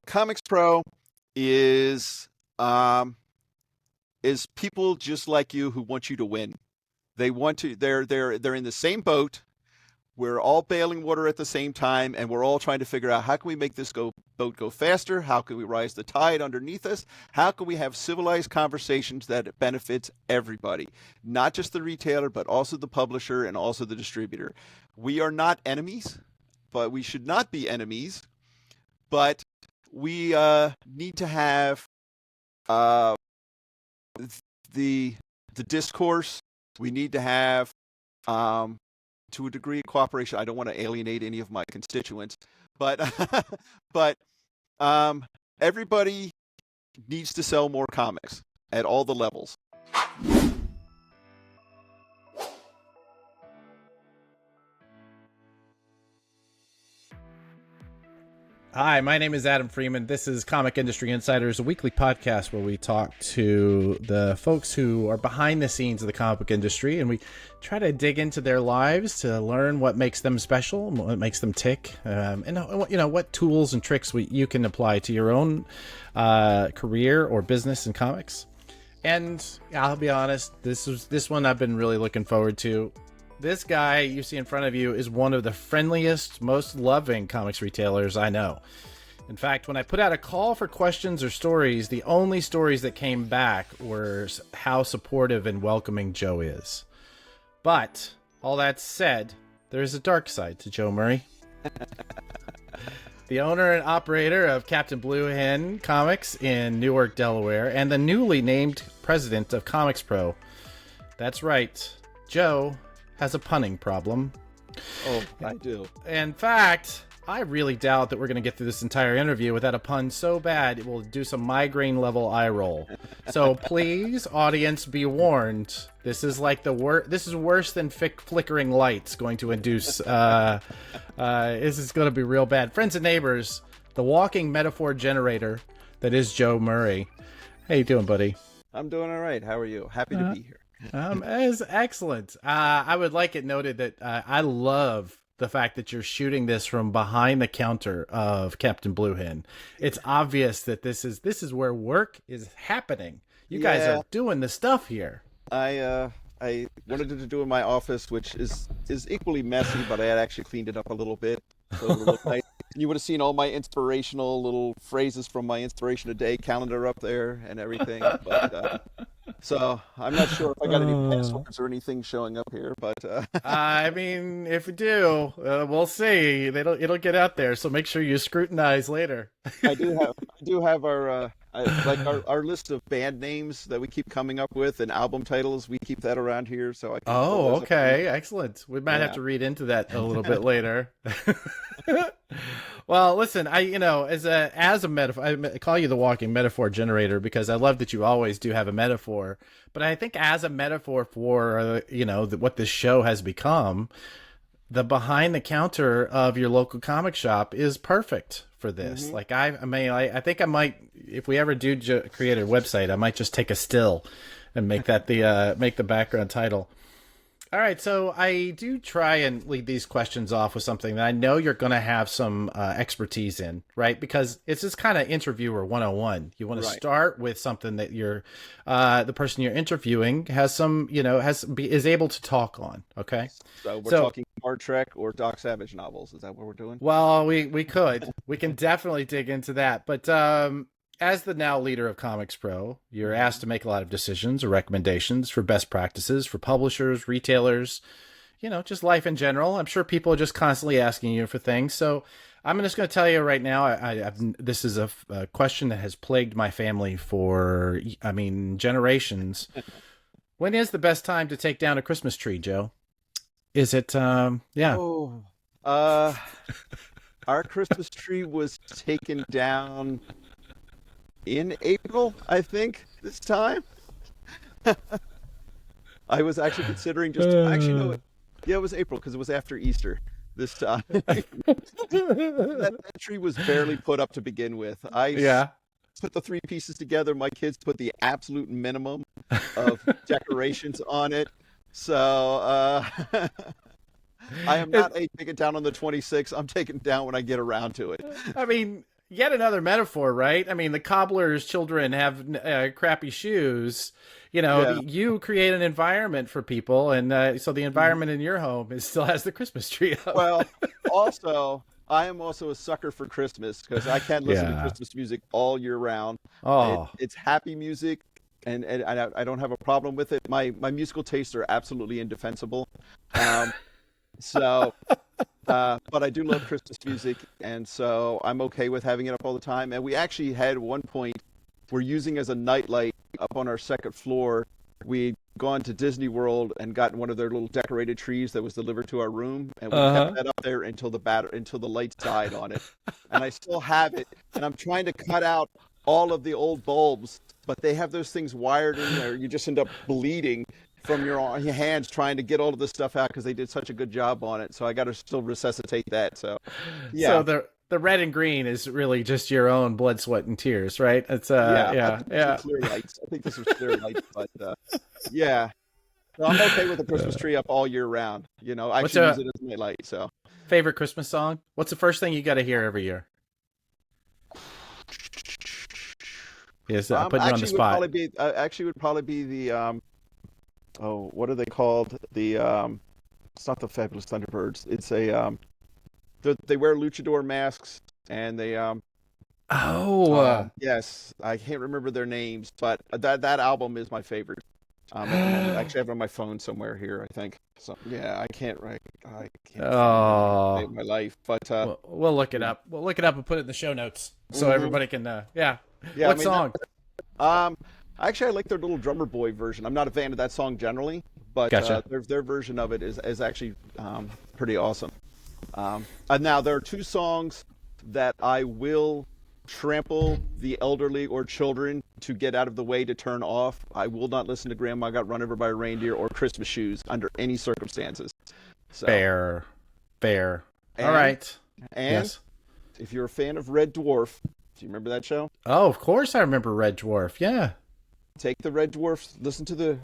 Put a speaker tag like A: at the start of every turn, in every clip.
A: Comics Pro is um, is people just like you who want you to win. They want to. They're in the same boat. We're all bailing water at the same time, and we're all trying to figure out how can we make this boat go faster? How can we rise the tide underneath us? How can we have civilized conversations that benefits everybody, not just the retailer, but also the publisher and also the distributor? We are not enemies, but we should not be enemies. But we need to have uh, the discourse. We need to have um, to a degree of cooperation. I don't want to alienate any of my constituents, but but um, everybody needs to sell more comics at all the levels.
B: Hi, my name is Adam Freeman. This is Comic Industry Insiders, a weekly podcast where we talk to the folks who are behind the scenes of the comic book industry, and we try to dig into their lives to learn what makes them special, what makes them tick, and what tools and tricks you can apply to your own career or business in comics. And I'll be honest, this one I've been really looking forward to. This guy you see in front of you is one of the friendliest, most loving comics retailers I know. In fact, when I put out a call for questions or stories, the only stories that came back were how supportive and welcoming Joe is. But, all that said, there is a dark side to Joe Murray. The owner and operator of Captain Blue Hen Comics in Newark, Delaware, and the newly named president of Comics Pro. That's right, Joe has a punning problem.
A: Oh, I do.
B: In fact, I really doubt that we're going to get through this entire interview without a pun so bad it will do some migraine level eye roll. So please, audience, be warned. This is like this is worse than flickering lights going to induce. This is going to be real bad. Friends and neighbors, the walking metaphor generator that is Joe Murray. How you doing, buddy?
A: I'm doing all right. How are you? Happy to be here.
B: Is excellent. I would like it noted that I love the fact that you're shooting this from behind the counter of Captain Blue Hen. It's obvious that this is where work is happening. You guys are doing the stuff here.
A: I wanted to do in my office, which is equally messy, but I had actually cleaned it up a little bit. So it would look nice. You would have seen all my inspirational little phrases from my Inspiration a Day calendar up there and everything. But so I'm not sure if I got any passwords or anything showing up here, but
B: I mean, if you do, we'll see. It'll get out there, so make sure you scrutinize later.
A: I do have our list of band names that we keep coming up with and album titles. We keep that around here, so I can.
B: Oh, okay, excellent. We might have to read into that a little bit later. Well, listen, as a metaphor, I call you the walking metaphor generator because I love that you always do have a metaphor. But I think as a metaphor for what this show has become, the behind the counter of your local comic shop is perfect for this. Mm-hmm. Like I think I might, if we ever do create a website, I might just take a still and make that make the background title. All right, so I do try and lead these questions off with something that I know you're going to have some expertise in, right? Because it's just kind of interviewer 101. You want to start with something that the person you're interviewing has some, is able to talk on. Okay,
A: so we're talking Star Trek or Doc Savage novels. Is that what we're doing?
B: Well, we can definitely dig into that, but as the now leader of Comics Pro, you're asked to make a lot of decisions or recommendations for best practices for publishers, retailers, just life in general. I'm sure people are just constantly asking you for things. So I'm just going to tell you right now, this is a question that has plagued my family for, generations. When is the best time to take down a Christmas tree, Joe? Is it, yeah.
A: Oh, our Christmas tree was taken down in April, I think, this time. I was actually considering no, it was April because it was after Easter this time. that tree was barely put up to begin with. I put the three pieces together. My kids put the absolute minimum of decorations on it. So I am not taking it down on the 26th. I'm taking it down when I get around to it.
B: I mean, Yet another metaphor, right? I mean, the cobbler's children have crappy shoes.
A: Yeah.
B: You create an environment for people, and so the
A: Mhm.
B: environment in your home still has the Christmas tree up.
A: Well, also, I am also a sucker for Christmas because I can listen to
B: Yeah.
A: Christmas music all year round.
B: Oh,
A: It's happy music, and I don't have a problem with it. My musical tastes are absolutely indefensible. Um, so, but I do love Christmas music, and so I'm okay with having it up all the time. And we actually had one point we're using as a nightlight up on our second floor. We'd gone to Disney World and gotten one of their little decorated trees that was delivered to our room, and we kept
B: uh
A: that up there until the lights died on it. And I still have it, and I'm trying to cut out all of the old bulbs, but they have those things wired in there. You just end up bleeding from your hands trying to get all of this stuff out because they did such a good job on it. So I got to still resuscitate that. So
B: So
A: yeah,
B: the red and green is really just your own blood, sweat, and tears, right? It's
A: yeah. I
B: yeah,
A: think these were
B: yeah.
A: clear lights. I think this was clear lights, but yeah. So I'm okay with the Christmas tree up all year round. I
B: What's
A: actually use
B: a
A: it as my light. So
B: favorite Christmas song? What's the first thing you got to hear every year? Yes, putting you on the spot.
A: actually would probably be the oh, what are they called? It's not the Fabulous Thunderbirds. It's a they wear luchador masks and they
B: Oh,
A: yes, I can't remember their names, but that album is my favorite. At the moment, I actually have it on my phone somewhere here, I think. So yeah, I can't find it to save
B: oh.
A: my life, but
B: We'll look it
A: yeah.
B: up. We'll look it up and put it in the show notes so
A: Hmm.
B: everybody can. Yeah.
A: Yeah, I
B: What
A: mean that.
B: song?
A: Um, Actually, I like their little drummer boy version. I'm not a fan of that song generally, but
B: Gotcha.
A: their version of it is actually pretty awesome. And now there are two songs that I will trample the elderly or children to get out of the way to turn off. I will not listen to Grandma Got Run Over by a Reindeer or Christmas Shoes under any circumstances. So,
B: Fair. Fair. All
A: and
B: right.
A: and
B: Yes.
A: if you're a fan of Red Dwarf, do you remember that show?
B: Oh, of course I remember Red Dwarf. Yeah.
A: Take the Red Dwarf, listen to the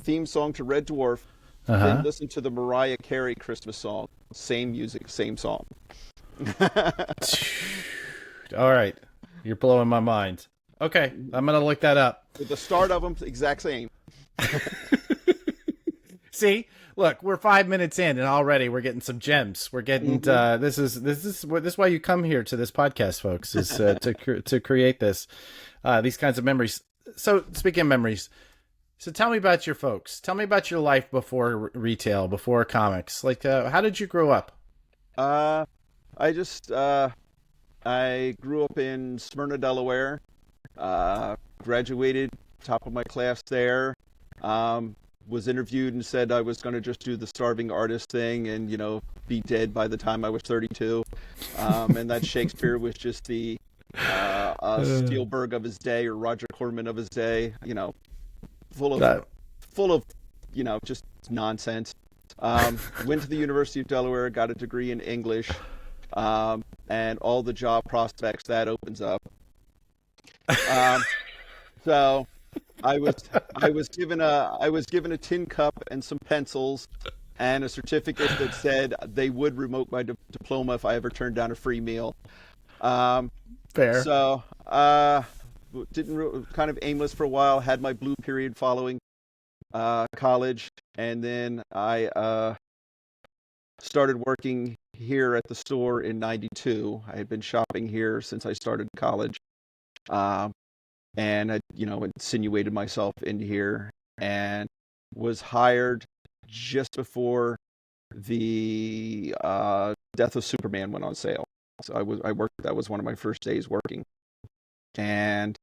A: theme song to Red Dwarf,
B: Uh
A: then
B: huh.
A: listen to the Mariah Carey Christmas song. Same music, same song.
B: All right. You're blowing my mind. Okay. I'm going to look that up.
A: The start of them, exact same.
B: See, look, we're 5 minutes in, and already we're getting some gems. We're getting
A: Hmm.
B: this is why you come here to this podcast, folks, is to create these kinds of memories. So, speaking of memories, so tell me about your folks. Tell me about your life before retail, before comics. Like, how did you grow up?
A: Uh, I just I grew up in Smyrna, Delaware. Graduated top of my class there. Was interviewed and said I was going to just do the starving artist thing and be dead by the time I was 32. And that Shakespeare was just the Spielberg of his day or Roger Corman of his day. Full of
B: Uh,
A: full of just nonsense. Went to the University of Delaware, got a degree in English, and all the job prospects that opens up. Um, so I was given a tin cup and some pencils and a certificate that said they would revoke my diploma if I ever turned down a free meal. Um,
B: Fair.
A: so didn't kind of aimless for a while. Had my blue period following college, and then I started working here at the store in '92. I had been shopping here since I started college, um, and I, insinuated myself into here and was hired just before the Death of Superman went on sale. So I worked. That was one of my first days working, and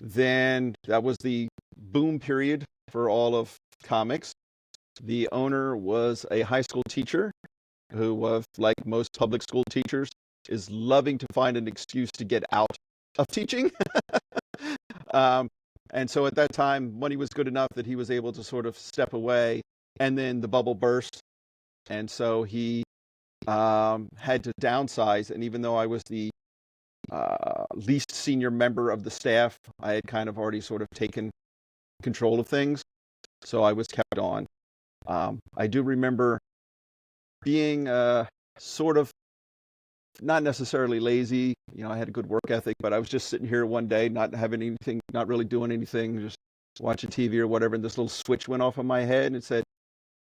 A: then that was the boom period for all of comics. The owner was a high school teacher who was, like most public school teachers, is loving to find an excuse to get out of teaching. um, and so at that time, money was good enough that he was able to sort of step away. And then the bubble burst. And so he had to downsize. And even though I was the least senior member of the staff, I had kind of already sort of taken control of things. So I was kept on. I do remember being sort of not necessarily lazy. You know, I had a good work ethic, but I was just sitting here one day, not having anything, not really doing anything, just watching TV or whatever. And this little switch went off in my head and it said,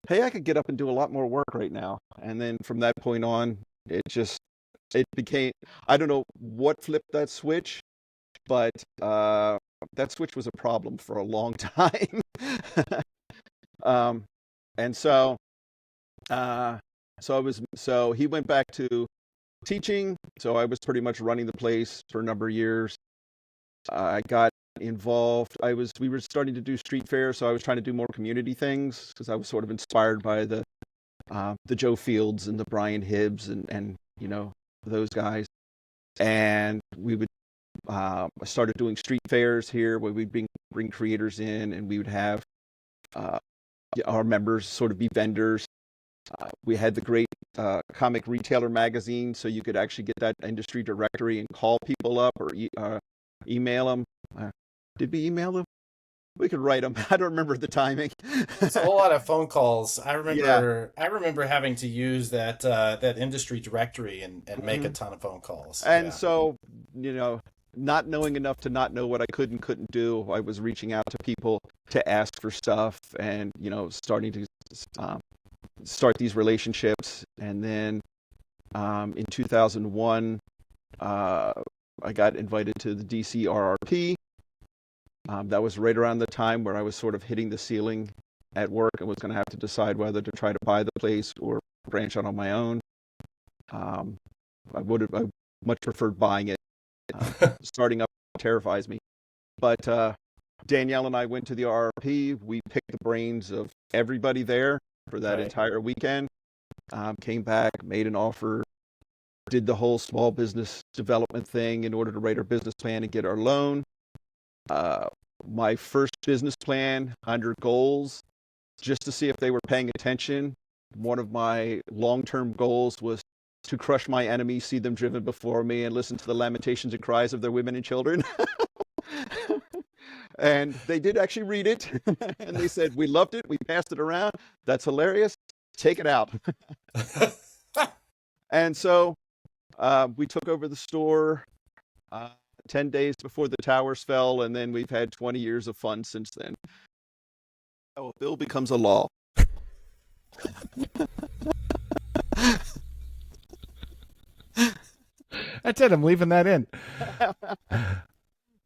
A: "Hey, I could get up and do a lot more work right now." And then from that point on, it became, I don't know what flipped that switch, but that switch was a problem for a long time. um, and so, so he went back to teaching. So I was pretty much running the place for a number of years. I got involved. We were starting to do street fair, so I was trying to do more community things because I was sort of inspired by the Joe Fields and the Brian Hibbs and you know those guys. And we would I started doing street fairs here where we'd bring creators in, and we would have uh, our members sort of be vendors. We had the great comic retailer magazine, so you could actually get that industry directory and call people up or email them. Did we email them? We could write them. I don't remember the timing.
B: It's a whole lot of phone calls. I
A: Yeah.
B: remember. I remember having to use that industry directory and make a
A: Mhm.
B: ton of phone calls.
A: And
B: Yeah.
A: so, you know, not knowing enough to not know what I could and couldn't do, I was reaching out to people to ask for stuff and, you know, starting to um, start these relationships. And then in 2001, uh, I got invited to the DC RRP. That was right around the time where I was sort of hitting the ceiling at work and was going to have to decide whether to try to buy the place or branch out on my own. Um, I much preferred buying it. Starting up terrifies me. But Danielle and I went to the RRP. We picked the brains of everybody there for that
B: Right.
A: entire weekend. Came back, made an offer, did the whole small business development thing in order to write our business plan and get our loan. My first business plan under goals, just to see if they were paying attention. One of my long-term goals was to crush my enemies, see them driven before me, and listen to the lamentations and cries of their women and children. And they did actually read it, and they said, "We loved it. We passed it around. That's hilarious. Take it out." And so we took over the store 10 days before the towers fell, and then we've had 20 years of fun since then. Oh, a bill becomes a law.
B: That's it. I'm leaving that in.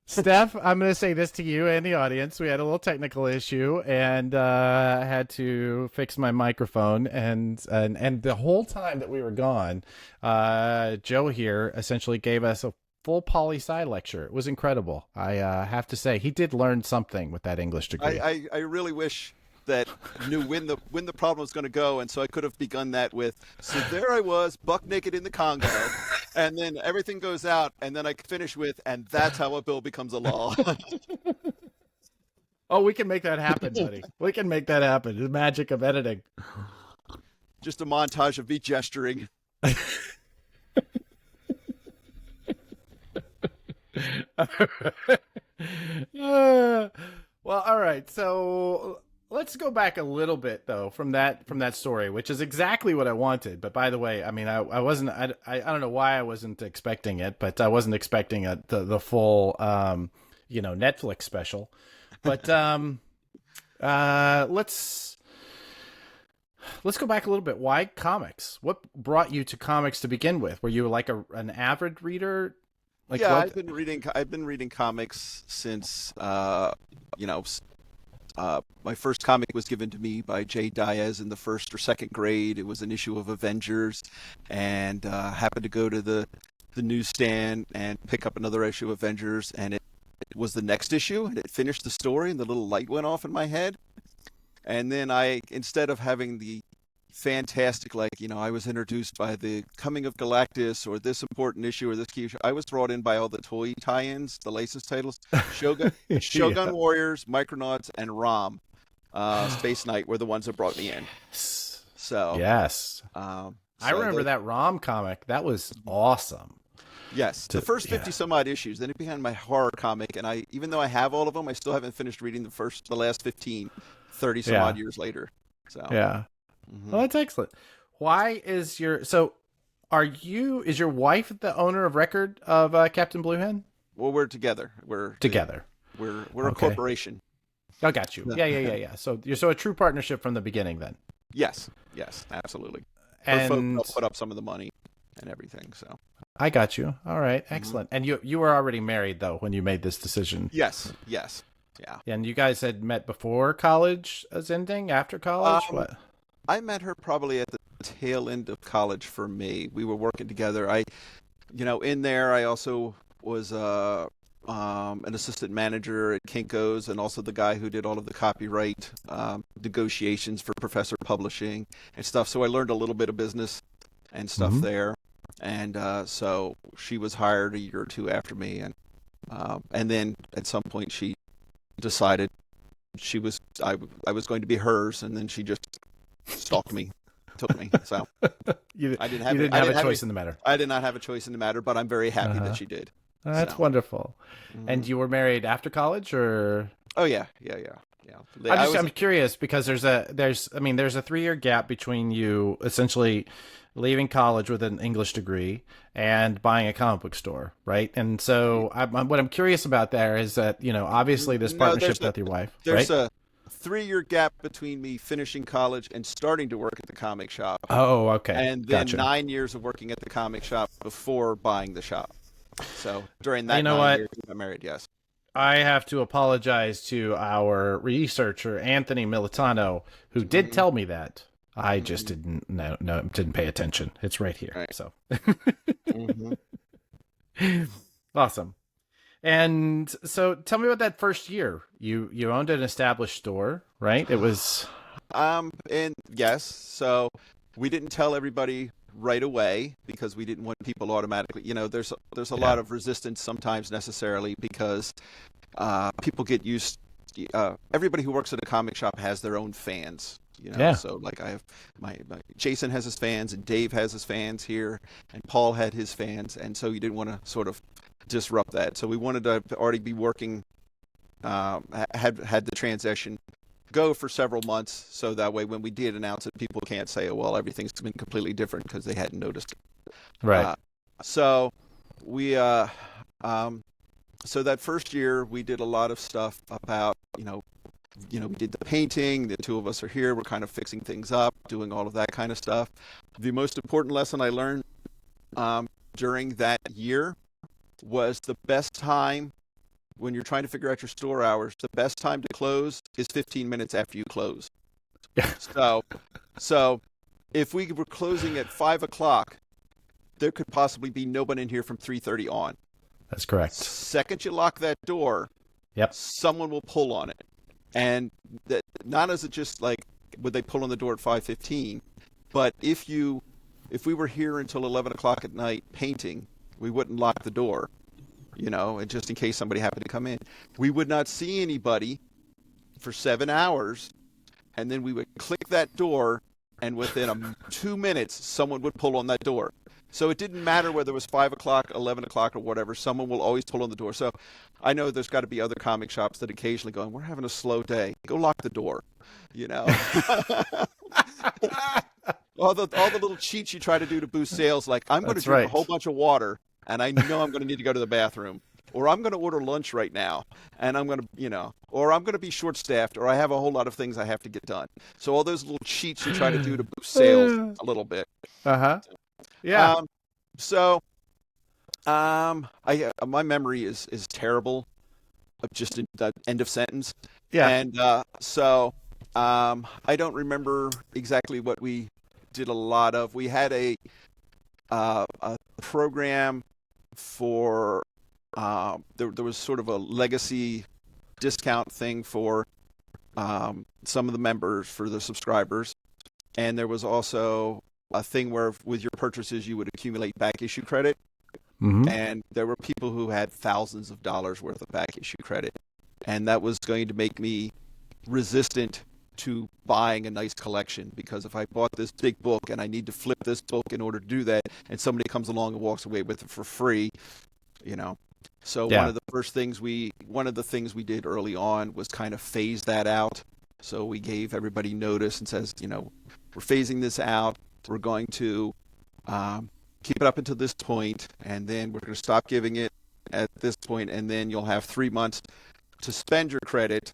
B: Steph, I'm going to say this to you and the audience. We had a little technical issue, and I had to fix my microphone. And the whole time that we were gone, Joe here essentially gave us a full poli sci lecture. It was incredible. I have to say, he did learn something with that English degree.
A: I really wish that knew when the problem was going to go, and so I could have begun that with, "So there I was, buck naked in the Congo," and then everything goes out, and then I finish with, "And that's how a bill becomes a law."
B: Oh, we can make that happen, buddy. We can make that happen. The magic of editing.
A: Just a montage of me gesturing.
B: Well, all right. So let's go back a little bit though from that story, which is exactly what I wanted. But by the way, I mean I wasn't I don't know why I wasn't expecting it, but I wasn't expecting the full Netflix special. But let's go back a little bit. Why comics? What brought you to comics to begin with? Were you like an avid reader? Like
A: Yeah,
B: what?
A: I've been reading comics since my first comic was given to me by Jay Diaz in the first or second grade. It was an issue of Avengers, and happened to go to the newsstand and pick up another issue of Avengers, and it was the next issue, and it finished the story, and the little light went off in my head. And then instead of having the fantastic, I was introduced by the coming of Galactus or this important issue or this key issue, I was brought in by all the toy tie-ins, the license titles, Shogun
B: Yeah.
A: Warriors, Micronauts, and Rom. Space Knight were the ones that brought me in. So,
B: Yes. I
A: so
B: remember that ROM comic. That was awesome.
A: yes, the first 50 some odd issues. Then it became my horror comic, and even though I have all of them, I still haven't finished reading the last 15, 30 some
B: Yeah.
A: odd years later. So,
B: Yeah.
A: mhm.
B: Well, that's excellent. Why is your so Is your wife the owner of record of Captain Blue Hen?
A: Well, we're together.
B: Together.
A: We're a
B: Okay.
A: corporation.
B: I got you. Yeah. So you're a true partnership from the beginning then.
A: Yes, absolutely. Her folks
B: And
A: helped put up some of the money and everything. So
B: I got you. All right.
A: mhm.
B: Excellent. And you were already married though when you made this decision.
A: Yes, yeah.
B: And you guys had met before college was ending, after college?
A: Um,
B: What?
A: I met her probably at the tail end of college for me. We were working together. In there, I also was an assistant manager at Kinko's and also the guy who did all of the copyright negotiations for Professor Publishing and stuff. So I learned a little bit of business and stuff
B: Mm-hmm.
A: there. And so she was hired a year or two after me, and then at some point she decided I was going to be hers, and then she just stalked me, took me. So
B: You
A: I didn't
B: you
A: have
B: didn't
A: I
B: have a
A: didn't have
B: choice in the matter.
A: I did not have a choice in the matter, but I'm very happy
B: Uh-huh.
A: that she did.
B: That's
A: So,
B: wonderful. And
A: mhm.
B: you were married after college, or
A: Oh yeah. I was
B: I'm curious because there's a 3-year gap between you essentially leaving college with an English degree and buying a comic book store, right? And so what I'm curious about there is that obviously this
A: no.
B: partnership with your wife,
A: There's
B: right?
A: a 3-year gap between me finishing college and starting to work at the comic shop,
B: Oh, okay,
A: and then
B: gotcha.
A: 9 years of working at the comic shop before buying the shop. So during
B: You
A: that
B: know
A: nine
B: what?
A: years, we got married. Yes.
B: I have to apologize to our researcher Anthony Militano, who did
A: Hmm.
B: tell me that. I just
A: Hmm.
B: didn't didn't pay attention. It's right here.
A: Right.
B: So
A: Hmm.
B: awesome. And so tell me about that first year. You owned an established store, right? It was
A: And yes, so we didn't tell everybody right away because we didn't want people automatically. There's a
B: yeah.
A: lot of resistance sometimes necessarily because people get used. Everybody who works at a comic shop has their own fans.
B: Yeah.
A: So like I have my Jason has his fans and Dave has his fans here and Paul had his fans, and so you didn't want to sort of disrupt that. So we wanted to already be working, had the transition go for several months, so that way when we did announce it, people can't say, "Oh, well, everything's been completely different," because they hadn't noticed it.
B: Right.
A: So we, um, so that first year we did a lot of stuff about, we did the painting. The two of us are here. We're kind of fixing things up, doing all of that kind of stuff. The most important lesson I learned during that year was the best time when you're trying to figure out your store hours. The best time to close is 15 minutes after you close.
B: Yeah.
A: So if we were closing at 5 o'clock, there could possibly be no one in here from 3:30 on.
B: That's correct.
A: Second you lock that door,
B: Yep.
A: someone will pull on it. And not as it just like would they pull on the door at 5:15, but if we were here until 11 o'clock at night painting, we wouldn't lock the door, and just in case somebody happened to come in, we would not see anybody for 7 hours, and then we would click that door, and within 2 minutes, someone would pull on that door. So it didn't matter whether it was 5 o'clock, 11 o'clock, or whatever. Someone will always pull on the door. So I know there's got to be other comic shops that occasionally go, "We're having a slow day. Go lock the door." You know, all the little cheats you try to do to boost sales, like I'm going to
B: That's
A: drink a
B: right.
A: whole bunch of water, and I know I'm going to need to go to the bathroom, or I'm going to order lunch right now, and I'm going to, or I'm going to be short-staffed, or I have a whole lot of things I have to get done. So all those little cheats you try to do to boost sales a little bit.
B: Uh-huh. Yeah.
A: Um, so, I my memory is terrible, just in the end of sentence,
B: Yeah.
A: and I don't remember exactly what we did a lot of. We had a program for there was sort of a legacy discount thing for some of the members, for the subscribers, and there was also a thing where with your purchases you would accumulate back issue credit,
B: Mm-hmm.
A: and there were people who had thousands of dollars worth of back issue credit, and that was going to make me resistant to buying a nice collection, because if I bought this big book and I need to flip this book in order to do that, and somebody comes along and walks away with it for free, you know. So
B: Yeah.
A: one of the things we did early on was kind of phase that out. So we gave everybody notice and says, we're phasing this out. We're going to keep it up until this point, and then we're going to stop giving it at this point, and then you'll have 3 months to spend your credit,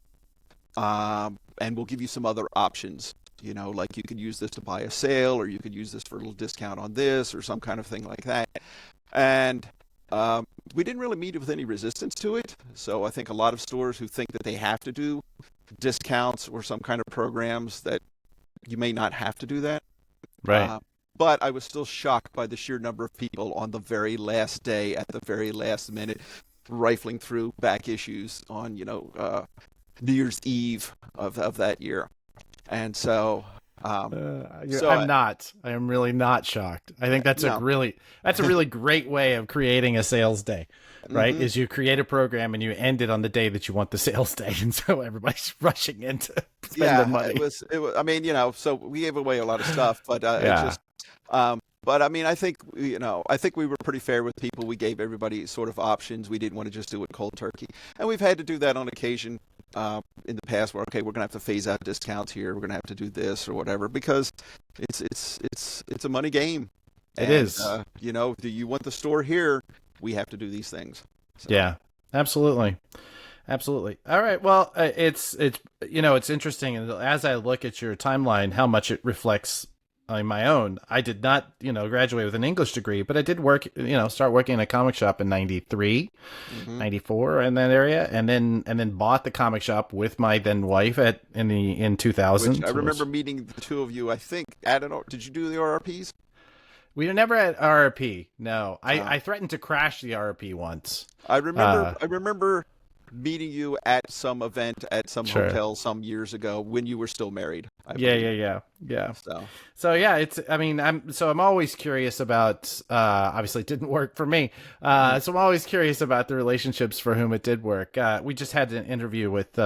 A: and we'll give you some other options. Like you could use this to buy a sale, or you could use this for a little discount on this, or some kind of thing like that. And we didn't really meet with any resistance to it. So I think a lot of stores who think that they have to do discounts or some kind of programs, that you may not have to do that.
B: Right.
A: But I was still shocked by the sheer number of people on the very last day, at the very last minute, rifling through back issues on, New Year's Eve of that year. And so,
B: I'm not. I am really not shocked. I think that's
A: no.
B: that's a really great way of creating a sales day, right?
A: Mhm.
B: Is you create a program and you end it on the day that you want the sales day, and so everybody's rushing in to spend their money.
A: It was. I mean, so we gave away a lot of stuff, but it
B: Yeah.
A: just. But I mean, I think we were pretty fair with people. We gave everybody sort of options. We didn't want to just do it cold turkey, and we've had to do that on occasion in the past. Where we're gonna have to phase out discounts here. We're gonna have to do this or whatever, because it's a money game.
B: It is.
A: Do you want the store here? We have to do these things. So.
B: Yeah, absolutely. Absolutely. All right. Well, it's interesting. And as I look at your timeline, how much it reflects on my own. I did not, graduate with an English degree, but I did work, start working in a comic shop in 93, 94 in that area. And then bought the comic shop with my then wife in 2000.
A: Which I remember meeting the two of you. I think, I don't know, did you do the RRPs?
B: We were never at RRP. No, I threatened to crash the RRP once.
A: I remember meeting you at some event at some hotel some years ago when you were still married.
B: Yeah. So yeah, I'm always curious about, obviously it didn't work for me. So I'm always curious about the relationships for whom it did work. We just had an interview with,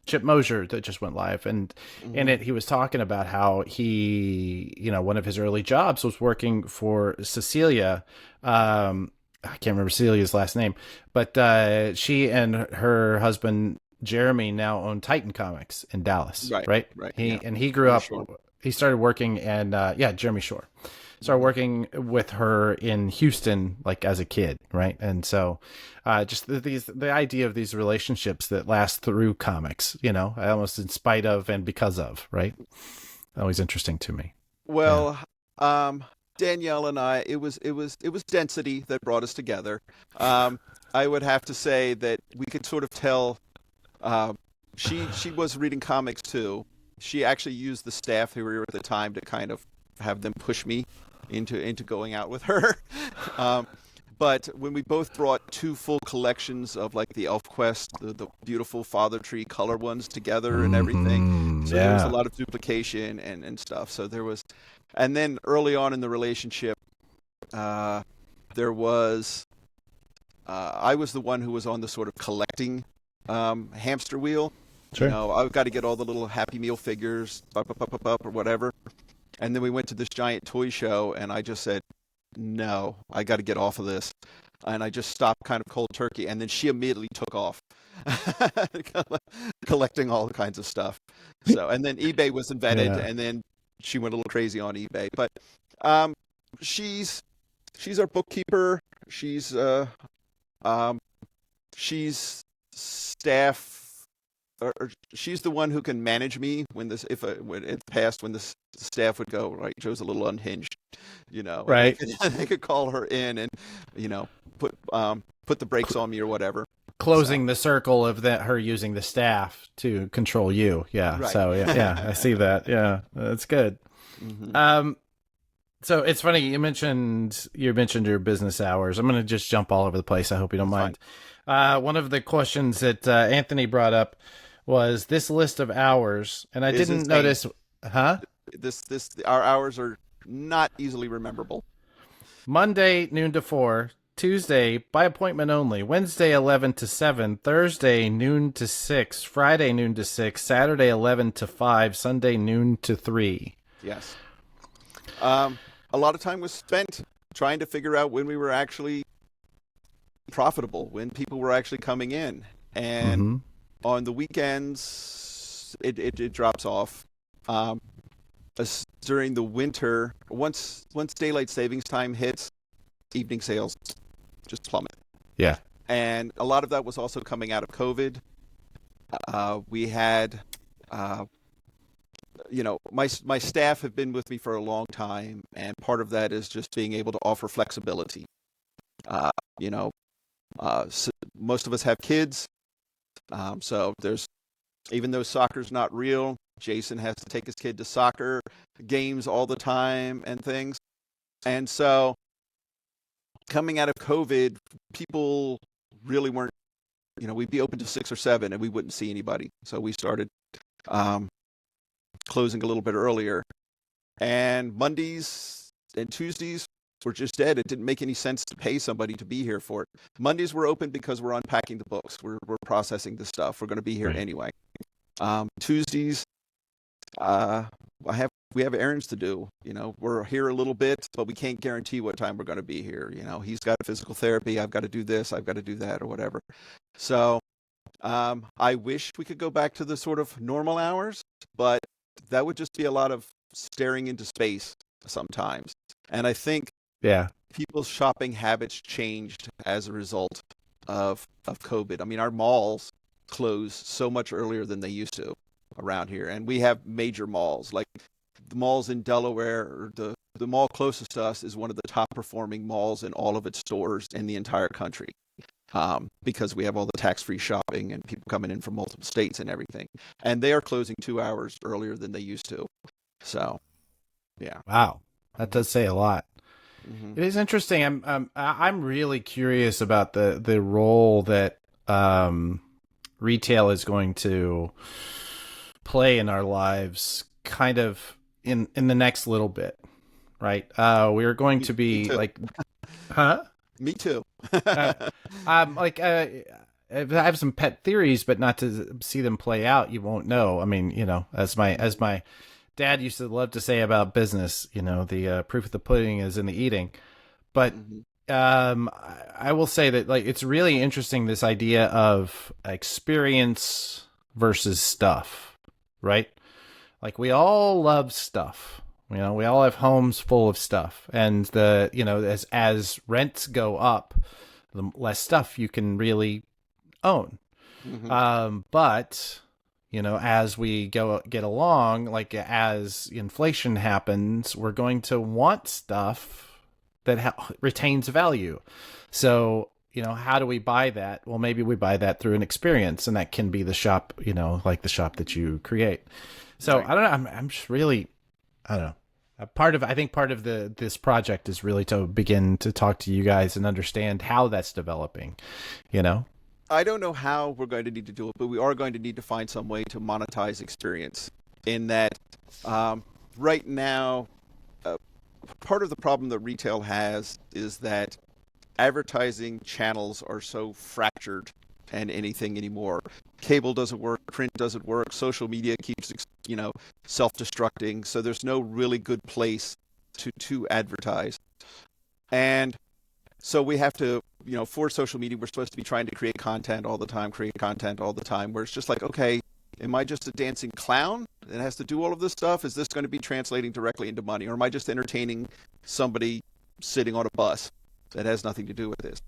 B: Chip Mosier that just went live, and in it he was talking about how he, one of his early jobs was working for Cecilia. I can't remember Celia's last name, but she and her husband Jeremy now own Titan Comics in Dallas. Right. He grew up. Shore. He started working, and Jeremy Shore started working with her in Houston, like as a kid, right? And so, just the idea of these relationships that last through comics, almost in spite of and because of, right? Always interesting to me.
A: Well, Danielle and I, it was density that brought us together. I would have to say that we could sort of tell. She was reading comics too. She actually used the staff who were here at the time to kind of have them push me into going out with her. But when we both brought 2 full collections of like the ElfQuest, the beautiful Father Tree color ones together and everything, so there was a lot of duplication and stuff. So there was, and then early on in the relationship, there was, I was the one who was on the sort of collecting hamster wheel.
B: Sure.
A: I've got to get all the little Happy Meal figures, or whatever. And then we went to this giant toy show, and I just said, no, I got to get off of this. And I just stopped kind of cold turkey, and then she immediately took off collecting all kinds of stuff. So, and then eBay was invented, and then she went a little crazy on eBay. But she's our bookkeeper. She's staff. Or she's the one who can manage me when in the past when the staff would go, right, Joe's a little unhinged,
B: right?
A: They could call her in and put the brakes on me or whatever.
B: Closing the circle of her using the staff to control you. Yeah. Right. So I see that. Yeah, that's good. Mm-hmm. So it's funny you mentioned your business hours. I'm going to just jump all over the place. I hope you don't mind. One of the questions that Anthony brought up was this list of hours, and I didn't notice.
A: Our hours are not easily rememberable.
B: Monday noon to 4, Tuesday by appointment only, Wednesday 11 to 7, Thursday noon to 6, Friday noon to 6, Saturday 11 to 5, Sunday noon to 3.
A: Yes. A lot of time was spent trying to figure out when we were actually profitable, when people were actually coming in, and on the weekends it drops off. during the winter, once daylight savings time hits, evening sales just plummet.
B: Yeah.
A: And a lot of that was also coming out of COVID. We had, uh, my staff have been with me for a long time, and part of that is just being able to offer flexibility. Uh, you know, most of us have kids, so there's even though soccer's not real, Jason has to take his kid to soccer games all the time and things. And so coming out of COVID, people really weren't, we'd be open to 6 or 7 and we wouldn't see anybody. So we started um, closing a little bit earlier. And Mondays and Tuesdays were just dead. It didn't make any sense to pay somebody to be here for it. Mondays were open because we're unpacking the books. We're processing the stuff. We're going to be here anyway. Tuesdays, we have errands to do. We're here a little bit, but we can't guarantee what time we're going to be here. He's got physical therapy. I've got to do this. I've got to do that, or whatever. So I wish we could go back to the sort of normal hours, but that would just be a lot of staring into space sometimes. And I think people's shopping habits changed as a result of COVID. I mean, our malls close so much earlier than they used to around here, and we have major malls like the malls in Delaware. Or the mall closest to us is one of the top performing malls in all of its stores in the entire country, because we have all the tax-free shopping and people coming in from multiple states and everything, and they are closing 2 hours earlier than they used to. So
B: Wow, that does say a lot.
A: Mm-hmm.
B: It is interesting. I'm really curious about the role that retail is going to play in our lives, kind of in the next little bit, right? We're going to be like, huh?
A: Me too.
B: I have some pet theories, but not to see them play out. You won't know. I mean, as my dad used to love to say about business, the proof of the pudding is in the eating. But I will say that, like, it's really interesting, this idea of experience versus stuff, right? Like, we all love stuff. We all have homes full of stuff, and as rents go up, the less stuff you can really own. But as we get along, like as inflation happens, we're going to want stuff that retains value. So, how do we buy that? Well, maybe we buy that through an experience, and that can be the shop, like the shop that you create. So right. I don't know. I'm just really, I don't know. I think part of this project is really to begin to talk to you guys and understand how that's developing,
A: I don't know how we're going to need to do it, but we are going to need to find some way to monetize experience. In that, right now, part of the problem that retail has is that advertising channels are so fractured and anything anymore. Cable doesn't work, print doesn't work, social media keeps, self-destructing, so there's no really good place to advertise. And so we have to, for social media, we're supposed to be trying to create content all the time, where it's just like, okay, am I just a dancing clown that has to do all of this stuff? Is this going to be translating directly into money? Or am I just entertaining somebody sitting on a bus that has nothing to do with this?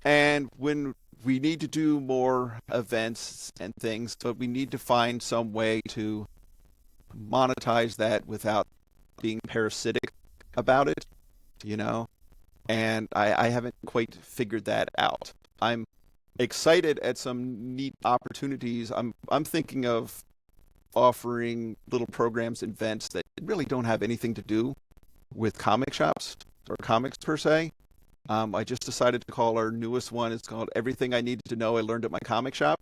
A: And when we need to do more events and things, but we need to find some way to monetize that without being parasitic about it, and I haven't quite figured that out. I'm excited at some neat opportunities. I'm thinking of offering little programs and events that really don't have anything to do with comic shops or comics per se. I just decided to call our newest one, it's called Everything I Needed to Know I Learned at My Comic Shop.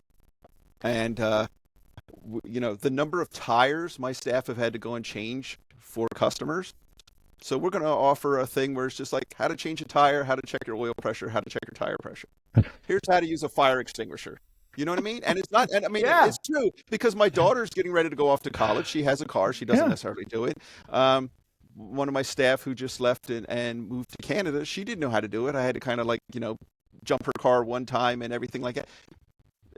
A: And, the number of tires my staff have had to go and change for customers. So we're going to offer a thing where it's just like how to change a tire, how to check your oil pressure, how to check your tire pressure. Here's how to use a fire extinguisher. You know what I mean? And it's not, and I mean, It's true because my daughter's getting ready to go off to college. She has a car. She doesn't necessarily do it. One of my staff who just left and moved to Canada, she didn't know how to do it. I had to kind of jump her car one time and everything like that.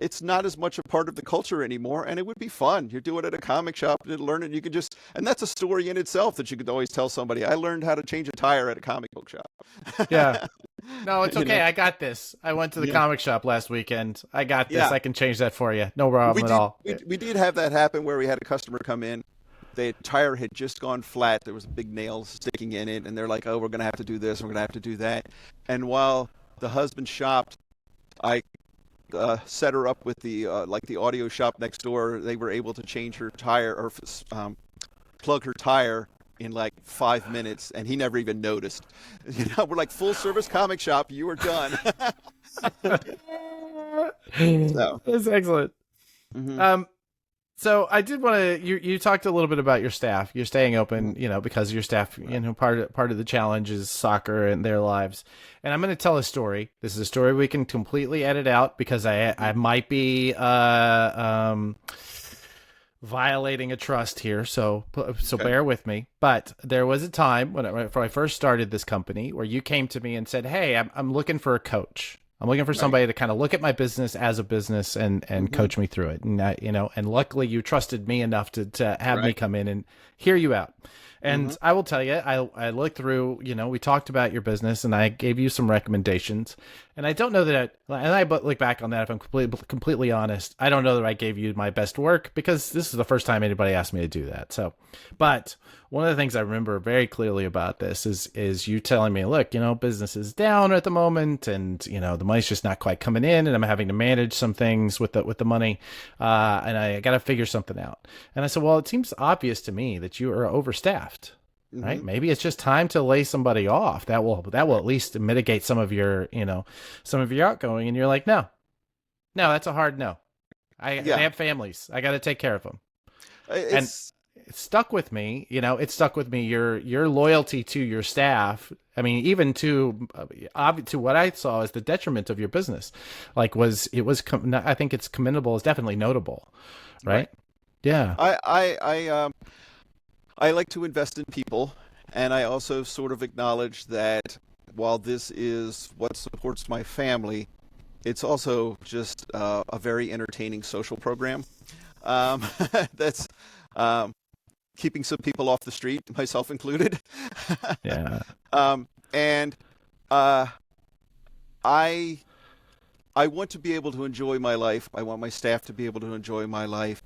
A: it's not as much a part of the culture anymore, and it would be fun. You do it at a comic shop and learn it. You could just, and that's a story in itself that you could always tell somebody. I learned how to change a tire at a comic book shop.
B: Yeah. No, it's
A: You
B: okay.
A: know?
B: I got this. I went to the
A: Yeah.
B: comic shop last weekend. I got this.
A: Yeah.
B: I can change that for you. No
A: We
B: problem at
A: did
B: all.
A: we did have that happen where we had a customer come in. The tire had just gone flat. There was a big nail sticking in it, and they're like, "Oh, we're gonna have to do this. We're gonna have to do that." And while the husband shopped, I set her up with the like the audio shop next door. They were able to change her tire or plug her tire in like 5 minutes, and he never even noticed. You know, we're like full service comic shop. You are done. So,
B: That's excellent.
A: mhm.
B: So I did want to. You talked a little bit about your staff. You're staying open, because your staff. Part of the challenge is soccer and their lives. And I'm going to tell a story. This is a story we can completely edit out because I might be violating a trust here. So
A: Okay.
B: bear with me. But there was a time when I first started this company where you came to me and said, "Hey, I'm looking for a coach. I'm looking for
A: Right.
B: somebody to kind of look at my business as a business and
A: Mhm.
B: coach me through it." And and luckily you trusted me enough to have me
A: Right.
B: come in and hear you out.
A: Mhm.
B: And I will tell you, I looked through, we talked about your business and I gave you some recommendations. And I don't know but look back on that, if I'm completely honest, I don't know that I gave you my best work because this is the first time anybody asked me to do that. So, but one of the things I remember very clearly about this is you telling me, look, business is down at the moment, and the money's just not quite coming in, and I'm having to manage some things with the money, and I got to figure something out. And I said, well, it seems obvious to me that you are overstaffed. Right?
A: Mhm.
B: Maybe it's just time to lay somebody off. That will at least mitigate some of your outgoing. And you're like, no, that's a hard no. They
A: Yeah.
B: have families. I got to take care of them. And
A: It's
B: it stuck with me. It stuck with me. Your loyalty to your staff. I mean, even to what I saw as the detriment of your business, I think it's commendable. It's definitely notable,
A: right.
B: right? Yeah.
A: I like to invest in people, and I also sort of acknowledge that while this is what supports my family, it's also just a very entertaining social program. Um, that's um, keeping some people off the street, myself included.
B: Yeah.
A: And uh, I I want to be able to enjoy my life. I want my staff to be able to enjoy my life.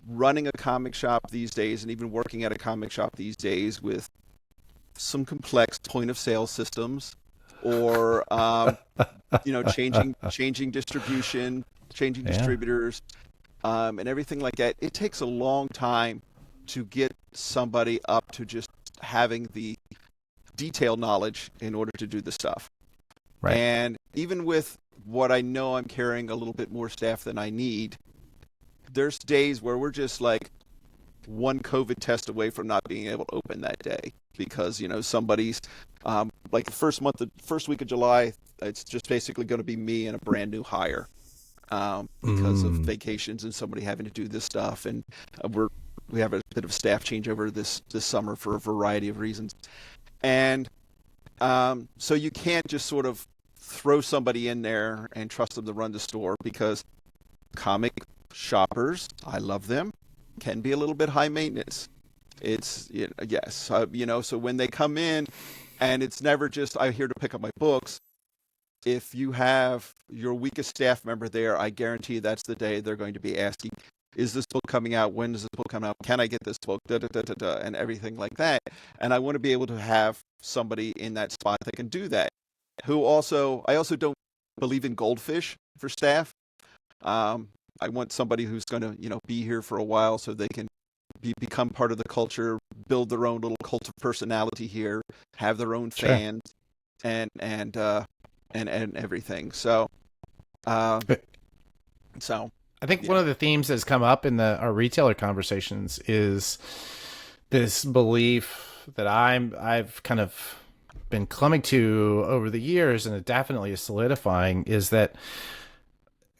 A: Running a comic shop these days, and even working at a comic shop these days with some complex point of sale systems, or changing distribution, changing
B: Yeah.
A: distributors, and everything like that. It takes a long time to get somebody up to just having the detailed knowledge in order to do the stuff.
B: Right.
A: And even with what I know, I'm carrying a little bit more staff than I need. There's days where we're just like one COVID test away from not being able to open that day because somebody's like the first week of July. It's just basically going to be me and a brand new hire because of vacations and somebody having to do this stuff, and we have a bit of staff changeover this summer for a variety of reasons, and so you can't just sort of throw somebody in there and trust them to run the store because comic shoppers, I love them, can be a little bit high maintenance. It's yes, so when they come in, and it's never just I'm here to pick up my books. If you have your weakest staff member there, I guarantee that's the day they're going to be asking, "Is this book coming out? When does this book come out? Can I get this book?" Da, da, da, da, da, and everything like that. And I want to be able to have somebody in that spot that can do that. I also don't believe in goldfish for staff. I want somebody who's going to, be here for a while so they can become part of the culture, build their own little cult of personality here, have their own
B: Sure.
A: fans, and everything. So, so
B: I think
A: yeah.
B: one of the themes that's come up in our retailer conversations is this belief that I've kind of been coming to over the years, and it definitely is solidifying, is that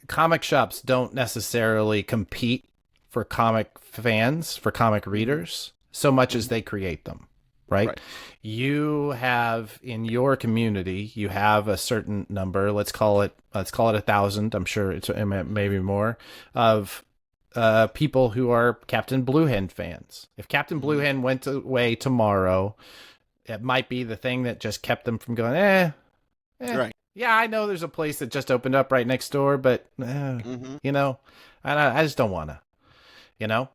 B: comic shops don't necessarily compete for comic fans, for comic readers, so much as they create them. right?
A: Right.
B: You have in your community, you have a certain number. Let's call it 1,000. I'm sure it's maybe more of people who are Captain Blue Hen fans. If Captain Blue
A: Hmm.
B: Hen went away tomorrow, it might be the thing that just kept them from going.
A: Right.
B: Yeah, I know there's a place that just opened up right next door, but
A: Hmm.
B: you know, I just don't want to, you know.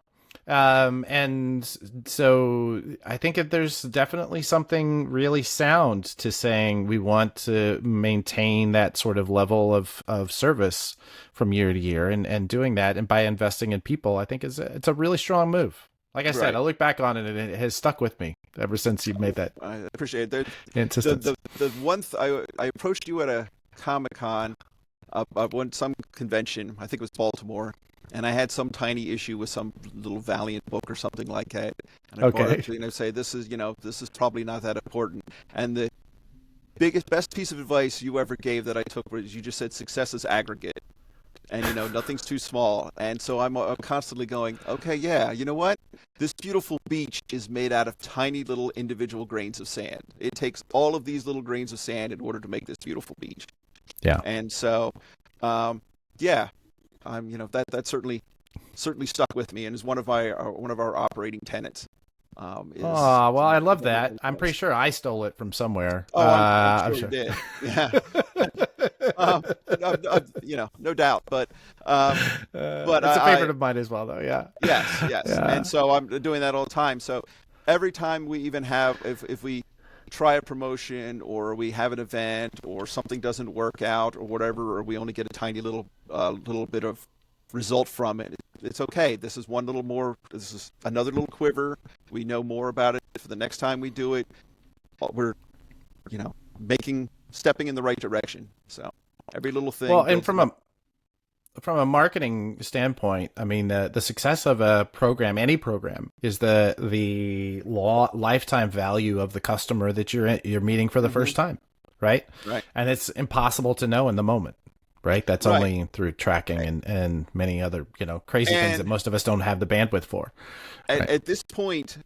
B: And so I think that there's definitely something really sound to saying we want to maintain that sort of level of service from year to year, and doing that, and by investing in people, I think it's a really strong move. Like I said,
A: Right.
B: I look back on it and it has stuck with me ever since you made that
A: I appreciate it.
B: insistence.
A: The one I approached you at a Comic-Con, went some convention, I think it was Baltimore, and I had some tiny issue with some little Valiant book or something like that. And I brought it
B: Okay.
A: up to you and I say, this is probably not that important. And the best piece of advice you ever gave that I took was you just said success is aggregate. And nothing's too small. And so I'm constantly going, okay, yeah, you know what? This beautiful beach is made out of tiny little individual grains of sand. It takes all of these little grains of sand in order to make this beautiful beach.
B: Yeah.
A: And so, yeah, that certainly stuck with me, and is one of our operating tenets. Is
B: Oh, well, I love
A: never
B: that.
A: go
B: I'm pretty
A: close.
B: sure I stole it from somewhere.
A: Oh, I'm
B: I'm
A: sure you
B: sure.
A: did. Yeah, no doubt. But
B: It's a
A: I
B: favorite of mine as well, though. Yeah.
A: yes, yes,
B: Yeah.
A: and so I'm doing that all the time. So every time we even have, if we try a promotion or we have an event or something doesn't work out or whatever, or we only get a tiny little bit of result from it, it's okay. This is one little more. This is another little quiver. We know more about it for the next time we do it. We're stepping in the right direction. So every little thing
B: Well, and
A: builds
B: from
A: it up.
B: a marketing standpoint, I mean, the success of a program, any program, is the lifetime value of the customer that you're meeting for the
A: Hmm.
B: first time, right?
A: Right.
B: And it's impossible to know in the moment, right? That's
A: Right.
B: only through tracking and many other crazy things that
A: And
B: most of us don't have the bandwidth for,
A: at,
B: right?
A: at this point,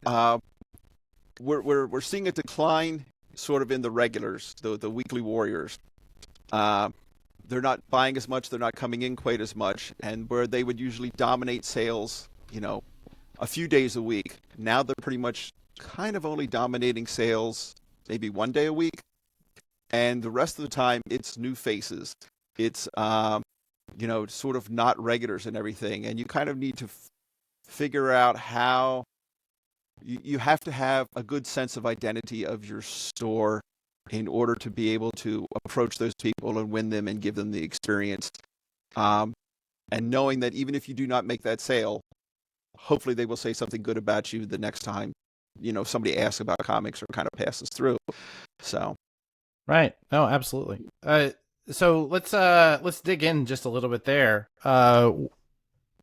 A: uh, we're seeing a decline sort of in the regulars, the weekly warriors. Uh, they're not buying as much. They're not coming in quite as much. And where they would usually dominate sales, a few days a week, now they're pretty much kind of only dominating sales maybe one day a week. And the rest of the time, it's new faces. It's, sort of not regulars and everything. And you kind of need to figure out how you have to have a good sense of identity of your store in order to be able to approach those people and win them and give them the experience. Um, and knowing that even if you do not make that sale, hopefully they will say something good about you the next time, somebody asks about comics or kind of passes through. So,
B: Right. No, absolutely. So let's dig in just a little bit there.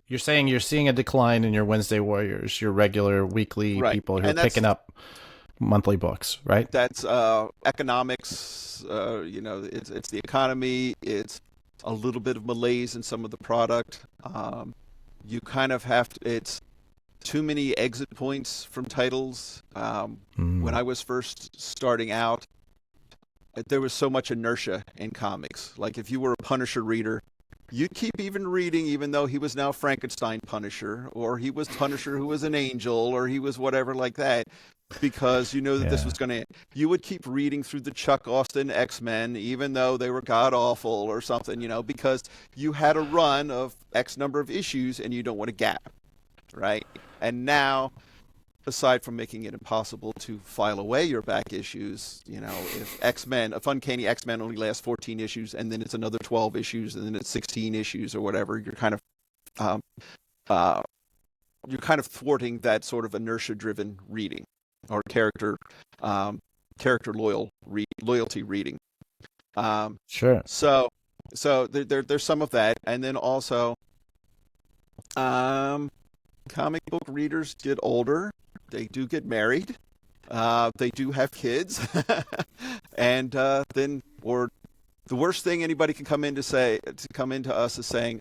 B: You're saying you're seeing a decline in your Wednesday Warriors, your regular weekly
A: right.
B: people who are
A: And
B: picking up monthly books, right?
A: that's economics. It's the economy. It's a little bit of malaise in some of the product. You kind of have to. It's too many exit points from titles. When
B: Mm.
A: I was first starting out, there was so much inertia in comics. Like if you were a Punisher reader, you'd keep even reading, even though he was now Frankenstein Punisher, or he was Punisher who was an angel, or he was whatever like that, because you know that this
B: Yeah.
A: was going to. You would keep reading through the Chuck Austin X-Men, even though they were god awful or something, because you had a run of X number of issues and you don't want a gap, right? And now, aside from making it impossible to file away your back issues, if Uncanny X-Men only lasts 14 issues and then it's another 12 issues and then it's 16 issues or whatever, um, uh, you're kind of thwarting that sort of inertia-driven reading or um, character loyalty reading. Um,
B: Sure.
A: so there's some of that, and then also, comic book readers get older. They do get married. They do have kids, and or the worst thing anybody can come into us is saying,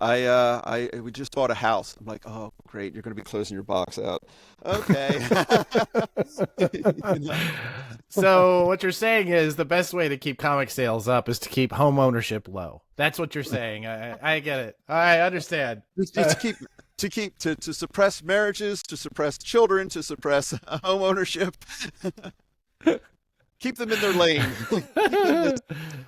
A: we just bought a house. I'm like, oh, great, you're going to be closing your box out. Okay. You know?
B: So what you're saying is the best way to keep comic sales up is to keep home ownership low. That's what you're saying. I get it. I understand.
A: Just to suppress marriages, to suppress children, to suppress home ownership. Keep them in their lane.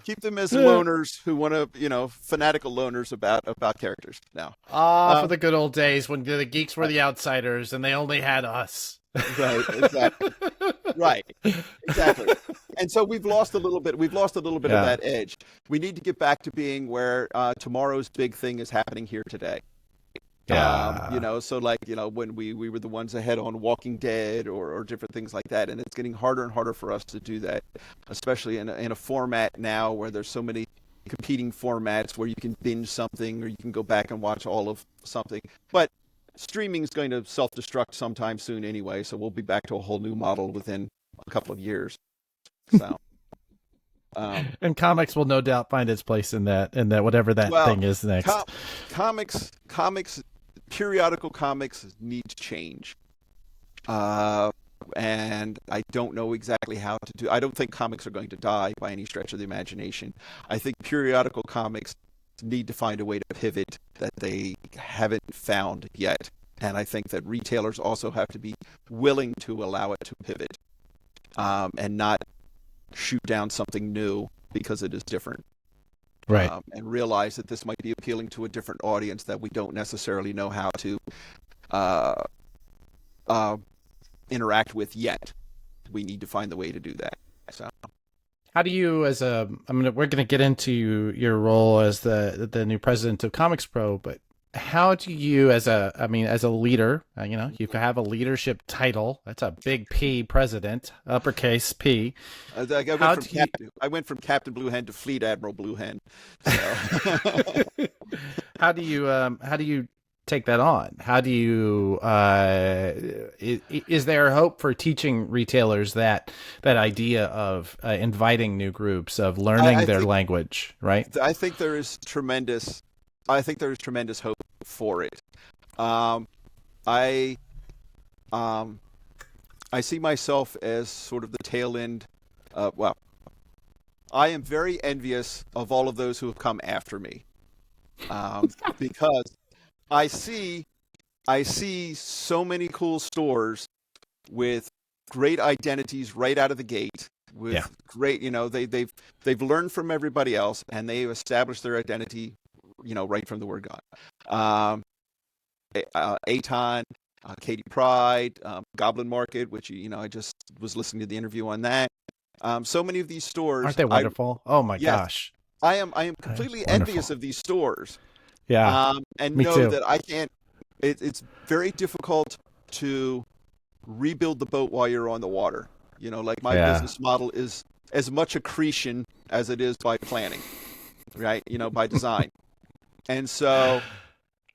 A: Keep them as loners who want to, fanatical loners about characters. Now,
B: For the good old days when the geeks were the outsiders and they only had us.
A: right, exactly, right, exactly. And so we've lost a little bit. We've lost a little bit of that edge. We need to get back to being where tomorrow's big thing is happening here today.
B: Yeah.
A: So like, when we were the ones ahead on Walking Dead or different things like that, and it's getting harder and harder for us to do that, especially in a format now where there's so many competing formats where you can binge something or you can go back and watch all of something. But streaming is going to self-destruct sometime soon anyway, so we'll be back to a whole new model within a couple of years. So.
B: And comics will no doubt find its place in that whatever that thing is next.
A: Comics, periodical comics need to change. And I don't know exactly how to do. I don't think comics are going to die by any stretch of the imagination. I think periodical comics need to find a way to pivot that they haven't found yet. And I think that retailers also have to be willing to allow it to pivot, and not shoot down something new because it is different.
B: Right.
A: And realize that this might be appealing to a different audience that we don't necessarily know how to interact with yet. We need to find the way to do that. So,
B: how do you, we're going to get into your role as the new president of Comics Pro, but how do you, as a leader, you have a leadership title. That's a big P, president, uppercase P.
A: I went from Captain Blue Hen to Fleet Admiral Blue Hen. So.
B: How do you take that on? How do you, is there hope for teaching retailers that idea of inviting new groups, of learning their language, right?
A: I think there is tremendous hope for it. I see myself as sort of the tail end. I am very envious of all of those who have come after me, because I see so many cool stores with great identities right out of the gate. With great, they've learned from everybody else and they've established their identity, right from the word go. Aton, Katie Pride, Goblin Market, which I just was listening to the interview on that. So many of these stores,
B: aren't they wonderful? Oh my gosh!
A: I am completely envious of these stores.
B: Yeah,
A: and
B: me
A: know
B: too.
A: that I can't. It's very difficult to rebuild the boat while you're on the water. Like my business model is as much accretion as it is by planning, right? By design. And so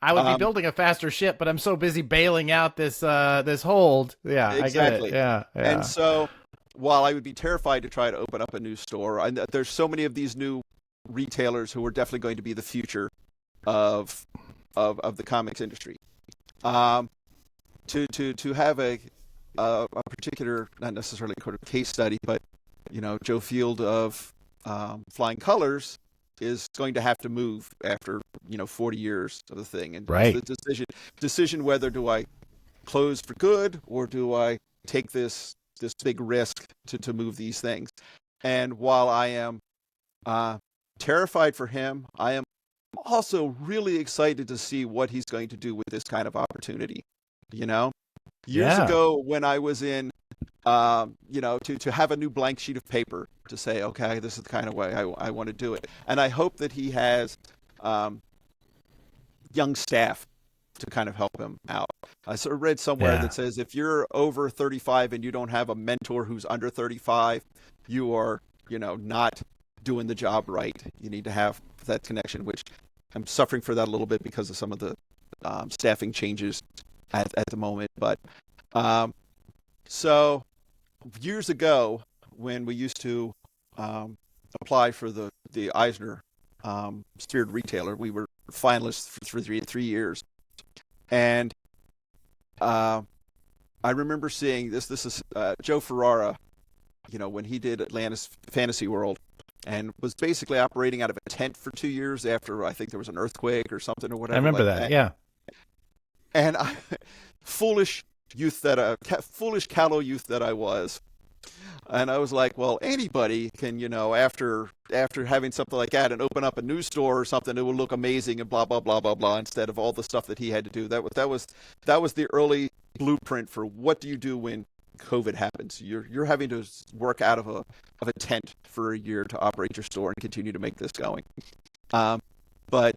B: I would be building a faster ship, but I'm so busy bailing out this hold. Yeah,
A: exactly.
B: I get it. Yeah.
A: And so while I would be terrified to try to open up a new store, there's so many of these new retailers who are definitely going to be the future of the comics industry. To have a particular, not necessarily case study, but Joe Field of Flying Colors is going to have to move after 40 years of the thing, and
B: right.
A: It's the decision whether do I close for good or do I take this big risk to move these things. And while I am terrified for him, I am also really excited to see what he's going to do with this kind of opportunity. Years ago when I was in, to have a new blank sheet of paper to say, okay, this is the kind of way I want to do it. And I hope that he has young staff to kind of help him out. I sort of read somewhere that says if you're over 35 and you don't have a mentor who's under 35, you are, not doing the job right. You need to have that connection, which I'm suffering for that a little bit because of some of the staffing changes at the moment. But so years ago, when we used to apply for the Eisner Spirit Retailer. We were finalists for 3 years, and I remember seeing this. This is Joe Ferrara, when he did Atlantis Fantasy World, and was basically operating out of a tent for 2 years after I think there was an earthquake or something or
B: I
A: whatever
B: remember
A: like
B: that.
A: that.
B: Yeah.
A: And foolish foolish callow youth that I was, and I was like, well, anybody can, after having something like that and open up a new store or something, it will look amazing and blah blah blah blah blah. Instead of all the stuff that he had to do, that was the early blueprint for what do you do when COVID happens. You're having to work out of a tent for a year to operate your store and continue to make this going. But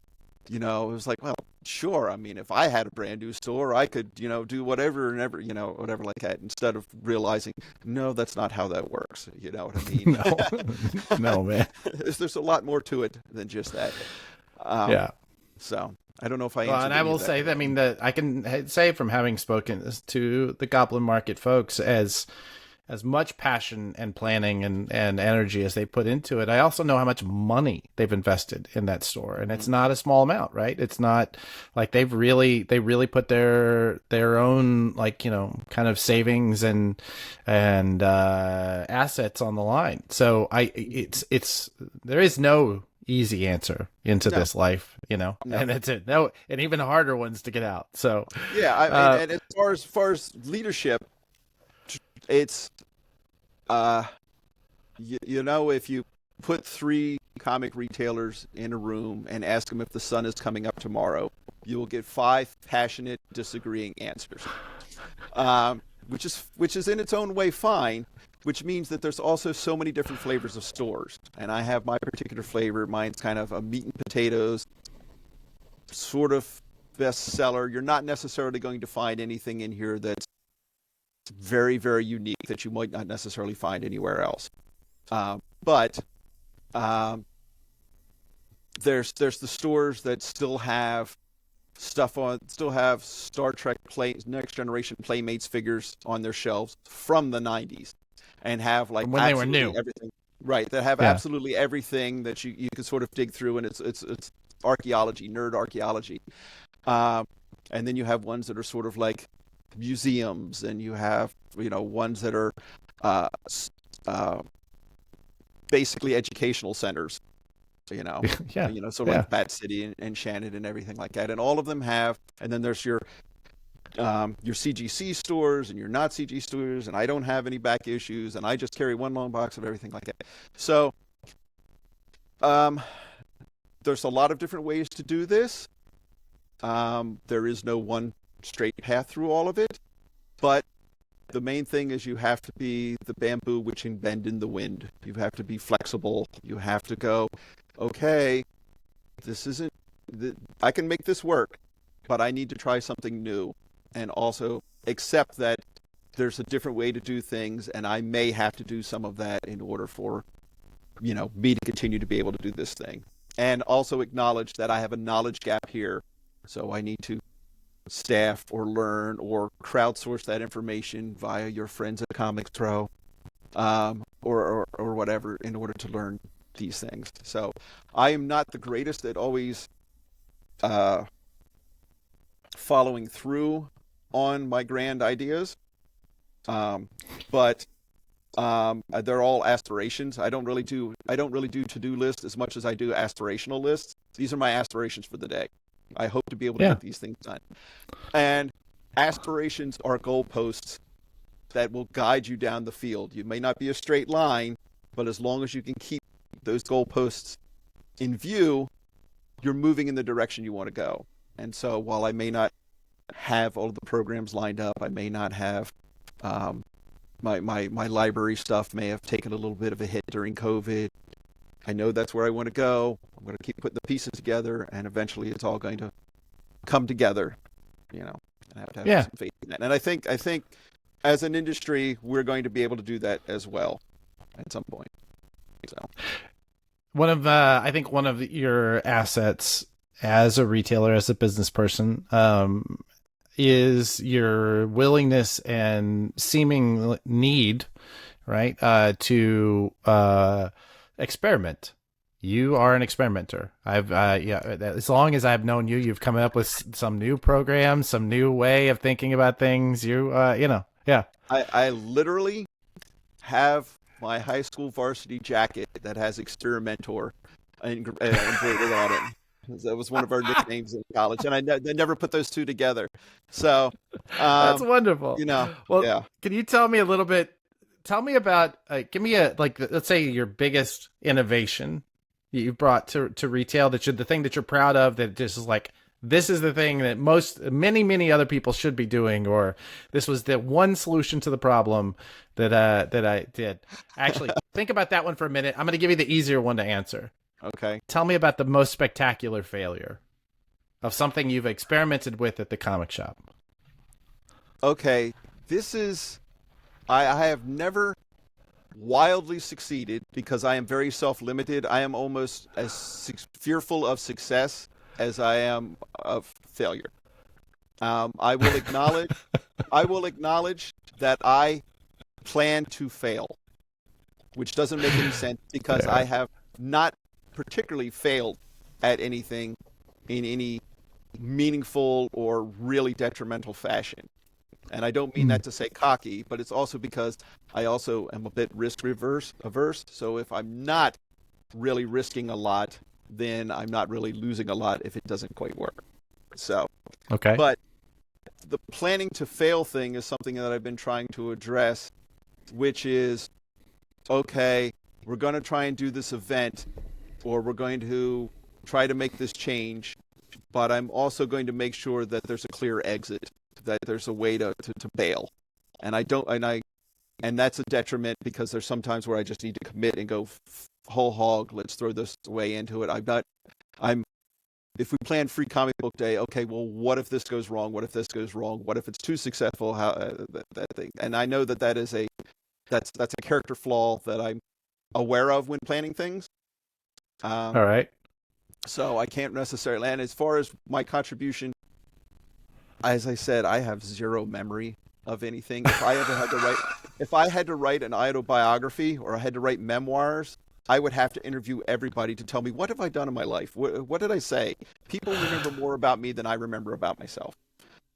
A: it was like, well, sure. I mean, if I had a brand new store, I could, do whatever and ever, whatever like that. Instead of realizing, no, that's not how that works. You know what I mean?
B: No, no, man.
A: There's a lot more to it than just that.
B: Yeah.
A: So I don't know if I
B: Well,
A: answered
B: and I
A: any
B: will
A: of that
B: say, I
A: correctly.
B: mean, that I can say from having spoken to the Goblin Market folks, as much passion and planning and energy as they put into it, I also know how much money they've invested in that store, and it's not a small amount, right? It's not like they really put their own, like, kind of savings and assets on the line. So it's there is no easy answer into
A: No,
B: this life,
A: no.
B: and it's no, and even harder ones to get out. So
A: Yeah, and as far as leadership, it's if you put three comic retailers in a room and ask them if the sun is coming up tomorrow, you will get five passionate, disagreeing answers, which is in its own way fine. Which means that there's also so many different flavors of stores, and I have my particular flavor. Mine's kind of a meat and potatoes sort of bestseller. You're not necessarily going to find anything in here that's very, very unique that you might not necessarily find anywhere else. But there's the stores that still have still have Star Trek Next Generation Playmates figures on their shelves from the 90s, and have like
B: from when they were new.
A: everything. Right, that have
B: Yeah.
A: absolutely everything that you can sort of dig through, and it's archaeology, nerd archaeology. And then you have ones that are sort of like museums, and you have ones that are basically educational centers.
B: Yeah.
A: Sort of like Bat City and Shannon and everything like that. And all of them have. And then there's your CGC stores and your not CG stores, and I don't have any back issues, and I just carry one long box of everything like that. So there's a lot of different ways to do this. There is no one straight path through all of it, but the main thing is you have to be the bamboo which can bend in the wind. You have to be flexible. You have to go, okay, I can make this work, but I need to try something new. And also accept that there's a different way to do things, and I may have to do some of that in order for, me to continue to be able to do this thing. And also acknowledge that I have a knowledge gap here, so I need to staff or learn or crowdsource that information via your friends at Comics Pro, or whatever, in order to learn these things. So I am not the greatest at always following through on my grand ideas, but they're all aspirations. I don't really do to-do lists as much as I do aspirational lists. These are my aspirations for the day. I hope to be able to get these things done. And aspirations are goalposts that will guide you down the field. You may not be a straight line, but as long as you can keep those goalposts in view, you're moving in the direction you want to go. And so while I may not have all of the programs lined up, I may not have my library stuff may have taken a little bit of a hit during COVID. I know that's where I want to go. I'm going to keep putting the pieces together, and eventually it's all going to come together. And I have to have some faith in that. And I think as an industry, we're going to be able to do that as well at some point. So
B: I think one of your assets as a retailer, as a business person, is your willingness and seeming need, right, to experiment You are an experimenter. Yeah, as long as I've known you, you've come up with some new program, some new way of thinking about things. Yeah.
A: I literally have my high school varsity jacket that has Experimentor embroidered on it. That was one of our nicknames in college, and I never put those two together. So,
B: That's
A: um,
B: wonderful.
A: you know,
B: Well,
A: yeah.
B: can you tell me a little bit? Tell me about, give me let's say your biggest innovation you brought to retail, the thing that you're proud of, that just is like, this is the thing that many other people should be doing, or this was the one solution to the problem that I did. Actually, think about that one for a minute. I'm going to give you the easier one to answer.
A: Okay.
B: Tell me about the most spectacular failure of something you've experimented with at the comic shop.
A: Okay. This is I have never wildly succeeded because I am very self-limited. I am almost as fearful of success as I am of failure. I will acknowledge I will acknowledge that I plan to fail, which doesn't make any sense because
B: Yeah.
A: I have not particularly failed at anything in any meaningful or really detrimental fashion. And I don't mean
B: Hmm.
A: that to say cocky, but it's also because I also am a bit risk averse. So if I'm not really risking a lot, then I'm not really losing a lot if it doesn't quite work. So,
B: Okay.
A: but the planning to fail thing is something that I've been trying to address, which is okay, we're going to try and do this event, or we're going to try to make this change, but I'm also going to make sure that there's a clear exit, that there's a way to bail. And I don't, and that's a detriment because there's sometimes where I just need to commit and go whole hog. Let's throw this way into it. I'm, if we plan free comic book day, okay, well, what if this goes wrong? What if this goes wrong? What if it's too successful? How that thing? And I know that is that's a character flaw that I'm aware of when planning things. Um,
B: All right.
A: so I can't necessarily. And as far as my contribution, as I said, I have zero memory of anything. If I had to write an autobiography or I had to write memoirs, I would have to interview everybody to tell me what have I done in my life. What did I say? People remember more about me than I remember about myself.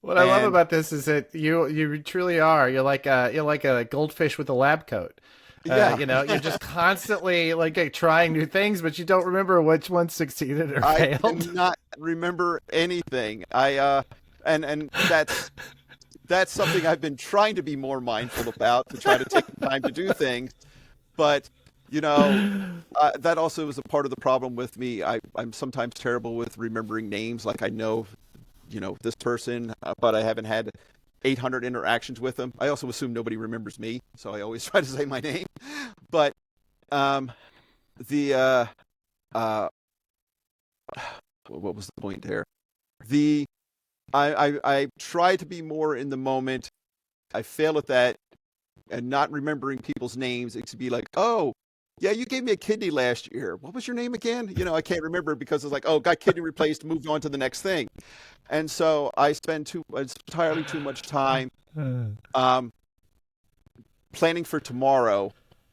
B: What I love
A: And
B: about this is that you truly are. You're like a goldfish with a lab coat.
A: yeah,
B: You're just constantly trying new things, but you don't remember which one succeeded or
A: I
B: failed.
A: cannot remember anything. And that's something I've been trying to be more mindful about to try to take the time to do things. But you know, that also is a part of the problem with me. I'm sometimes terrible with remembering names. Like I know, this person, but I haven't had 800 interactions with them. I also assume nobody remembers me, so I always try to say my name. But um, the uh, what was the point there? The I try to be more in the moment. I fail at that, and not remembering people's names. It could be like, oh, yeah, you gave me a kidney last year. What was your name again? I can't remember because it's like, oh, got kidney replaced, moved on to the next thing. And so I spend entirely too much time um, planning for tomorrow.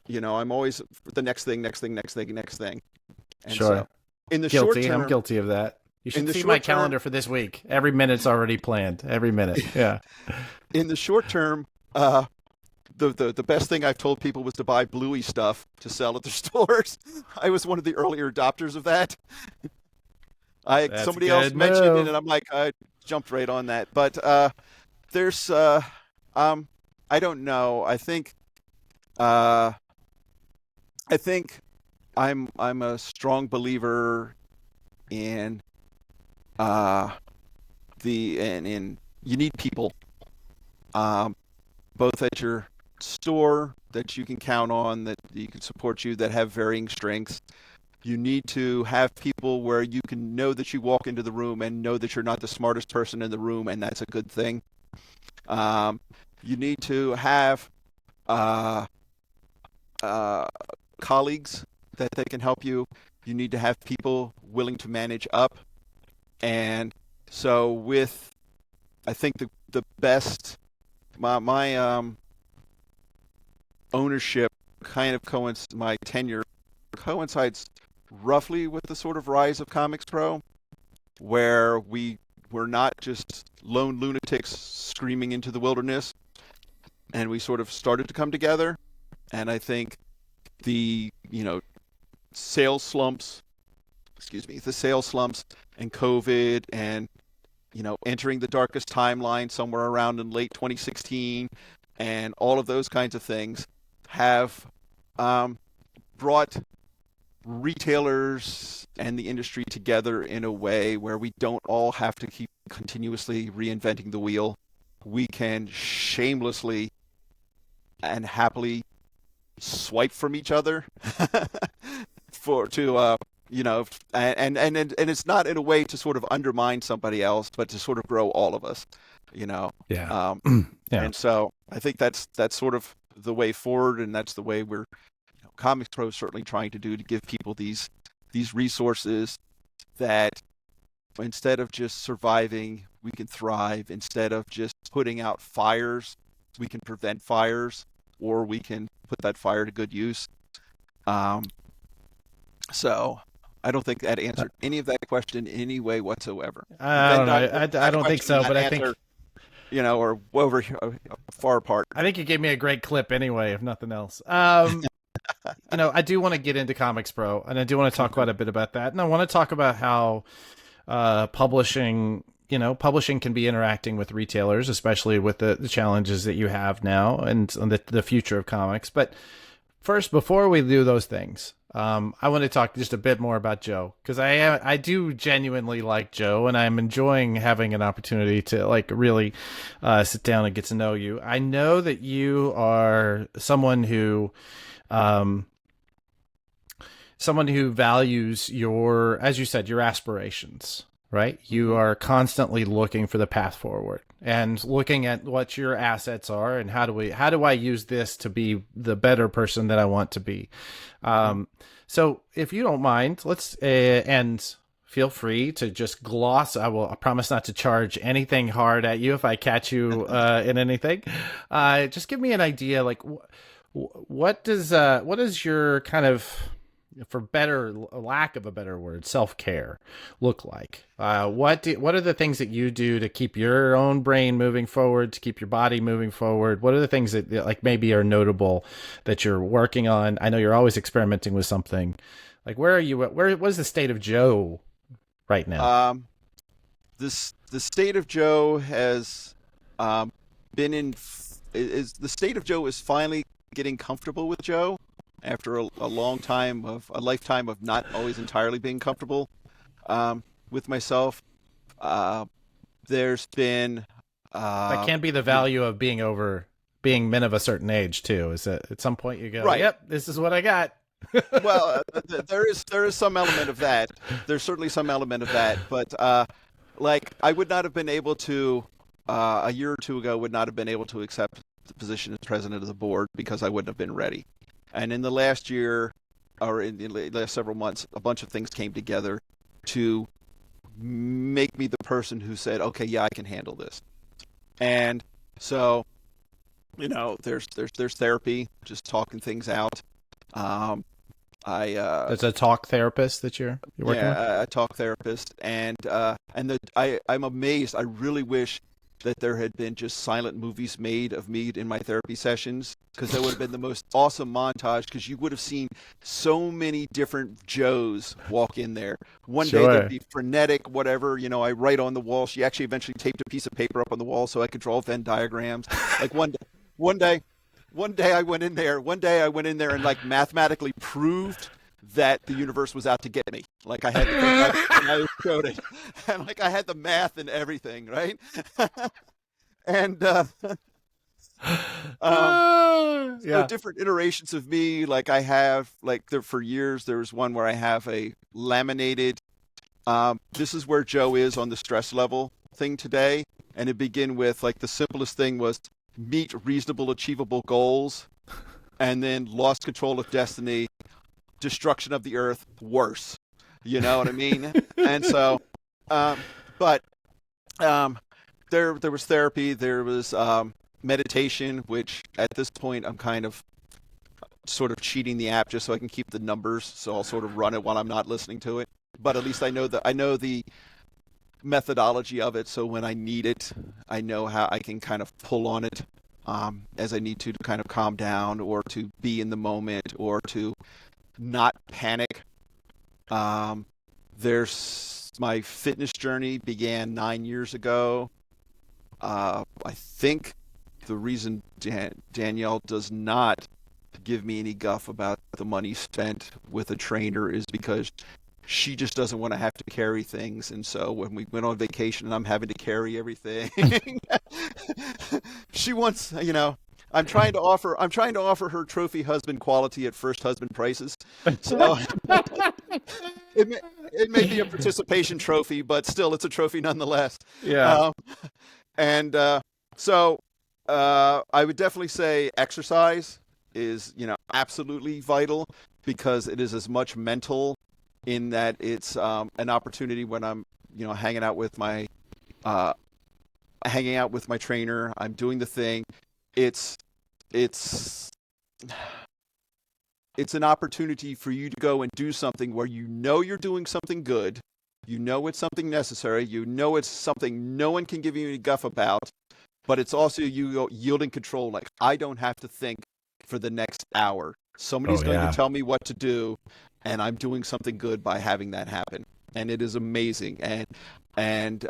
A: I'm always the next thing, next thing, next thing, next thing. And so
B: Sure.
A: in the short
B: Guilty. I'm
A: term,
B: guilty of that. You
A: in
B: should
A: the
B: see my
A: short term,
B: calendar for this week. Every minute's already planned. Every minute. Yeah.
A: in the short term, the best thing I've told people was to buy Bluey stuff to sell at their stores. I was one of the earlier adopters of that.
B: That's a
A: Somebody else
B: good
A: mentioned it,
B: move.
A: and I'm like, I jumped right on that. But there's I don't know. Uh, I think I'm a strong believer in uh in you need people, um, both at your store that you can count on, that you can support you, that have varying strengths. You need to have people where you can know that you walk into the room and know that you're not the smartest person in the room, and that's a good thing. Um, you need to have uh, uh, colleagues that they can help you. You need to have people willing to manage up. And so, I think the best, my ownership kind of my tenure coincides roughly with the sort of rise of Comics Pro, where we were not just lone lunatics screaming into the wilderness, and we sort of started to come together. And I think the, sales slumps, the sales slumps and COVID and, entering the darkest timeline somewhere around in late 2016 and all of those kinds of things have brought retailers and the industry together in a way where we don't all have to keep continuously reinventing the wheel. We can shamelessly and happily swipe from each other for to and it's not in a way to sort of undermine somebody else, but to sort of grow all of us,
B: Yeah. Yeah.
A: And so I think that's sort of the way forward, and that's the way we're Comics Pro is certainly trying to do, to give people these resources that instead of just surviving, we can thrive. Instead of just putting out fires, we can prevent fires, or we can put that fire to good use. So I don't think that answered any of that question in any way whatsoever.
B: I don't know. I don't think so, but I think
A: or over far apart.
B: I think you gave me a great clip anyway, if nothing else. I do want to get into Comics Pro, and I do want to talk quite a bit about that. And I want to talk about how publishing can be interacting with retailers, especially with the challenges that you have now and the future of comics. But first, before we do those things, I want to talk just a bit more about Joe, because I do genuinely like Joe, and I'm enjoying having an opportunity to really sit down and get to know you. I know that you are someone who values your, as you said, your aspirations, right? You are constantly looking for the path forward and looking at what your assets are and how do I use this to be the better person that I want to be. So if you don't mind, let's, and feel free to just gloss. I promise not to charge anything hard at you if I catch you in anything. Just give me an idea, what does your kind of, for lack of a better word, self-care look like? What are the things that you do to keep your own brain moving forward, to keep your body moving forward? What are the things that maybe are notable that you're working on? I know you're always experimenting with something. Where are you? What is the state of Joe right now?
A: The state of Joe has been in. The state of Joe is finally getting comfortable with Joe after a lifetime of not always entirely being comfortable with myself. There's been
B: that can be the value of being men of a certain age too. Is that at some point you go,
A: right,
B: yep, this is what I got.
A: Well, there is some element of that. There's certainly some element of that, but I would not have been able to a year or two ago would not have been able to accept the position as president of the board because I wouldn't have been ready. And in the last year, or in the last several months, a bunch of things came together to make me the person who said, okay, yeah, I can handle this. And so, there's therapy, just talking things out.
B: There's a talk therapist that you're working with?
A: Yeah, a talk therapist. And I'm amazed. I really wish that there had been just silent movies made of me in my therapy sessions, because that would have been the most awesome montage, because you would have seen so many different Joes walk in there. One day there'd be frenetic, whatever, I write on the wall. She actually eventually taped a piece of paper up on the wall so I could draw Venn diagrams. One day I went in there and mathematically proved that the universe was out to get me. I had I showed it, and I had the math and everything, right? And so different iterations of me. I have for years there was one where I have a laminated. This is where Joe is on the stress level thing today, and it begin with the simplest thing was meet reasonable, achievable goals, and then lost control of destiny. Destruction of the earth, worse. You know what I mean? And so, there was therapy, there was meditation, which at this point I'm kind of sort of cheating the app just so I can keep the numbers. So I'll sort of run it while I'm not listening to it. But at least I know the methodology of it. So when I need it, I know how I can kind of pull on it as I need to kind of calm down or to be in the moment or to not panic. There's my fitness journey began 9 years ago. I think the reason Danielle does not give me any guff about the money spent with a trainer is because she just doesn't want to have to carry things. And so when we went on vacation and I'm having to carry everything, she wants, I'm trying to offer her trophy husband quality at first husband prices. So it may be a participation trophy, but still it's a trophy nonetheless.
B: Yeah.
A: So I would definitely say exercise is, absolutely vital because it is as much mental in that it's an opportunity when I'm, hanging out with my trainer, I'm doing the thing. It's an opportunity for you to go and do something where you're doing something good, it's something necessary, it's something no one can give you any guff about, but it's also you yielding control. Like, I don't have to think for the next hour. Somebody's going to tell me what to do, and I'm doing something good by having that happen. And it is amazing. And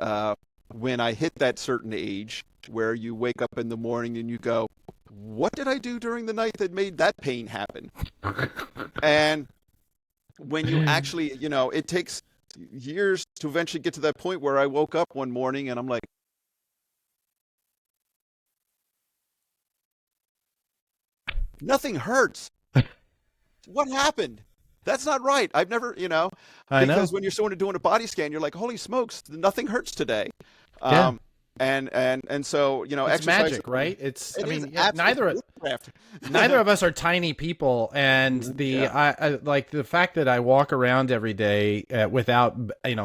A: when I hit that certain age where you wake up in the morning and you go, what did I do during the night that made that pain happen? And when you actually, it takes years to eventually get to that point where I woke up one morning and I'm like, nothing hurts. What happened? That's not right. I've never,
B: I know.
A: because when you're sort of doing a body scan, you're like, holy smokes, nothing hurts today.
B: Yeah.
A: And so,
B: it's
A: exercise,
B: magic, right? Neither of us are tiny people, and the fact that I walk around every day without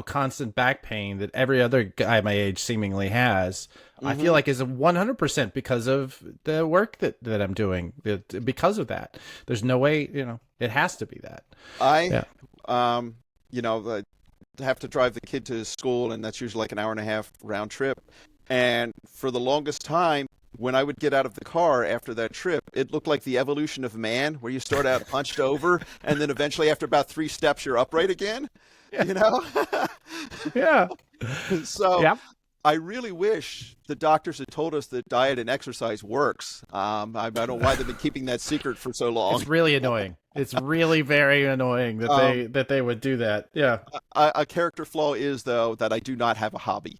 B: constant back pain that every other guy my age seemingly has, I feel like is 100% because of the work that I'm doing. Because of that, there's no way, it has to be that.
A: I have to drive the kid to school, and that's usually like an hour and a half round trip. And for the longest time, when I would get out of the car after that trip, it looked like the evolution of man, where you start out hunched over, and then eventually after about 3 steps, you're upright again,
B: Yeah.
A: So
B: Yeah.
A: I really wish the doctors had told us that diet and exercise works. I don't know why they've been keeping that secret for so long.
B: It's really annoying. It's really very annoying that they would do that. Yeah.
A: A character flaw is, though, that I do not have a hobby.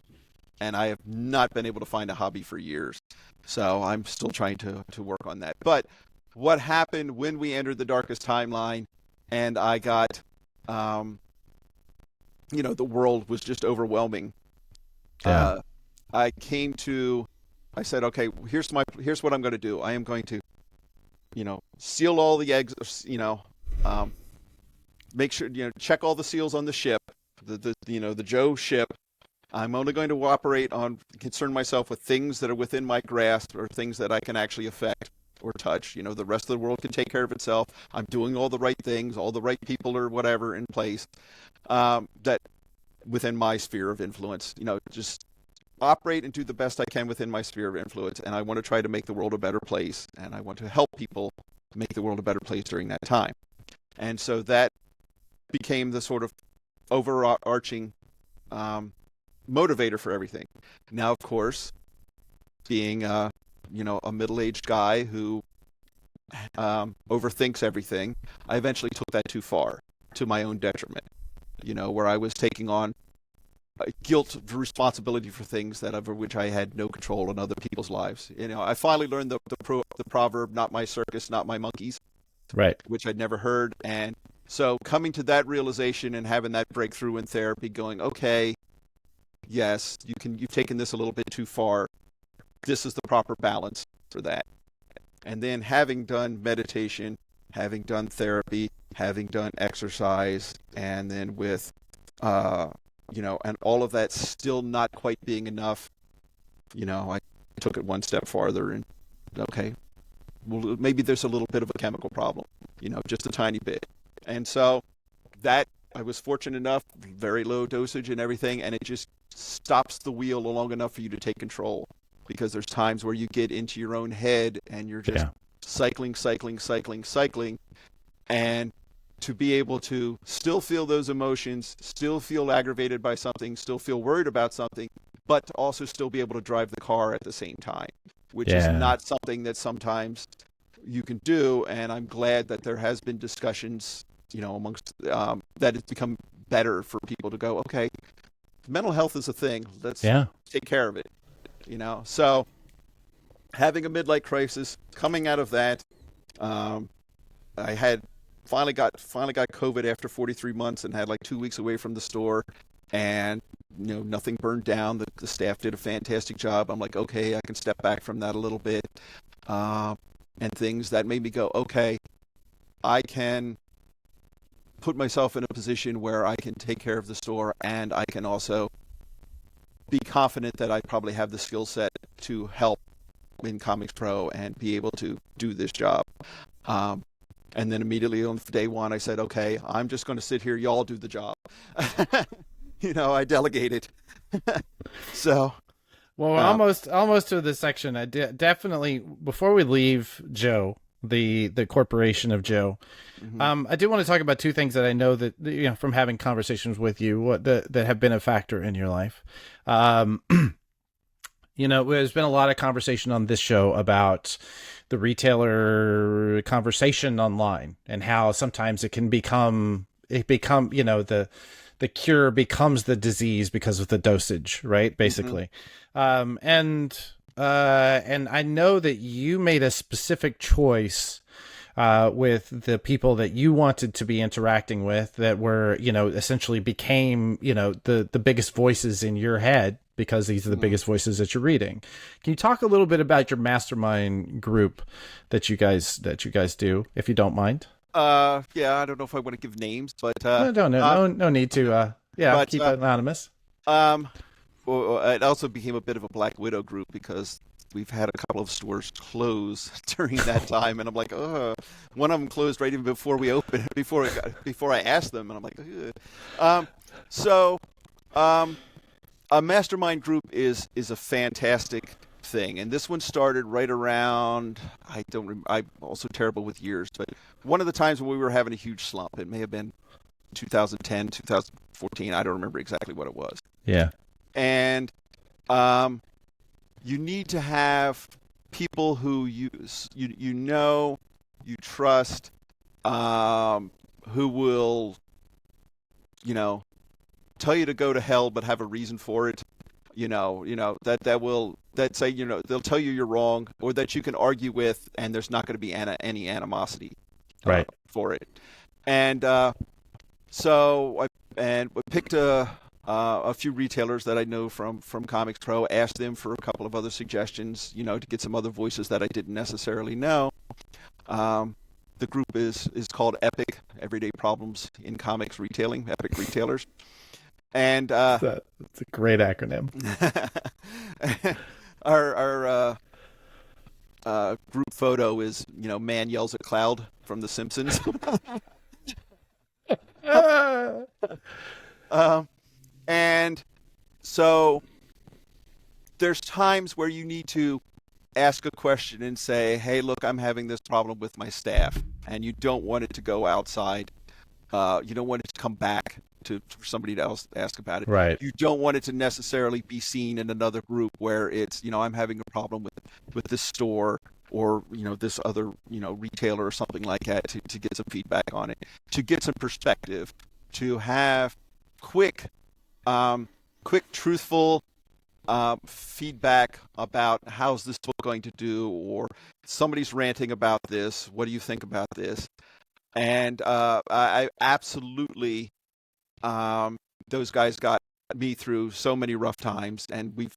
A: And I have not been able to find a hobby for years. So I'm still trying to work on that. But what happened when we entered the darkest timeline and I got, the world was just overwhelming.
B: Yeah.
A: I said, okay, here's what I'm going to do. I am going to, seal all the eggs, make sure, check all the seals on the ship, the Joe ship. I'm only going to concern myself with things that are within my grasp or things that I can actually affect or touch. The rest of the world can take care of itself. I'm doing all the right things, all the right people or whatever in place, that within my sphere of influence, just operate and do the best I can within my sphere of influence. And I want to try to make the world a better place. And I want to help people make the world a better place during that time. And so that became the sort of overarching, motivator for everything. Now, of course, being a middle-aged guy who overthinks everything, I eventually took that too far to my own detriment. Where I was taking on guilt, responsibility for things that over which I had no control in other people's lives. I finally learned the proverb, "Not my circus, not my monkeys,"
B: Right.
A: which I'd never heard. And so coming to that realization and having that breakthrough in therapy, going, okay, yes, you've taken this a little bit too far. This is the proper balance for that. And then having done meditation, having done therapy, having done exercise, and then with, and all of that still not quite being enough, I took it one step farther and, okay, well, maybe there's a little bit of a chemical problem. just a tiny bit. And so that I was fortunate enough, very low dosage and everything, and it just stops the wheel long enough for you to take control. Because there's times where you get into your own head and you're just
B: Yeah.
A: cycling, and to be able to still feel those emotions, still feel aggravated by something, still feel worried about something, but to also still be able to drive the car at the same time, which is
B: Yeah.
A: not something that sometimes you can do. And I'm glad that there has been discussions, amongst that it's become better for people to go, okay, mental health is a thing. Let's
B: Yeah.
A: take care of it. So having a midlife crisis, coming out of that, um, I had finally got COVID after 43 months and had like 2 weeks away from the store, and nothing burned down. The staff did a fantastic job. I'm like, okay, I can step back from that a little bit, and things that made me go, okay, I can put myself in a position where I can take care of the store, and I can also be confident that I probably have the skill set to help in Comics Pro and be able to do this job. And then immediately on day one, I said, okay, I'm just going to sit here. Y'all do the job. I delegated. So,
B: Well, we're almost to the section. I definitely, before we leave Joe, the corporation of Joe, I do want to talk about two things that I know that from having conversations with you, that have been a factor in your life. There's been a lot of conversation on this show about the retailer conversation online and how sometimes the cure becomes the disease because of the dosage, right? Basically. And I know that you made a specific choice with the people that you wanted to be interacting with that were, essentially became, the biggest voices in your head, because these are the biggest voices that you're reading. Can you talk a little bit about your mastermind group that you guys do, if you don't mind?
A: yeah, I don't know if I want to give names, but
B: no need to. Keep it anonymous.
A: Well, it also became a bit of a Black Widow group because we've had a couple of stores close during that time, and I'm like, one of them closed right even before we opened, before I asked them, and I'm like, a mastermind group is a fantastic thing, and this one started right around, I'm also terrible with years, but one of the times when we were having a huge slump, it may have been 2010, 2014, I don't remember exactly what it was.
B: Yeah.
A: And you need to have people who you trust, who will, tell you to go to hell, but have a reason for it. That say, they'll tell you you're wrong, or that you can argue with, and there's not going to be any animosity,
B: Right.
A: for it. And so I picked a few retailers that I know from Comics Pro, asked them for a couple of other suggestions, to get some other voices that I didn't necessarily know. The group is called EPIC, Everyday Problems in Comics Retailing, EPIC Retailers. And
B: It's a great acronym.
A: our group photo is, man yells at cloud from The Simpsons. And so there's times where you need to ask a question and say, hey, look, I'm having this problem with my staff, and you don't want it to go outside. You don't want it to come back for somebody else to ask about it.
B: Right.
A: You don't want it to necessarily be seen in another group where it's, I'm having a problem with this store, or, this other, retailer or something like that, to get some feedback on it, to get some perspective, to have quick, truthful feedback about how's this book going to do, or somebody's ranting about this. What do you think about this? And I absolutely, those guys got me through so many rough times, and we've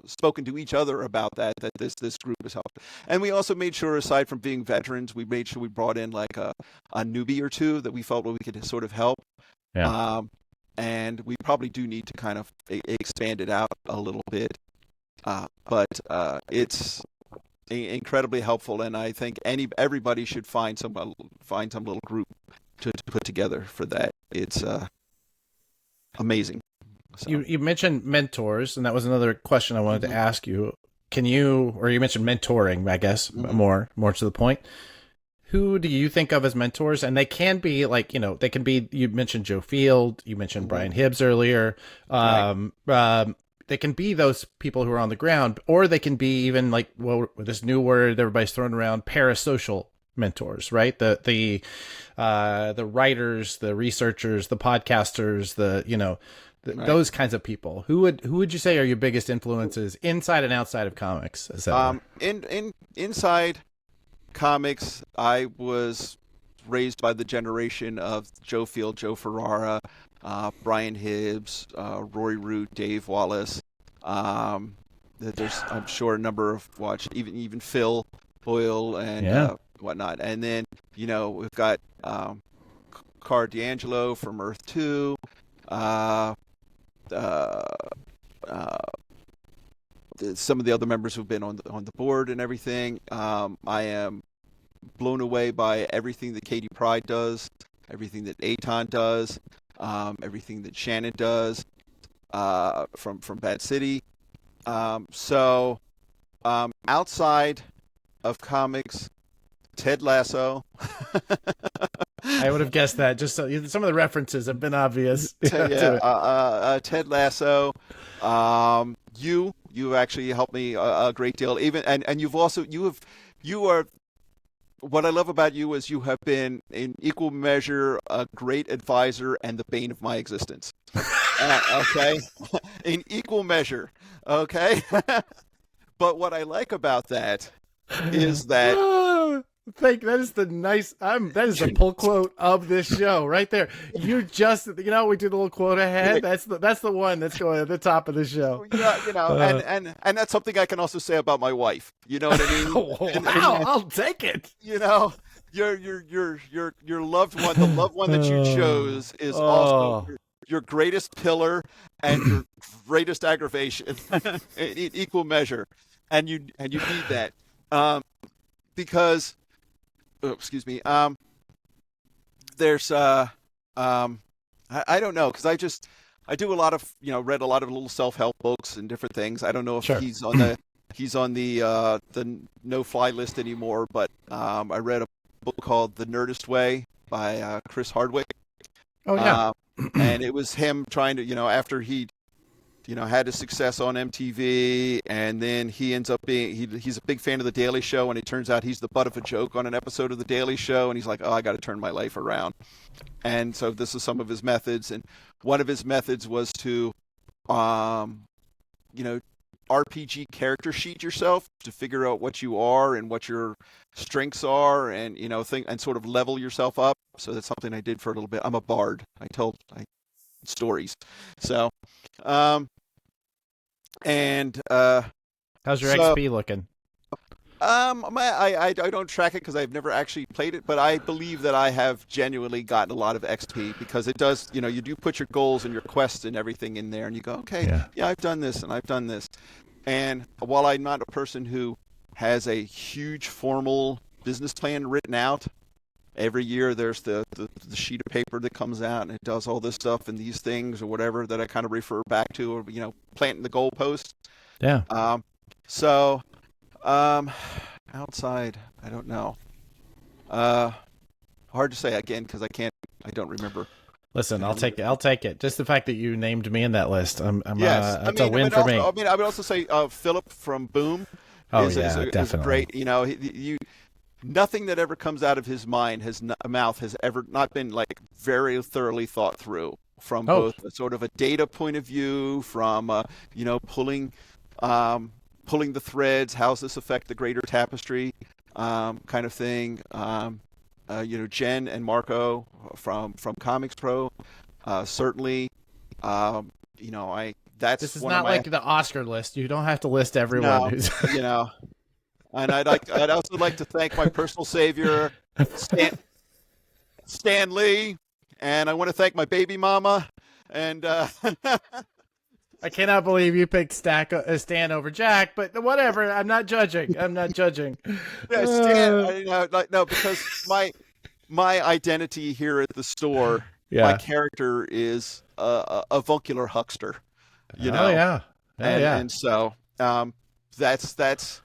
A: spoken to each other about that this group has helped. And we also made sure, aside from being veterans, we made sure we brought in like a newbie or two that we felt we could sort of help.
B: Yeah.
A: And we probably do need to kind of expand it out a little bit. But it's incredibly helpful, and I think everybody should find some little group to put together for that. It's amazing. So.
B: You mentioned mentors, and that was another question I wanted to ask you. Or you mentioned mentoring, I guess, more to the point. Who do you think of as mentors? And they can be like, they can be, you mentioned Joe Field, you mentioned Brian Hibbs earlier. They can be those people who are on the ground, or they can be even like, well, this new word everybody's throwing around, parasocial mentors, right? The writers, the researchers, the podcasters, those kinds of people. Who would you say are your biggest influences inside and outside of comics?
A: Inside comics, I was raised by the generation of Joe Field, Joe Ferrara, Brian Hibbs, Roy Root, Dave Wallace. There's, I'm sure, a number of even Phil Boyle and whatnot. And then we've got Car D'Angelo from Earth 2. Some of the other members who've been on the board and everything. I am blown away by everything that Katie Pride does, everything that Eitan does, everything that Shannon does from Bad City. So outside of comics, Ted Lasso.
B: I would have guessed that. Just some of the references have been obvious.
A: Ted Lasso. You actually helped me a great deal. Even and you are. What I love about you is you have been in equal measure a great advisor and the bane of my existence. Okay, in equal measure. Okay, but what I like about that is that.
B: That is that is the pull quote of this show right there. You just, we do the little quote ahead. That's the one that's going at the top of the show.
A: And that's something I can also say about my wife. You know what I mean?
B: Wow, I'll take it.
A: Your loved one, the loved one that you chose, is also your greatest pillar and your greatest aggravation in equal measure, and you need that because. Oh, excuse me. There's I don't know, because I do a lot of read a lot of little self-help books and different things. I don't know if he's on the no-fly list anymore, but I read a book called The Nerdist Way by Chris Hardwick.
B: Oh yeah.
A: And it was him trying to after he had his success on MTV, and then he ends up being he's a big fan of The Daily Show, and it turns out he's the butt of a joke on an episode of The Daily Show, and he's like, I got to turn my life around. And so this is some of his methods, and one of his methods was to RPG character sheet yourself to figure out what you are and what your strengths are, and and sort of level yourself up. So that's something I did for a little bit. I'm a bard. I tell stories. So
B: how's your XP looking?
A: I don't track it because I've never actually played it, but I believe that I have genuinely gotten a lot of XP, because it does, you do put your goals and your quests and everything in there, and you go, okay, yeah, I've done this and I've done this. And while I'm not a person who has a huge formal business plan written out, every year there's the sheet of paper that comes out and it does all this stuff and these things or whatever that I kind of refer back to, or planting the goalpost.
B: Yeah.
A: Outside, I don't know. Hard to say again because I don't remember.
B: Listen, I'll take it. Just the fact that you named me in that list, that's a win for me.
A: I would also say Philip from Boom.
B: Definitely.
A: Is great. Nothing that ever comes out of his mouth has ever not been like very thoroughly thought through from both a sort of a data point of view, from pulling the threads. How's this affect the greater tapestry, kind of thing. Jen and Marco from Comics Pro, certainly.
B: This is not like the Oscar list. You don't have to list everyone. Who's
A: And I'd also like to thank my personal savior, Stan Lee, and I want to thank my baby mama, and
B: I cannot believe you picked Stan over Jack, but whatever. I'm not judging. I'm not judging.
A: Yeah, Stan. No, because my identity here at the store, my
B: Yeah.
A: character is a avuncular huckster, you
B: Oh
A: know,
B: yeah. Oh
A: and
B: yeah.
A: and so that's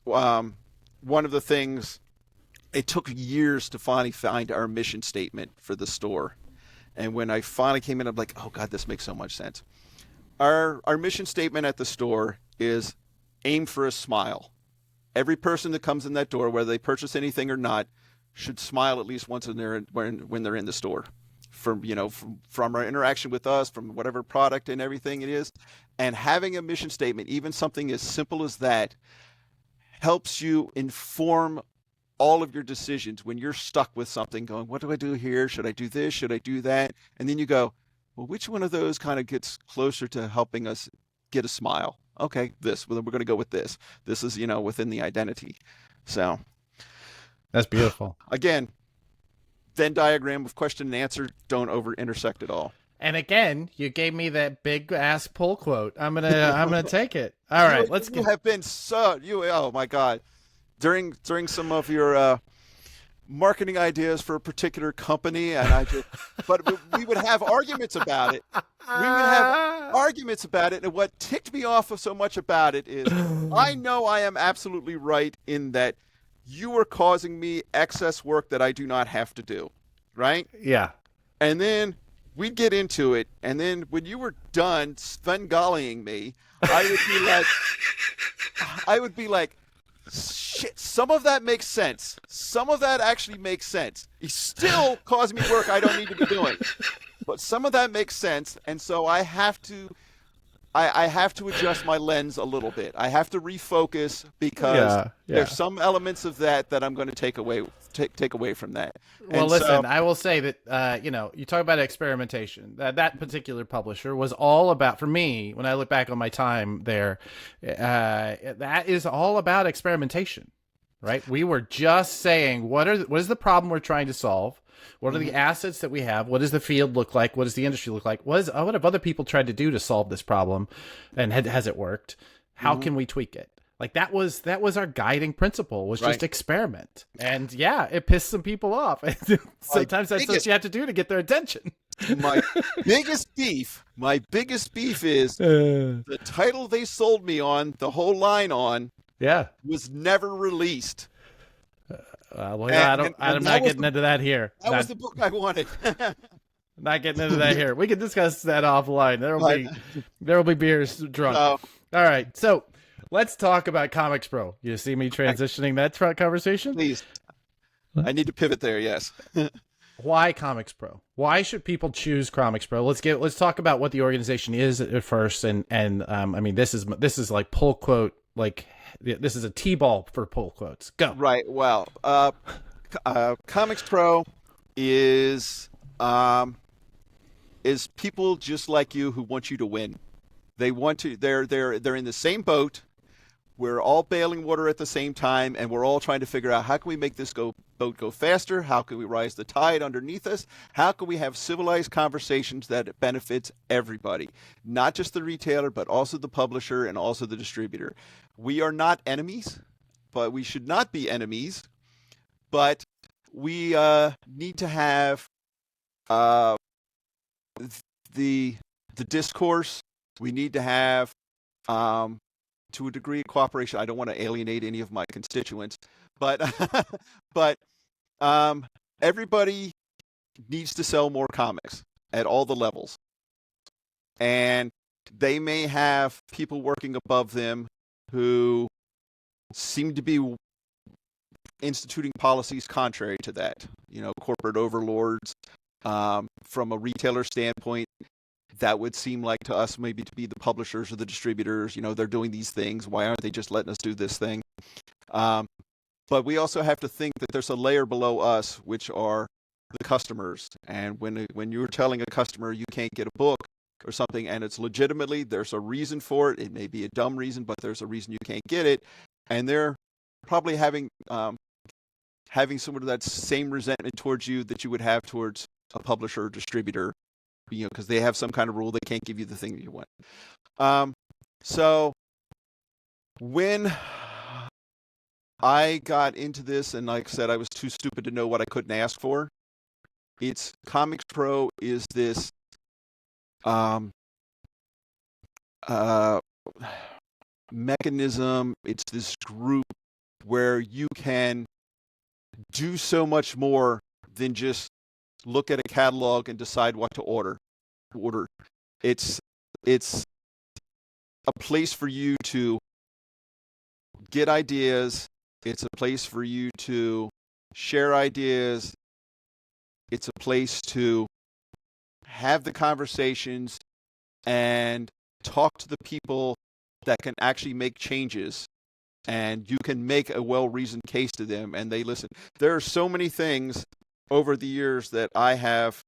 A: one of the things. It took years to finally find our mission statement for the store, and when I finally came in, I'm like, oh God, this makes so much sense. Our mission statement at the store is aim for a smile. Every person that comes in that door, whether they purchase anything or not, should smile at least once when they're in the store. From our interaction with us, from whatever product and everything it is, and having a mission statement, even something as simple as that, helps you inform all of your decisions when you're stuck with something going, what do I do here? Should I do this? Should I do that? And then you go, well, which one of those kind of gets closer to helping us get a smile? Okay, this. Well, then we're going to go with this. This is, within the identity. So,
B: That's beautiful.
A: again, Venn diagram of question and answer don't over intersect at all.
B: And again, you gave me that big ass pull quote. I'm gonna take it. All right, let's
A: You
B: get.
A: have been oh my God. During some of your marketing ideas for a particular company, but we would have arguments about it. We would have arguments about it, and what ticked me off so much about it is I know I am absolutely right in that you are causing me excess work that I do not have to do, right?
B: Yeah.
A: And then we'd get into it, and then when you were done Svengali-ing me, I would be like, shit, some of that makes sense. Some of that actually makes sense. He still causing me work I don't need to be doing. But some of that makes sense, and so I have to adjust my lens a little bit. I have to refocus because there's some elements of that I'm going to take away from that.
B: Well,
A: And
B: listen,
A: so,
B: I will say that you talk about experimentation. That particular publisher was all about, for me, when I look back on my time there, that is all about experimentation, right? We were just saying what is the problem we're trying to solve. What are the assets that we have? What does the field look like? What does the industry look like? What have other people tried to do to solve this problem, and has it worked? How can we tweak it? Like that was our guiding principle, was just experiment. And yeah, it pissed some people off. Sometimes that's what you have to do to get their attention.
A: my biggest beef is the title they sold me on, the whole line on, was never released.
B: I'm not getting into that here.
A: That was the book I wanted.
B: Not getting into that here. We can discuss that offline. There will be beers drunk. All right, so let's talk about Comics Pro. You see me transitioning that conversation?
A: Please. I need to pivot there. Yes.
B: Why Comics Pro? Why should people choose Comics Pro? Let's talk about what the organization is at first, and I mean this is like pull quote, like this is a T-ball for pull quotes. Go.
A: Right. Well, Comics Pro is people just like you who want you to win. They want to. They're in the same boat. We're all bailing water at the same time, and we're all trying to figure out how can we make this boat go faster? How can we rise the tide underneath us? How can we have civilized conversations that benefits everybody, not just the retailer, but also the publisher and also the distributor? We are not enemies, but we should not be enemies. But we need to have the discourse. We need to have to a degree of cooperation. I don't want to alienate any of my constituents, but everybody needs to sell more comics at all the levels, and they may have people working above them who seem to be instituting policies contrary to that. Corporate overlords. From a retailer standpoint, that would seem like to us maybe to be the publishers or the distributors. They're doing these things. Why aren't they just letting us do this thing? But we also have to think that there's a layer below us, which are the customers. And when you're telling a customer you can't get a book or something, and it's legitimately, there's a reason for it. It may be a dumb reason, but there's a reason you can't get it. And they're probably having some of that same resentment towards you that you would have towards a publisher or distributor, because they have some kind of rule they can't give you the thing that you want. So when I got into this, and like I said, I was too stupid to know what I couldn't ask for. It's Comics Pro is this um, uh, mechanism. It's this group where you can do so much more than just look at a catalog and decide what to order. It's it's a place for you to get ideas. It's a place for you to share ideas. It's a place to have the conversations and talk to the people that can actually make changes, and you can make a well-reasoned case to them and they listen. There are so many things over the years that I have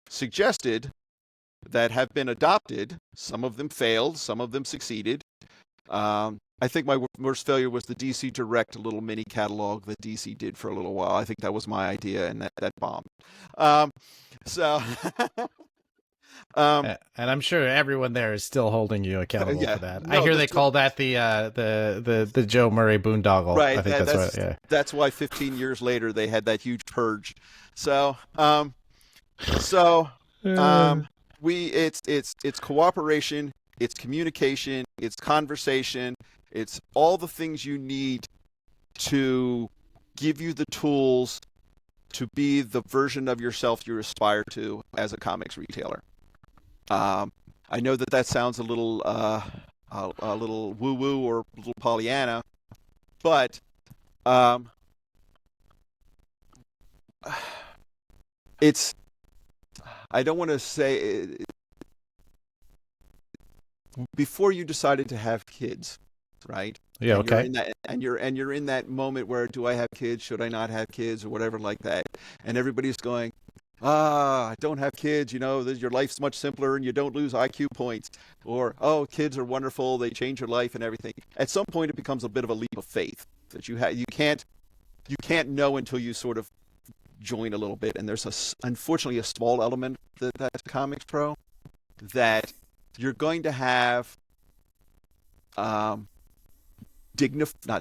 A: suggested that have been adopted. Some of them failed, some of them succeeded. I think my worst failure was the DC Direct little mini catalog that DC did for a little while. I think that was my idea, and that bombed. Um, so,
B: And I'm sure everyone there is still holding you accountable
A: yeah,
B: for that. I
A: no,
B: hear they call that the Joe Murray boondoggle.
A: right.
B: I think that's right. Yeah.
A: That's why 15 years later they had that huge purge. So, so it's cooperation, it's communication, it's conversation, it's all the things you need to give you the tools to be the version of yourself you aspire to as a comics retailer. I know that sounds a little woo woo or a little Pollyanna, but it's I don't want to say before you decided to have kids, right?
B: Yeah.
A: And you're
B: Okay.
A: in that, and you're in that moment where do I have kids? Should I not have kids, or whatever like that? And everybody's going, I don't have kids. You know, your life's much simpler, and you don't lose IQ points. Or oh, kids are wonderful; they change your life and everything. At some point, it becomes a bit of a leap of faith that you can't know until you sort of join a little bit. And there's unfortunately a small element that's Comics Pro that you're going to have not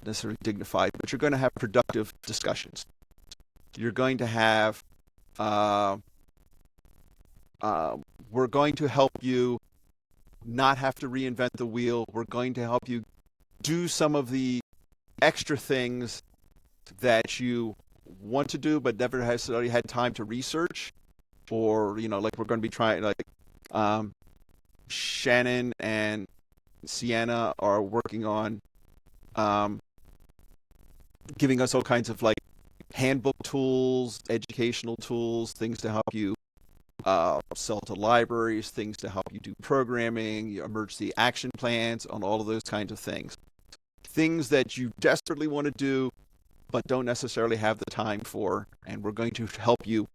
A: necessarily dignified, but you're going to have productive discussions. You're going to have we're going to help you not have to reinvent the wheel. We're going to help you do some of the extra things that you want to do but never necessarily had time to research, or like we're going to be trying, like Shannon and Sienna are working on giving us all kinds of like handbook tools, educational tools, things to help you sell to libraries, things to help you do programming, emergency action plans, on all of those kinds of things. Things that you desperately want to do but don't necessarily have the time for, and we're going to help you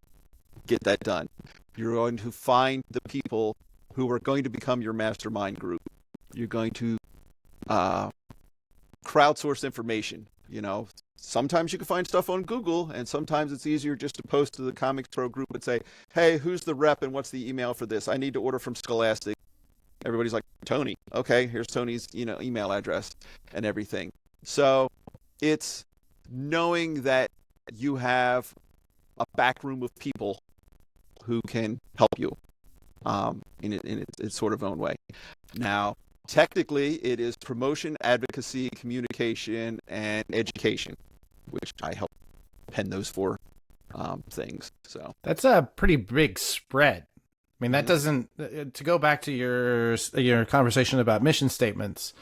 A: get that done. You're going to find the people who are going to become your mastermind group. You're going to crowdsource information. Sometimes you can find stuff on Google, and sometimes it's easier just to post to the Comics Pro group and say, hey, who's the rep and what's the email for this? I need to order from Scholastic. Everybody's like, Tony. Okay, here's Tony's email address and everything. So it's knowing that you have a back room of people who can help you in its sort of own way. Now, technically, it is promotion, advocacy, communication, and education, which I help pen those four things. So
B: That's a pretty big spread. I mean, that doesn't. To go back to your conversation about mission statements,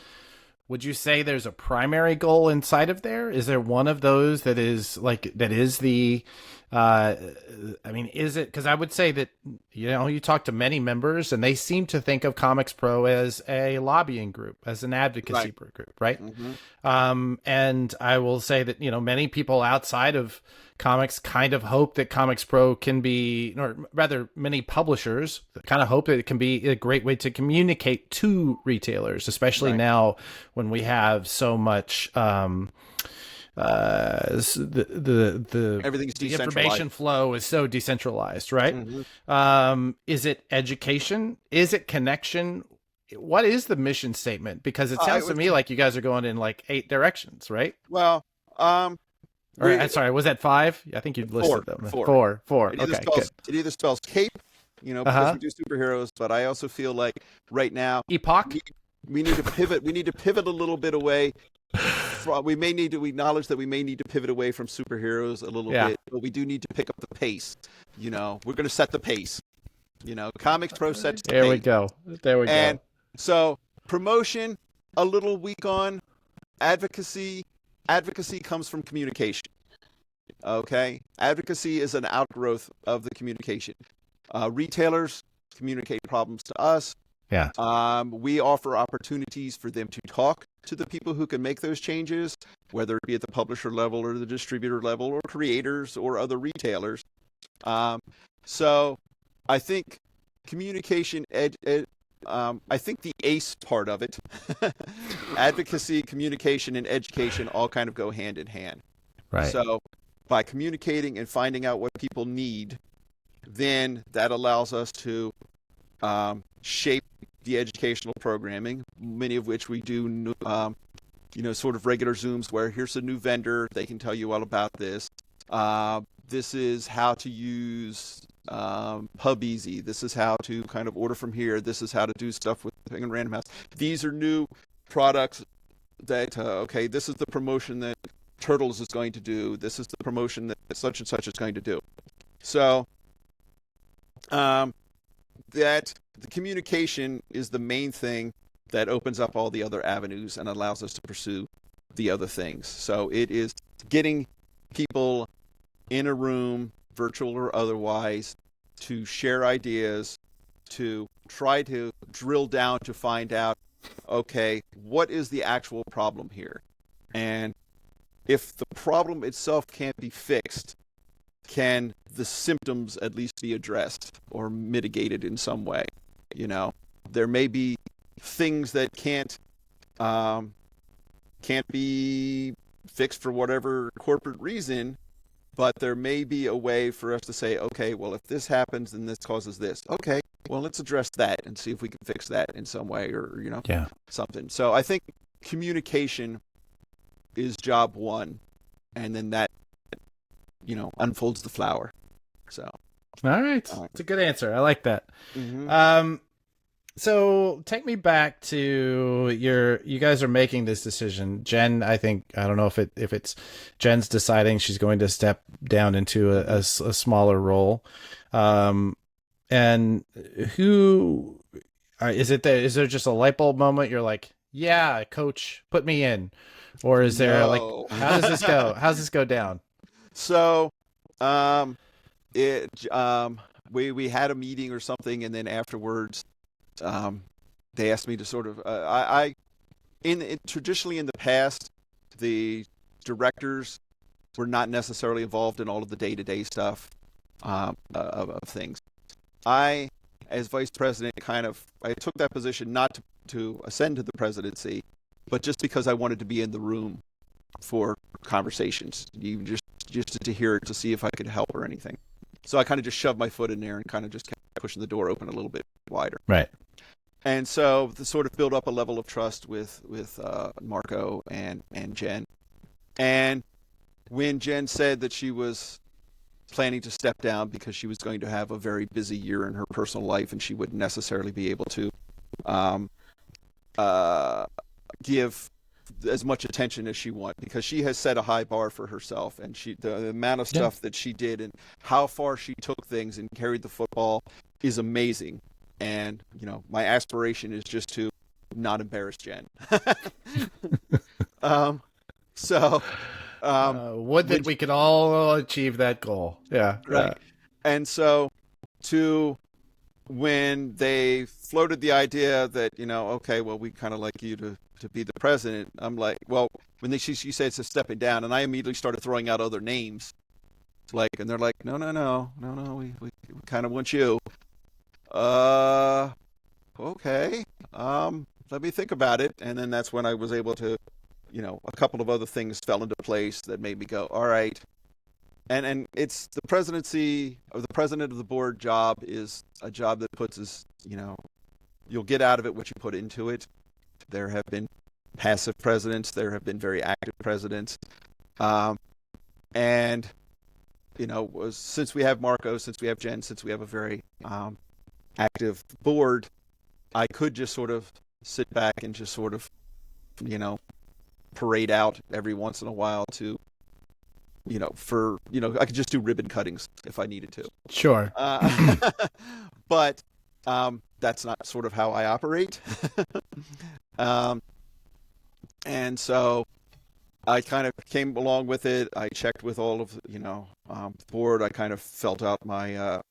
B: would you say there's a primary goal inside of there? Is there one of those that is the I mean, is it, because I would say that, you talk to many members and they seem to think of Comics Pro as a lobbying group, as an advocacy group, right?
A: Mm-hmm.
B: And I will say that, many people outside of comics kind of hope that Comics Pro can be, or rather many publishers kind of hope that it can be a great way to communicate to retailers, especially now when we have so much
A: everything's
B: the
A: decentralized.
B: information flow is so decentralized, right?
A: Mm-hmm.
B: Is it education? Is it connection? what is the mission statement? Because it
A: I
B: sounds to
A: was
B: me like you guys are going in like 8 directions, right?
A: well,
B: Or
A: we
B: sorry, was that 5? I think you
A: four,
B: listed them.
A: four.
B: Four.
A: It either
B: Okay,
A: spells
B: good.
A: it either spells cape,
B: Uh
A: because we
B: huh.
A: do superheroes, but I also feel like right now
B: Epoch.
A: we, we need to pivot. We need to pivot a little bit away. We may need to acknowledge that we may need to pivot away from superheroes a little
B: Yeah.
A: bit, but we do need to pick up the pace. We're going to set the pace. Comics Pro sets the
B: There we
A: pace,
B: go. There we
A: and
B: go.
A: so promotion a little weak on advocacy. Advocacy comes from communication. Okay, advocacy is an outgrowth of the communication. Retailers communicate problems to us.
B: Yeah.
A: We offer opportunities for them to talk to the people who can make those changes, whether it be at the publisher level or the distributor level or creators or other retailers. So I think communication, I think the ACE part of it, advocacy, communication, and education all kind of go hand in hand.
B: Right.
A: So by communicating and finding out what people need, then that allows us to shape the educational programming, many of which we do, sort of regular Zooms where here's a new vendor, they can tell you all about this. This is how to use PubEasy. This is how to kind of order from here. This is how to do stuff with Penguin Random House. These are new products that, this is the promotion that Turtles is going to do. This is the promotion that such and such is going to do. So that the communication is the main thing that opens up all the other avenues and allows us to pursue the other things. So it is getting people in a room, virtual or otherwise, to share ideas, to try to drill down to find out, okay, what is the actual problem here? And if the problem itself can't be fixed, can the symptoms at least be addressed or mitigated in some way? There may be things that can't be fixed for whatever corporate reason, but there may be a way for us to say, okay, well, if this happens, then this causes this. Okay, well, let's address that and see if we can fix that in some way or,
B: Yeah.
A: something. So I think communication is job one, and then that, unfolds the flower. So.
B: All right. It's a good answer. I like that.
A: Mm-hmm.
B: So take me back to you guys are making this decision. Jen, I don't know if it's Jen's deciding she's going to step down into a smaller role. And who is it is there just a light bulb moment? You're like, yeah, coach, put me in. Or is there
A: No.
B: how does this go? How's this go down?
A: So, we had a meeting or something, and then afterwards, they asked me to sort of, traditionally in the past, the directors were not necessarily involved in all of the day-to-day stuff of things. I, as vice president, I took that position not to ascend to the presidency, but just because I wanted to be in the room for conversations, even just to hear it, to see if I could help or anything. So I kind of just shoved my foot in there and kind of just kept pushing the door open a little bit wider.
B: Right.
A: And so to sort of build up a level of trust with Marco and Jen. And when Jen said that she was planning to step down because she was going to have a very busy year in her personal life and she wouldn't necessarily be able to give as much attention as she wants, because she has set a high bar for herself, and the amount of stuff that she did and how far she took things and carried the football is amazing. And my aspiration is just to not embarrass Jen.
B: Would that we could all achieve that goal. Yeah.
A: Right. And so when they floated the idea that, okay, well, we kind of like you to be the president, I'm like, well, when she said it's a stepping down, and I immediately started throwing out other names, and they're like, no, we kind of want you. Okay. Let me think about it. And then that's when I was able to, a couple of other things fell into place that made me go, all right. And it's the presidency, or the president of the board job is a job that puts us, you'll get out of it what you put into it. There have been passive presidents. There have been very active presidents. And, since we have Marco, since we have Jen, since we have a very active board, I could just sort of sit back and just sort of, parade out every once in a while to, I could just do ribbon cuttings if I needed to.
B: Sure.
A: But that's not sort of how I operate. And so I kind of came along with it. I checked with all of, the board. I kind of felt out my,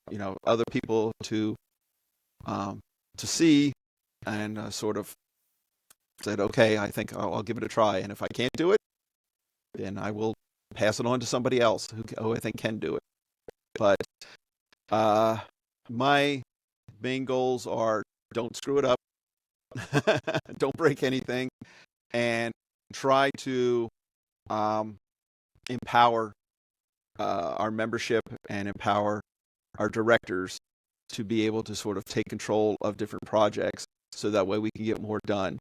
A: other people to see, and sort of said, okay, I think I'll give it a try. And if I can't do it, then I will pass it on to somebody else who I think can do it. But my main goals are: don't screw it up, don't break anything, and try to empower our membership and empower our directors to be able to sort of take control of different projects, so that way we can get more done.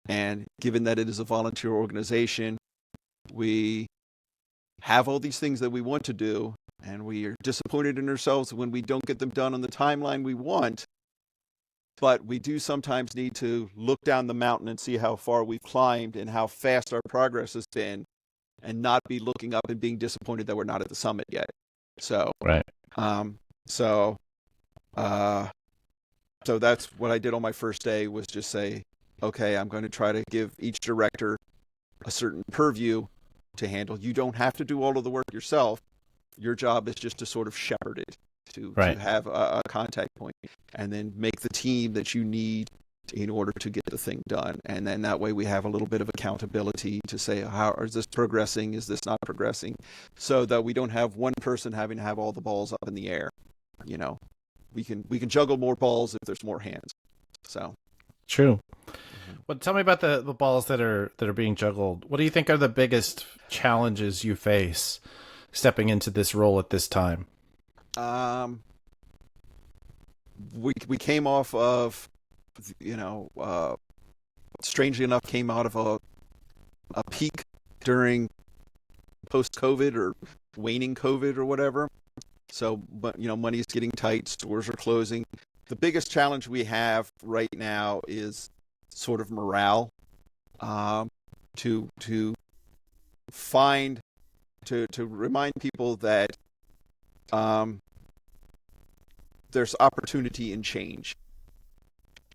A: And given that it is a volunteer organization, we have all these things that we want to do, and we are disappointed in ourselves when we don't get them done on the timeline we want. But we do sometimes need to look down the mountain and see how far we've climbed and how fast our progress has been, and not be looking up and being disappointed that we're not at the summit yet. So,
B: right.
A: So that's what I did on my first day, was just say, okay, I'm going to try to give each director a certain purview to handle. You don't have to do all of the work yourself. Your job is just to sort of shepherd it, to have a contact point, and then make the team that you need in order to get the thing done. And then that way we have a little bit of accountability to say, how is this progressing? Is this not progressing? So that we don't have one person having to have all the balls up in the air. We can juggle more balls if there's more hands. So
B: true. Well, tell me about the balls that are being juggled. What do you think are the biggest challenges you face stepping into this role at this time?
A: We came off of, strangely enough, came out of a peak during post-COVID or waning COVID or whatever. So, but money is getting tight. Stores are closing. The biggest challenge we have right now is sort of morale, to remind people that there's opportunity in change.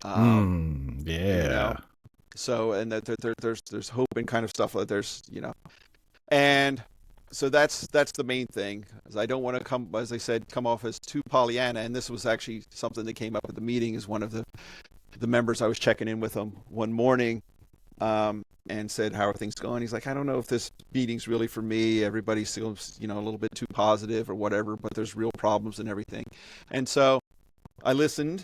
B: Yeah.
A: So, and that there's hope and kind of stuff like and so that's the main thing. Is I don't want to come off as too Pollyanna. And this was actually something that came up at the meeting. Is one of the members, I was checking in with him one morning, and said, how are things going? He's like, I don't know if this meeting's really for me. Everybody seems, a little bit too positive or whatever, but there's real problems and everything. And so I listened,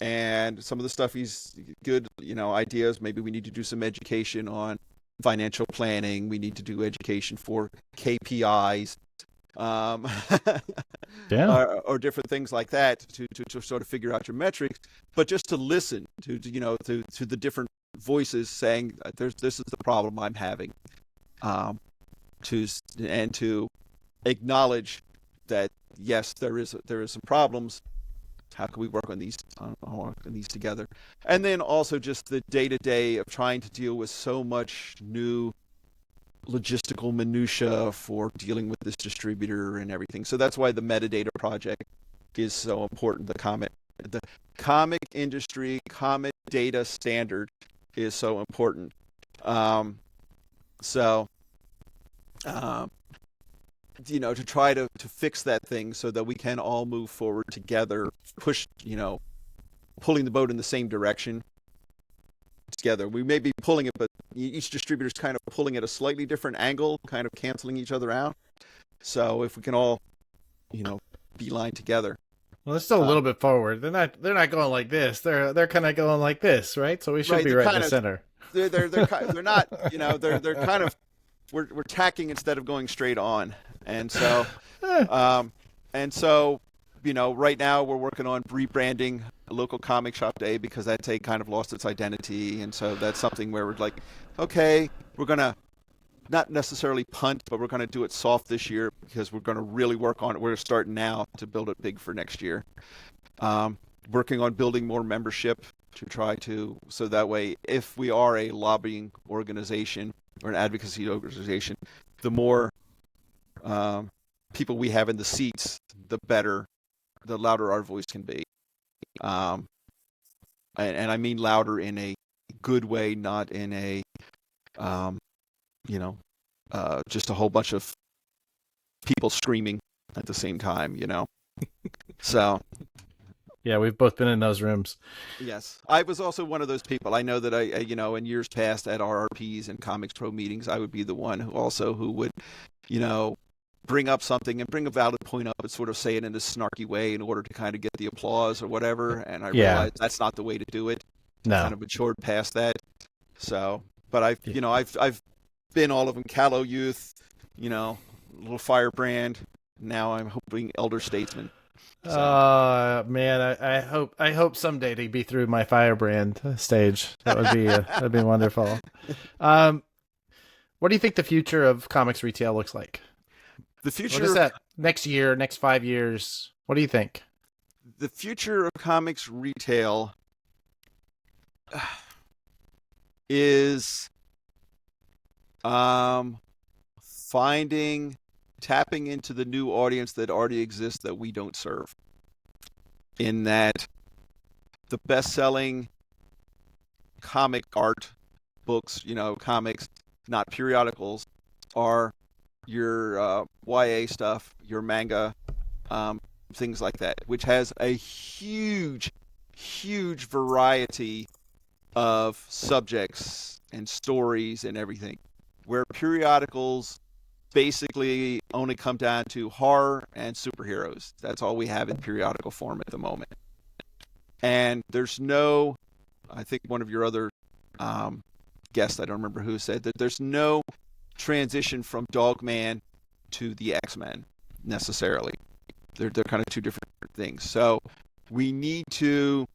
A: and some of the stuff he's good, ideas. Maybe we need to do some education on financial planning. We need to do education for KPIs, or different things like that to sort of figure out your metrics, but just to listen to the different voices saying, this is the problem I'm having, to acknowledge that yes, there is some problems. How can we work on these together? And then also just the day-to-day of trying to deal with so much new logistical minutia for dealing with this distributor and everything. So that's why the metadata project is so important. The comic industry comic data standard is so important. To try to fix that thing so that we can all move forward together, push, pulling the boat in the same direction together. We may be pulling it, but each distributor is kind of pulling at a slightly different angle, kind of canceling each other out. So if we can all, beeline together.
B: Well, they're still a little bit forward. They're not going like this. They're kind of going like this, right? So we should be right in the center.
A: They're not, they're kind of, we're tacking instead of going straight on. And so, right now we're working on rebranding a local comic shop day because that day kind of lost its identity, and so that's something where we're like, okay, we're gonna not necessarily punt, but we're gonna do it soft this year because we're gonna really work on it. We're starting now to build it big for next year. Working on building more membership to try to, so that way, if we are a lobbying organization or an advocacy organization, the more people we have in the seats, the better, the louder our voice can be. And I mean louder in a good way, not in a, you know, just a whole bunch of people screaming at the same time, you know. So.
B: Yeah, we've both been in those rooms.
A: Yes, I was also one of those people. I know that you know, in years past at RRPs and Comics Pro meetings, I would be the one who would, you know, bring up something and bring a valid point up, but sort of say it in a snarky way in order to kind of get the applause or whatever. And I realized that's not the way to do it.
B: No.
A: Kind of matured past that. So, but I've been all of them: Callow Youth, you know, Little Firebrand. Now I'm hoping Elder Statesman. So.
B: Man, I hope someday to be through my Firebrand stage. That'd be wonderful. What do you think the future of comics retail looks like?
A: The future,
B: what is that next year, next 5 years? What do you think?
A: The future of comics retail is tapping into the new audience that already exists that we don't serve. In that the best-selling comic art books, you know, comics, not periodicals, are your YA stuff, your manga, things like that, which has a huge variety of subjects and stories and everything, where periodicals basically only come down to horror and superheroes. That's all we have in periodical form at the moment. And there's no, I think one of your other guests, I don't remember who, said that there's no transition from Dogman to the X-Men necessarily. They're kind of two different things. So we need to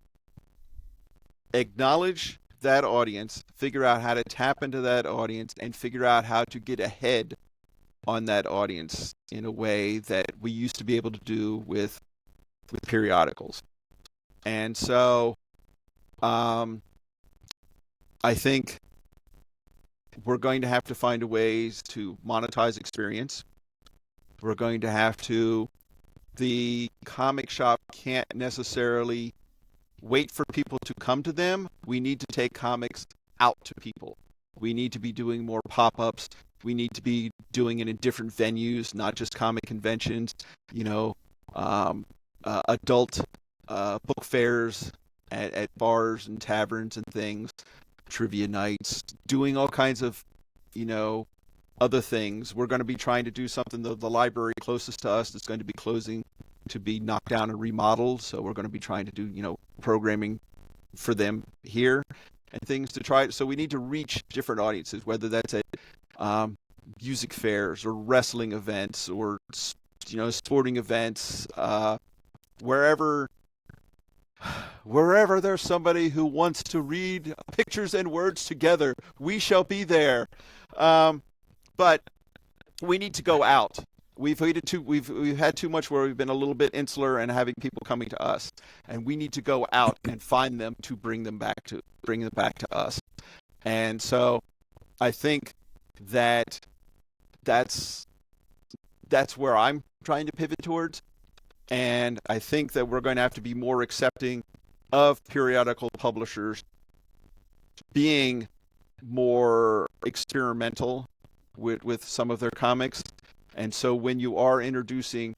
A: acknowledge that audience, figure out how to tap into that audience, and figure out how to get ahead on that audience in a way that we used to be able to do with periodicals. And so I think we're going to have to find ways to monetize experience. We're going to have to, the comic shop can't necessarily wait for people to come to them. We need to take comics out to people. We need to be doing more pop-ups. We need to be doing it in different venues, not just comic conventions, you know, adult book fairs at bars and taverns and things, trivia nights, doing all kinds of, you know, other things. We're going to be trying to do something, the library closest to us is going to be closing to be knocked down and remodeled. So we're going to be trying to do, you know, programming for them here and things to try. So we need to reach different audiences, whether that's at music fairs or wrestling events or, you know, sporting events, wherever there's somebody who wants to read pictures and words together, we shall be there. But we need to go out. We've had too much where we've been a little bit insular and having people coming to us, and we need to go out and find them to bring them back to us. And so I think that's where I'm trying to pivot towards. And I think that we're going to have to be more accepting of periodical publishers being more experimental with some of their comics. And so when you are introducing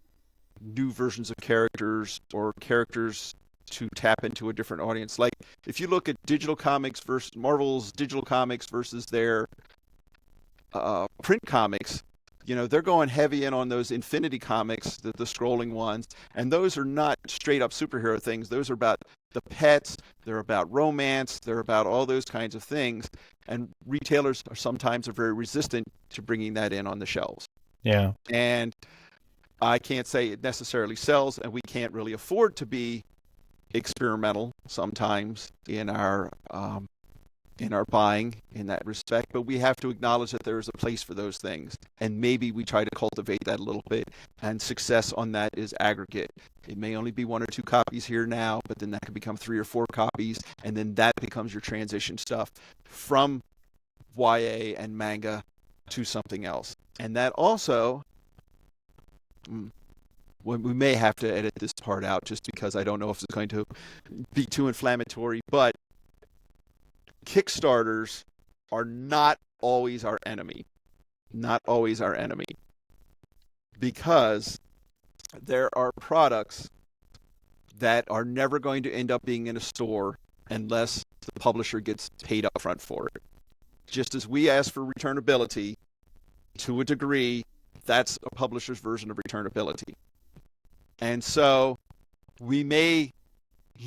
A: new versions of characters or characters to tap into a different audience, like if you look at digital comics versus Marvel's digital comics versus their print comics, you know, they're going heavy in on those Infinity comics, the scrolling ones, and those are not straight up superhero things. Those are about the pets, they're about romance, they're about all those kinds of things, and retailers sometimes are very resistant to bringing that in on the shelves.
B: Yeah.
A: And I can't say it necessarily sells, and we can't really afford to be experimental sometimes in our buying in that respect, but we have to acknowledge that there is a place for those things. And maybe we try to cultivate that a little bit. And success on that is aggregate. It may only be 1 or 2 copies here now, but then that could become 3 or 4 copies. And then that becomes your transition stuff from YA and manga to something else. And that also, we may have to edit this part out just because I don't know if it's going to be too inflammatory, but Kickstarters are not always our enemy. Not always our enemy. Because there are products that are never going to end up being in a store unless the publisher gets paid up front for it. Just as we ask for returnability, to a degree, that's a publisher's version of returnability. And so we may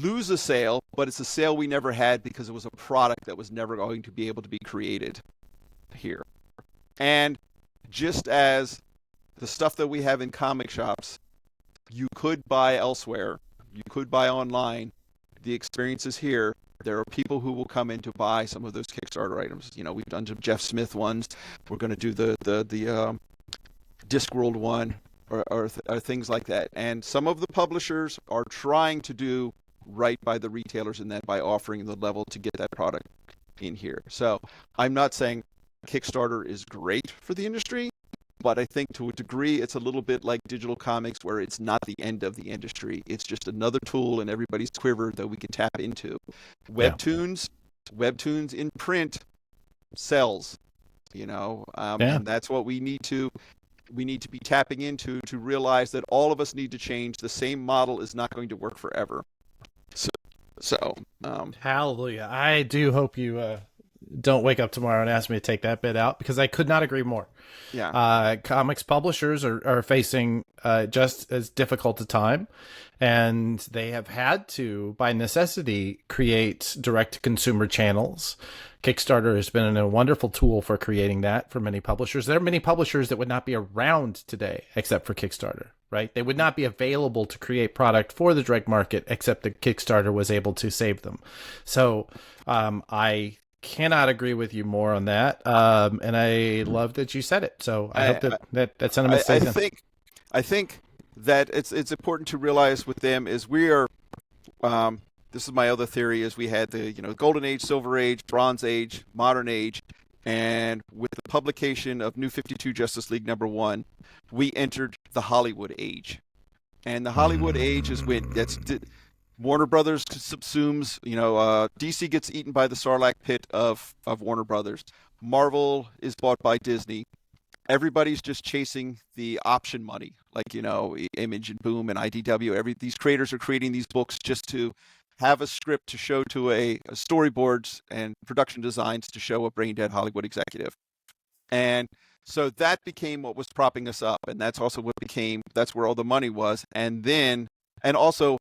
A: lose a sale, but it's a sale we never had because it was a product that was never going to be able to be created here. And just as the stuff that we have in comic shops, you could buy elsewhere, you could buy online, the experience is here. There are people who will come in to buy some of those Kickstarter items. You know, we've done some Jeff Smith ones. We're going to do the Discworld one or things like that. And some of the publishers are trying to do right by the retailers in that by offering the level to get that product in here. So I'm not saying Kickstarter is great for the industry, but I think to a degree it's a little bit like digital comics where it's not the end of the industry. It's just another tool in everybody's quiver that we can tap into. Webtoons in print sells, and that's what we need to be tapping into to realize that all of us need to change. The same model is not going to work forever. So,
B: hallelujah. I do hope you don't wake up tomorrow and ask me to take that bit out, because I could not agree more.
A: Yeah.
B: Comics publishers are facing just as difficult a time, and they have had to, by necessity, create direct-to-consumer channels. Kickstarter has been a wonderful tool for creating that for many publishers. There are many publishers that would not be around today except for Kickstarter, right? They would not be available to create product for the direct market except that Kickstarter was able to save them. So I cannot agree with you more on that. And I love that you said it. So I hope that sentiment stays in.
A: I think that it's important to realize with them is we are, this is my other theory, is we had the Golden Age, Silver Age, Bronze Age, Modern Age, and with the publication of New 52 Justice League #1, we entered the Hollywood Age. And the Hollywood Age is when Warner Brothers subsumes, DC gets eaten by the Sarlacc pit of Warner Brothers. Marvel is bought by Disney. Everybody's just chasing the option money, like, Image and Boom and IDW. These creators are creating these books just to have a script to show to a storyboards and production designs to show a brain dead Hollywood executive. And so that became what was propping us up. And that's also that's where all the money was. And also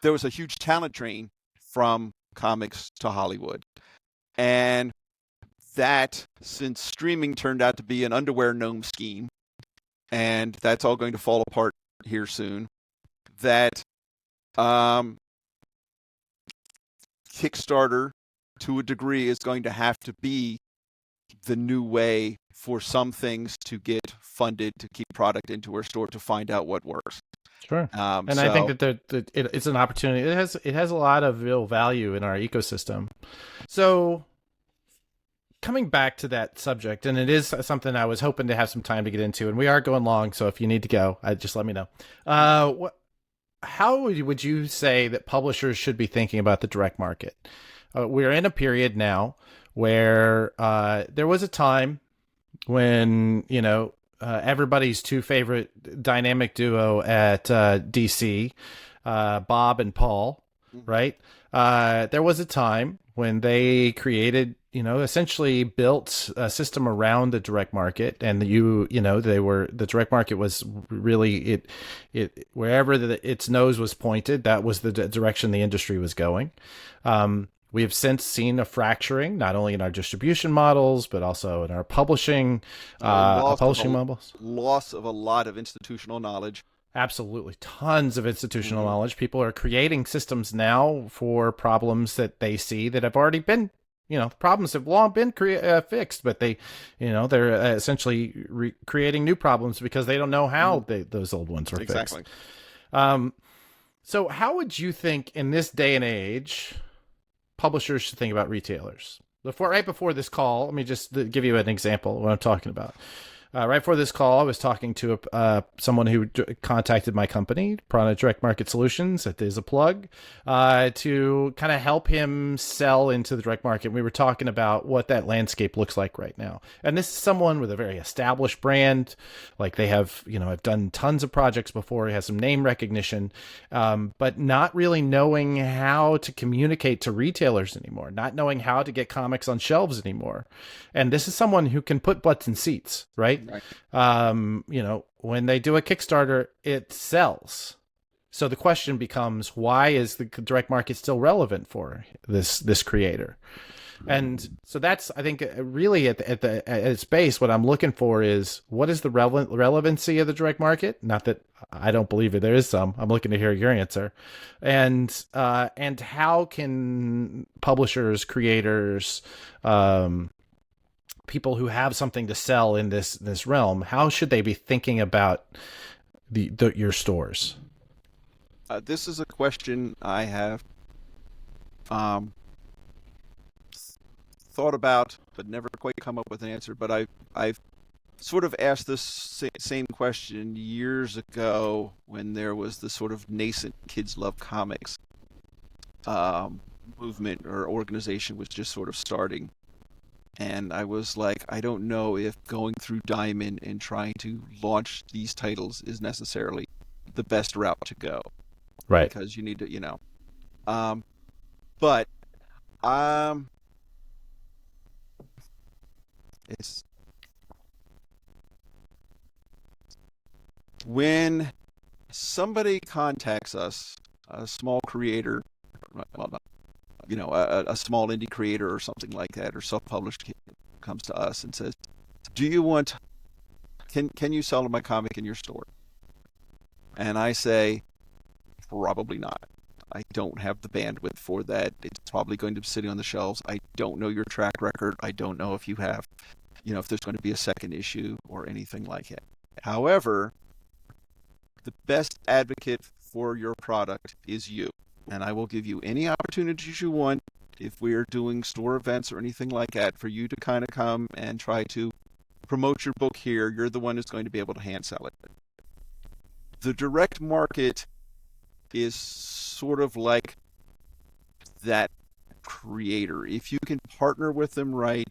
A: there was a huge talent drain from comics to Hollywood. And that, since streaming turned out to be an underwear gnome scheme, and that's all going to fall apart here soon, that Kickstarter, to a degree, is going to have to be the new way for some things to get funded to keep product into our store to find out what works.
B: Sure. And I think that it's an opportunity. It has a lot of real value in our ecosystem. So coming back to that subject, and it is something I was hoping to have some time to get into, and we are going long, so if you need to go, just let me know. How would you say that publishers should be thinking about the direct market? We're in a period now where there was a time when, everybody's two favorite dynamic duo at DC, Bob and Paul, right? There was a time when they created, essentially built a system around the direct market, and the direct market was really it wherever its nose was pointed, that was the direction the industry was going. We have since seen a fracturing, not only in our distribution models, but also in our publishing models.
A: Loss of a lot of institutional knowledge.
B: Absolutely. Tons of institutional
A: Hmm.
B: knowledge. People are creating systems now for problems that they see that have already been, problems have long been fixed, but they're essentially creating new problems because they don't know
A: Hmm.
B: how those old ones were fixed.
A: Exactly.
B: Um, so, how would you think in this day and age publishers should think about retailers? Right before this call, let me just give you an example of what I'm talking about. Right before this call, I was talking to someone who contacted my company, Prana Direct Market Solutions. That is a plug to kind of help him sell into the direct market. We were talking about what that landscape looks like right now, and this is someone with a very established brand. Like they have, I've done tons of projects before. He has some name recognition, but not really knowing how to communicate to retailers anymore, not knowing how to get comics on shelves anymore. And this is someone who can put butts in seats, right?
A: Right.
B: When they do a Kickstarter, it sells. So the question becomes, why is the direct market still relevant for this creator? And so that's, I think, really at its base, what I'm looking for is what is the relevancy of the direct market? Not that I don't believe there is some. I'm looking to hear your answer, and how can publishers, creators, people who have something to sell in this realm, how should they be thinking about your stores?
A: This is a question I have um, thought about, but never quite come up with an answer. But I've sort of asked this same question years ago when there was this sort of nascent kids love comics um, movement or organization was just sort of starting. And I was like, I don't know if going through Diamond and trying to launch these titles is necessarily the best route to go
B: Right.
A: because you need to, Um, but um, it's when somebody contacts us, a small creator, well, a small indie creator or something like that, or self-published comes to us and says, "Do you want? Can you sell my comic in your store?" And I say, "Probably not. I don't have the bandwidth for that. It's probably going to be sitting on the shelves. I don't know your track record. I don't know if you have, if there's going to be a second issue or anything like it. However, the best advocate for your product is you. And I will give you any opportunities you want if we are doing store events or anything like that for you to kind of come and try to promote your book here. You're the one who's going to be able to hand sell it." The direct market is sort of like that creator. If you can partner with them right,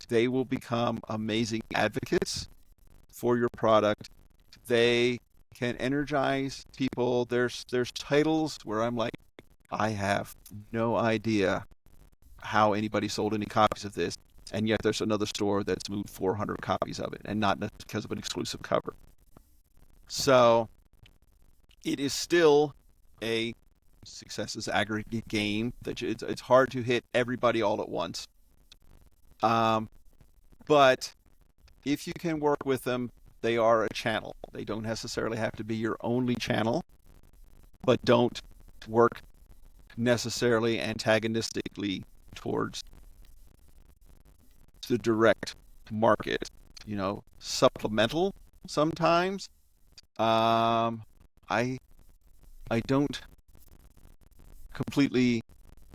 A: they will become amazing advocates for your product. They can energize people. There's titles where I'm like, I have no idea how anybody sold any copies of this, and yet there's another store that's moved 400 copies of it, and not because of an exclusive cover. So it is still a successes aggregate game that it's hard to hit everybody all at once. Um, but if you can work with them, they are a channel. They don't necessarily have to be your only channel, but don't work necessarily antagonistically towards the direct market. Supplemental sometimes. I I don't completely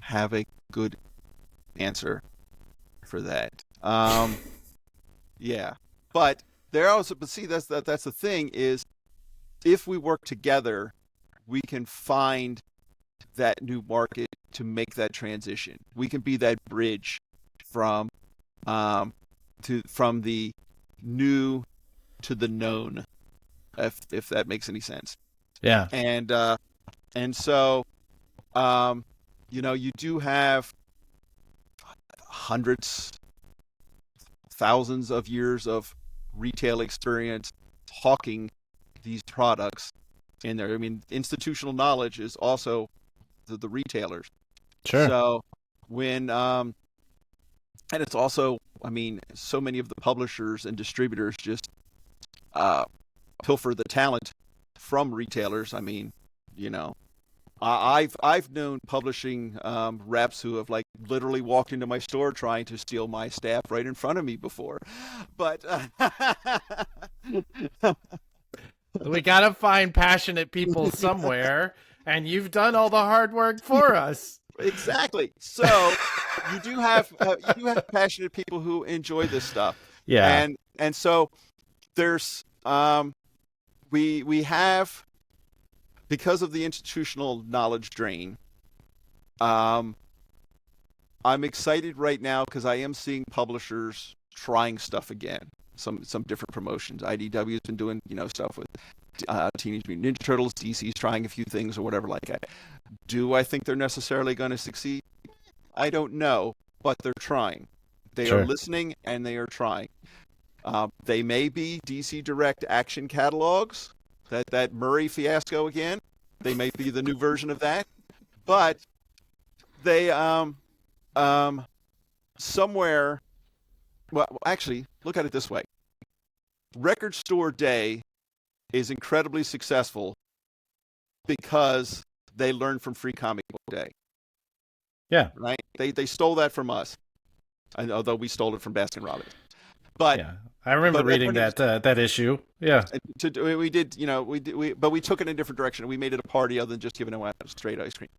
A: have a good answer for that. Yeah, but see, that's the thing is, if we work together, we can find that new market to make that transition. We can be that bridge from um from the new to the known, if that makes any sense.
B: Yeah.
A: And so you do have hundreds, thousands of years of retail experience hawking these products in there. I mean, institutional knowledge is also the retailers.
B: Sure.
A: So when and it's also, I mean, so many of the publishers and distributors just pilfer the talent from retailers. I mean, you know, I've known publishing reps who have like literally walked into my store trying to steal my staff right in front of me before, but
B: We gotta find passionate people somewhere, and you've done all the hard work for us.
A: exactly. So you do have passionate people who enjoy this stuff,
B: Yeah,
A: and so there's we have, because of the institutional knowledge drain. Um, I'm excited right now because I am seeing publishers trying stuff again. Some different promotions. IDW's been doing stuff with Teenage Mutant Ninja Turtles. DC's trying a few things or whatever like that. Do I think they're necessarily going to succeed? I don't know, but they're trying. They are
B: sure.
A: listening and they are trying. They may be DC Direct action catalogs. That Murray fiasco again. They may be the new version of that, but they somewhere. Well, actually, look at it this way: Record Store Day is incredibly successful because they learned from Free Comic Book Day,
B: Yeah,
A: right? They stole that from us, and although we stole it from Baskin Robbins. But
B: yeah. I remember reading that issue. Yeah,
A: we did, but we took it in a different direction. We made it a party other than just giving away straight ice cream.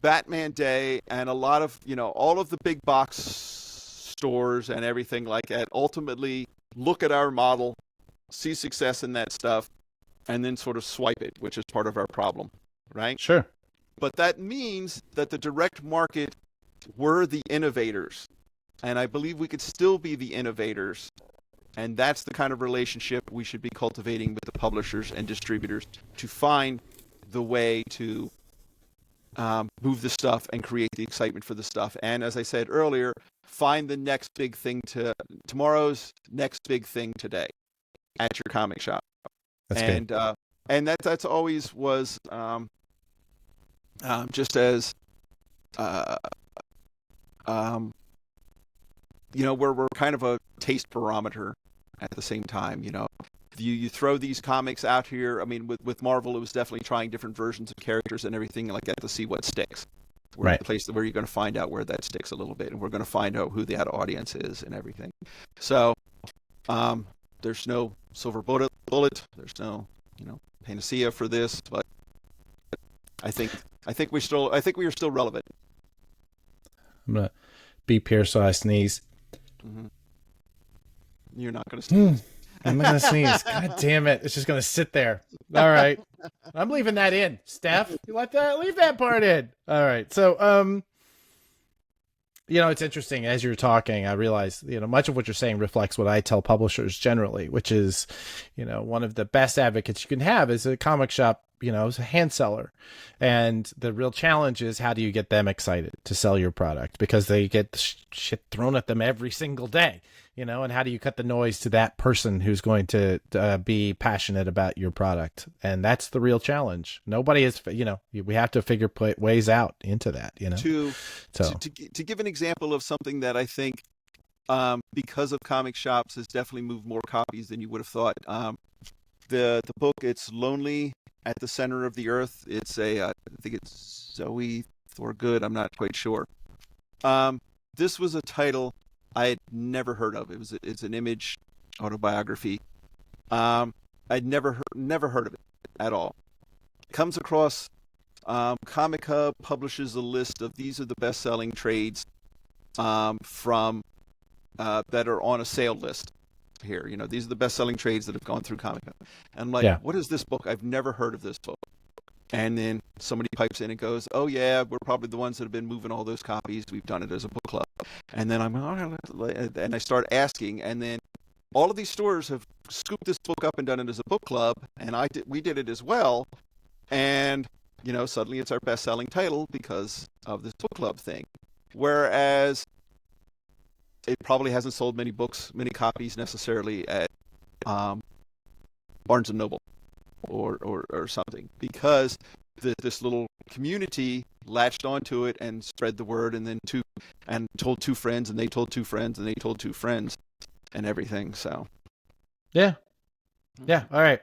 A: Batman Day and a lot of, all of the big box stores and everything like that ultimately look at our model, see success in that stuff, and then sort of swipe it, which is part of our problem, right?
B: sure.
A: But that means that the direct market were the innovators. And I believe we could still be the innovators. And that's the kind of relationship we should be cultivating with the publishers and distributors to find the way to move the stuff and create the excitement for the stuff. And as I said earlier, find the next big thing tomorrow's next big thing today at your comic shop.
B: That's
A: and
B: good.
A: And that's always was just as we're kind of a taste barometer at the same time. You throw these comics out here. I mean, with Marvel, it was definitely trying different versions of characters and everything like that to see what sticks. We're
B: Right.
A: the place where you're going to find out where that sticks a little bit, and we're going to find out who that audience is and everything. So there's no silver bullet. There's no panacea for this, but I think we are still relevant.
B: I'm gonna beep here so I sneeze.
A: Mm-hmm. You're not going to sneeze.
B: I'm gonna sneeze. God damn it! It's just gonna sit there. All right, I'm leaving that in. Steph, you leave that part in. All right. So, it's interesting. As you're talking, I realized, much of what you're saying reflects what I tell publishers generally, which is, one of the best advocates you can have is a comic shop, as a hand seller. And the real challenge is, how do you get them excited to sell your product? Because they get shit thrown at them every single day, and how do you cut the noise to that person who's going to be passionate about your product? And that's the real challenge. Nobody is, we have to figure ways out into that,
A: To give an example of something that I think, because of comic shops, has definitely moved more copies than you would have thought. The book, it's Lonely at the Center of the Earth. It's I think it's Zoe Thorgood. I'm not quite sure. This was a title I had never heard of. It's an Image autobiography. I'd never heard of it at all. Comes across, Comic Hub publishes a list of these are the best-selling trades from that are on a sale list here. These are the best-selling trades that have gone through Comic Hub. And I'm like,
B: Yeah.
A: What is this book? I've never heard of this book. And then somebody pipes in and goes, oh, yeah, we're probably the ones that have been moving all those copies. We've done it as a book club. And then and I start asking, and then all of these stores have scooped this book up and done it as a book club, and we did it as well. And, suddenly it's our best-selling title because of this book club thing. Whereas it probably hasn't sold many copies necessarily at Barnes & Noble or something, because this little community latched onto it and spread the word, and then told two friends, and they told two friends, and they told two friends, and everything. So
B: Yeah. All right.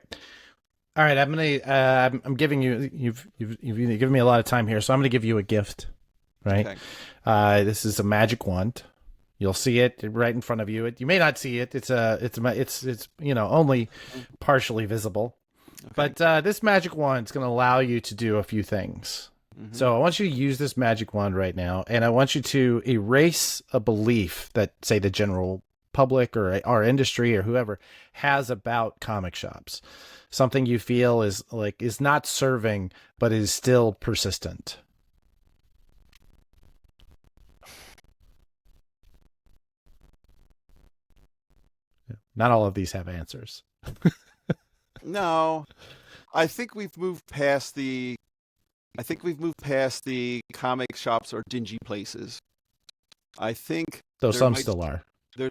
B: All right, I'm giving you. You've given me a lot of time here, so I'm gonna give you a gift. Right.
A: Okay.
B: This is a magic wand. You'll see it right in front of you. You may not see it. It's only partially visible.
A: Okay.
B: But this magic wand is going to allow you to do a few things.
A: Hmm.
B: So I want you to use this magic wand right now, and I want you to erase a belief that, say, the general public or our industry or whoever has about comic shops. Something you feel is not serving, but is still persistent. Not all of these have answers.
A: No, I think we've moved past the. I think we've moved past the comic shops are dingy places. I think
B: Though
A: there
B: some
A: might
B: still are.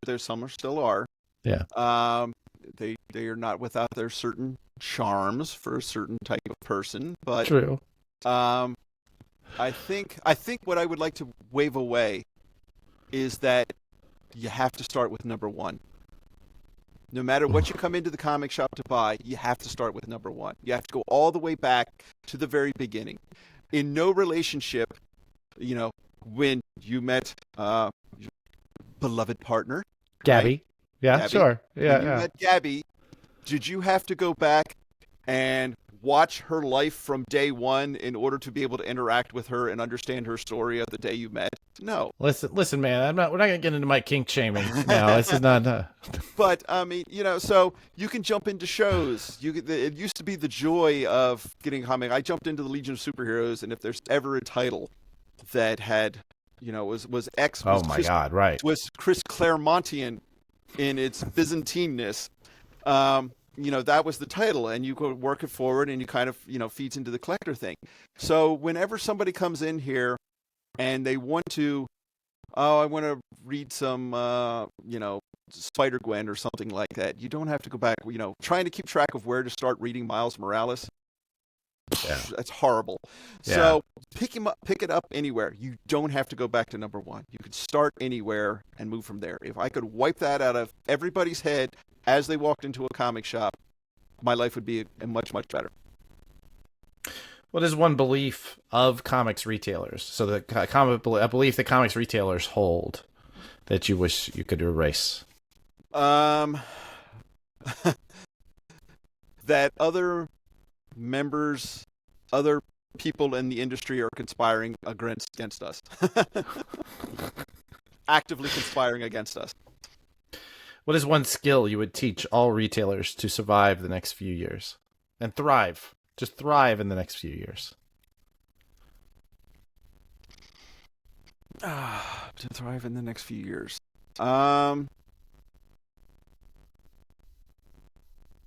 A: there's some are still are.
B: Yeah.
A: Um, they are not without their certain charms for a certain type of person, but
B: True.
A: um, I think what I would like to wave away is that you have to start with number one. No matter what you come into the comic shop to buy, you have to start with number one. You have to go all the way back to the very beginning. In no relationship, when you met your beloved partner, right?
B: Gabby. Yeah,
A: Gabby.
B: sure.
A: When
B: Yeah,
A: you
B: yeah.
A: met Gabby, did you have to go back and watch her life from day one in order to be able to interact with her and understand her story of the day you met? No.
B: Listen, man. We're not gonna get into my kink shaming now. This is not.
A: But I mean, so you can jump into shows. It used to be the joy of getting a comic. I jumped into the Legion of Superheroes, and if there's ever a title that had, was X
B: Oh my God! Right.
A: was Chris Claremontian in its Byzantineness, that was the title, and you go work it forward, and you kind of, feeds into the collector thing. So whenever somebody comes in here and they want to, oh, I want to read some, Spider Gwen or something like that, you don't have to go back. Trying to keep track of where to start reading Miles Morales.
B: Yeah.
A: That's horrible.
B: Yeah.
A: So pick it up anywhere. You don't have to go back to number one. You could start anywhere and move from there. If I could wipe that out of everybody's head as they walked into a comic shop, my life would be much, much better.
B: What is one belief of comics retailers? So a belief that comics retailers hold that you wish you could erase.
A: Um, that other members, other people in the industry are conspiring against us. Actively conspiring against us.
B: What is one skill you would teach all retailers to survive the next few years and thrive? Just thrive in the next few years.
A: To thrive in the next few years.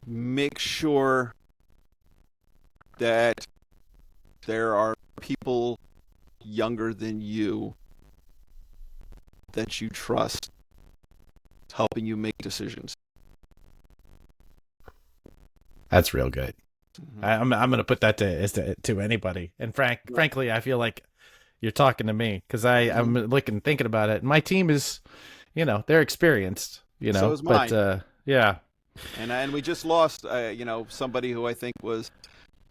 A: Make sure that there are people younger than you that you trust helping you make decisions.
B: That's real good.
A: Mm-hmm.
B: I'm going to put that to anybody. And frankly, I feel like you're talking to me because I'm thinking about it. My team is, they're experienced,
A: So is mine.
B: but yeah.
A: And we just lost, somebody who I think was,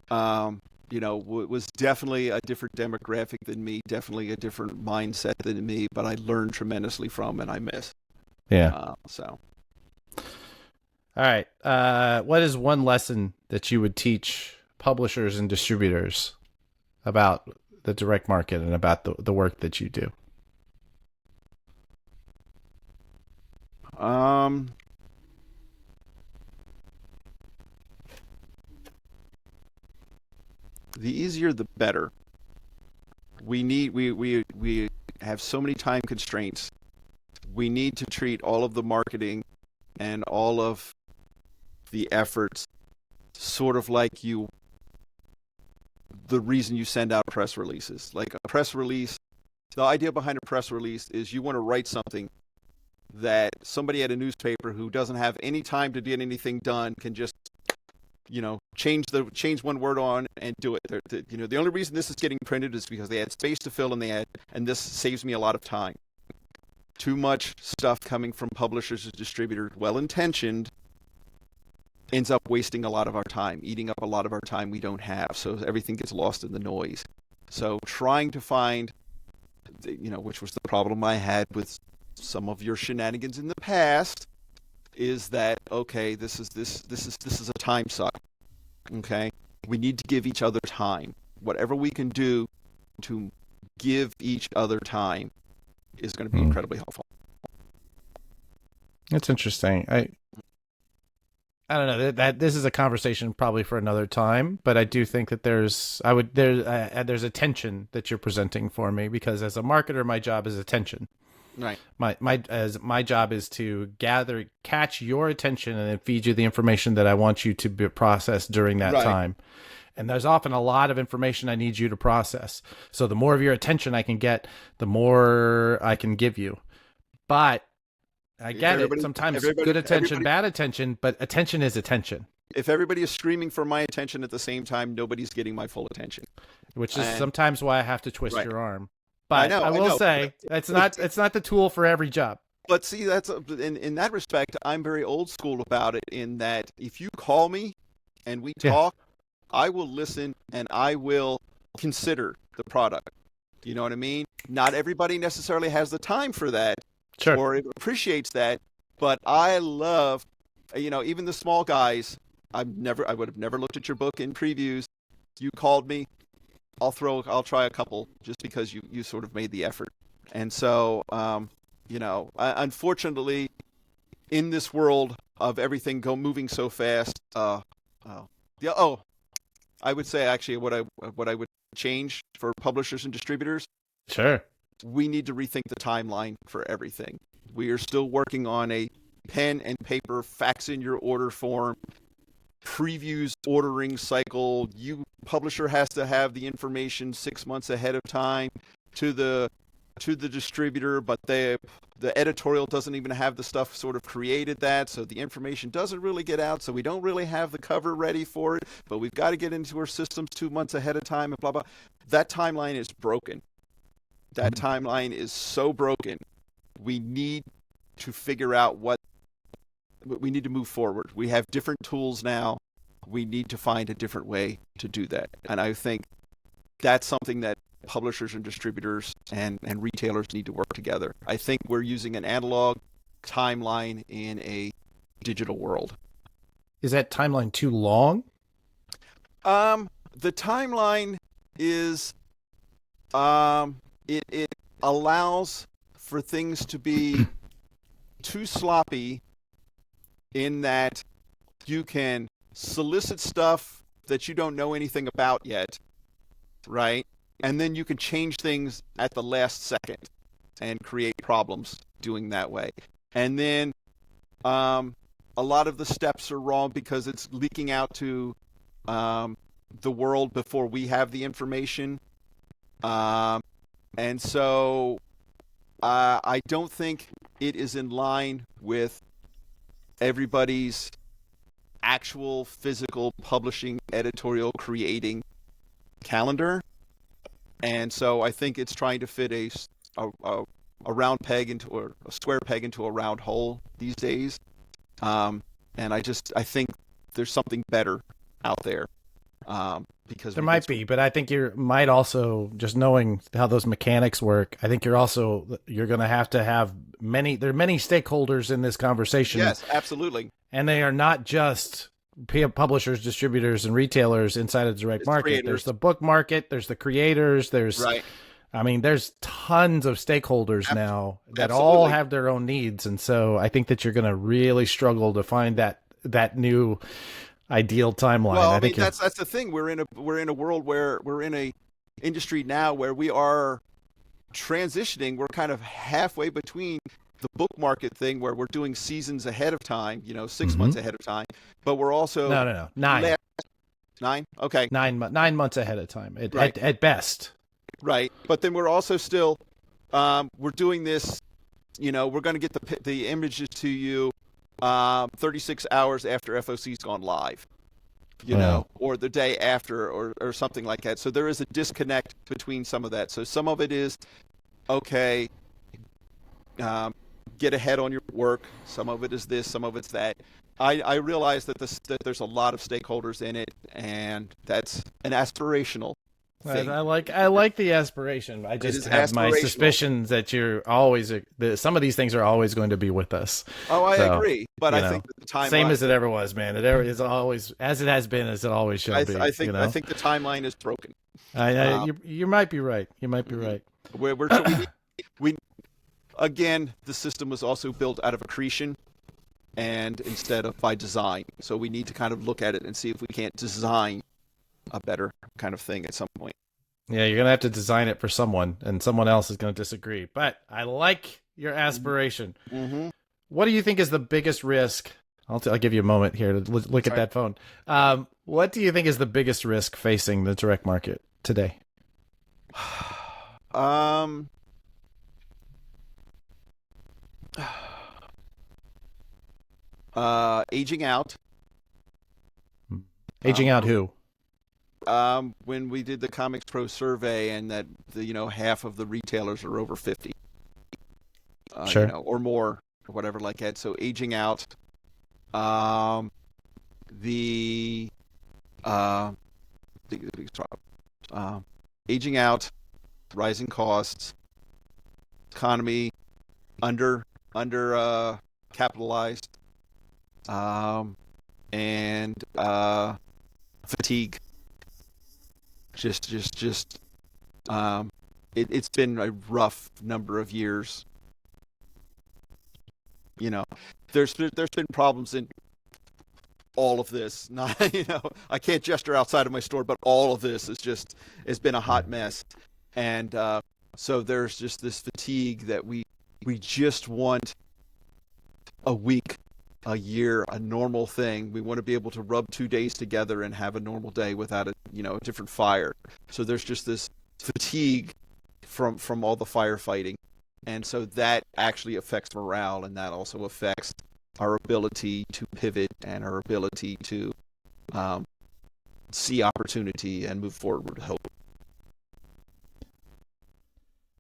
A: was definitely a different demographic than me, definitely a different mindset than me, but I learned tremendously from and I miss.
B: Yeah.
A: So.
B: All right. What is one lesson that you would teach publishers and distributors about the direct market and about the work that you do?
A: The easier, the better. We have so many time constraints. We need to treat all of the marketing and all of the efforts sort of like the reason you send out press releases. Like a press release, the idea behind a press release is you want to write something that somebody at a newspaper who doesn't have any time to get anything done can just change one word on and do it. The only reason this is getting printed is because they had space to fill and this saves me a lot of time. Too much stuff coming from publishers and distributors, well intentioned, ends up wasting a lot of our time, eating up a lot of our time we don't have. So everything gets lost in the noise. So trying to find, which was the problem I had with some of your shenanigans in the past, is that okay? This is a time suck. Okay, we need to give each other time. Whatever we can do to give each other time is going to be incredibly helpful.
B: That's interesting. I don't know that this is a conversation probably for another time, but I do think that there's a tension that you're presenting for me, because as a marketer, my job is attention.
A: Right.
B: My job is to catch your attention and then feed you the information that I want you to process during that time. And there's often a lot of information I need you to process. So the more of your attention I can get, the more I can give you. But I get it. Sometimes good attention, bad attention, but attention is attention.
A: If everybody is screaming for my attention at the same time, nobody's getting my full attention.
B: Which is sometimes why I have to twist your arm. But I will say it's not the tool for every job.
A: But see, that's in that respect, I'm very old school about it. In that, if you call me and we talk, I will listen and I will consider the product. You know what I mean? Not everybody necessarily has the time for that, or appreciates that. But I love, even the small guys. I would have never looked at your book in previews. You called me. I'll try a couple just because you sort of made the effort. And so, unfortunately, in this world of everything moving so fast, I would say actually what I would change for publishers and distributors.
B: Sure.
A: We need to rethink the timeline for everything. We are still working on a pen and paper, fax in your order form, previews ordering cycle. You publisher has to have the information 6 months ahead of time to the distributor, but the editorial doesn't even have the stuff sort of created that, so the information doesn't really get out, so we don't really have the cover ready for it, but we've got to get into our systems 2 months ahead of time and blah blah. That timeline is broken. That timeline is so broken. We need to figure out we need to move forward. We have different tools now. We need to find a different way to do that. And I think that's something that publishers and distributors and retailers need to work together. I think we're using an analog timeline in a digital world.
B: Is that timeline too long?
A: The timeline is it allows for things to be too sloppy, in that you can solicit stuff that you don't know anything about yet, right? And then you can change things at the last second and create problems doing that way. And then a lot of the steps are wrong because it's leaking out to the world before we have the information. And so I don't think it is in line with everybody's actual physical publishing, editorial, creating calendar. And so I think it's trying to fit a round peg into a square peg into a round hole these days. And I think there's something better out there. Because
B: there might be, but I think you might also, just knowing how those mechanics work, I think you're going to have many stakeholders in this conversation.
A: Yes, absolutely.
B: And they are not just publishers, distributors, and retailers inside of the direct market.
A: Creators.
B: There's the book market, there's the creators, there's there's tons of stakeholders now that all have their own needs. And so I think that you're going to really struggle to find that new ideal timeline.
A: Well, I think that's the thing. We're in a world where we're in a industry now where we are transitioning. We're kind of halfway between the book market thing where we're doing seasons ahead of time, 6 months ahead of time, but we're also
B: no 9.
A: 9? Okay.
B: 9 months ahead of time at best.
A: Right. But then we're also still we're doing this, we're going to get the images to you 36 hours after FOC's gone live, or the day after or something like that. So there is a disconnect between some of that. So some of it is, okay, get ahead on your work. Some of it is this, some of it's that. I realize that there's a lot of stakeholders in it, and that's an aspirational thing.
B: I like the aspiration. I
A: It
B: just
A: is
B: have my
A: aspirational.
B: suspicions that you're always some of these things are always going to be with us.
A: Oh, I
B: So,
A: agree, but
B: you
A: I
B: know,
A: think that the
B: same
A: timeline.
B: as it ever was, man. It ever is always as it has been, as it always shall be.
A: I think the timeline is broken. Um,
B: You might be right. You might be
A: mhm.
B: right.
A: We need, we again, the system was also built out of accretion and instead of by design. So we need to kind of look at it and see if we can't design a better kind of thing at some point.
B: Yeah, you're gonna have to design it for someone, and someone else is gonna disagree. But I like your aspiration.
A: Mm-hmm.
B: What do you think is the biggest risk? I'll give you a moment here to look at
A: Sorry.
B: that phone. What do you think is the biggest risk facing the direct market today?
A: Um, aging out.
B: Aging out who?
A: When we did the Comics Pro survey, and that half of the retailers are over 50,
B: Sure.
A: or more, or whatever like that. So aging out. Um, the the biggest problem. Aging out, rising costs, economy under capitalized, and fatigue. Just it's been a rough number of years. You know, there's been problems in all of this. Not I can't gesture outside of my store, but all of this is just has been a hot mess, and so there's just this fatigue that we just want a week, a year, a normal thing. We want to be able to rub 2 days together and have a normal day without a different fire. So there's just this fatigue from all the firefighting, and so that actually affects morale, and that also affects our ability to pivot and our ability to um, see opportunity and move forward with hope.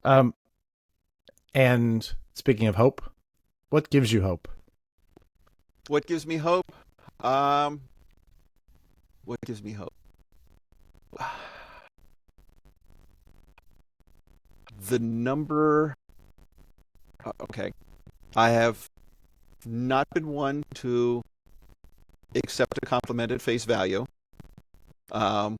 B: Um, and speaking of hope, what gives you hope?
A: What gives me hope? Um, what gives me hope? The number. Okay, I have not been one to accept a compliment at face value, um,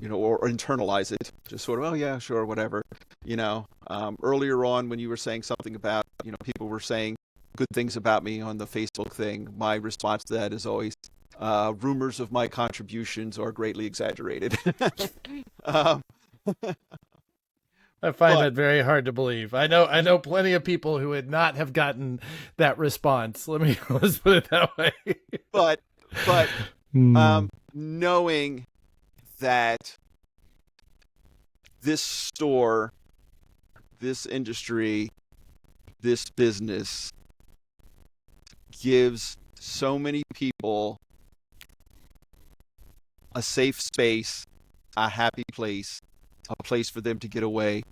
A: or internalize it. Just sort of, oh yeah, sure, whatever. Earlier on when you were saying something about, people were saying good things about me on the Facebook thing, my response to that is always, rumors of my contributions are greatly exaggerated. um,
B: I find
A: but
B: that very hard to believe. I know plenty of people who would not have gotten that response. Let's put it that way.
A: but but
B: Hmm.
A: knowing that this store, this industry, this business gives so many people a safe space, a happy place, a place for them to get away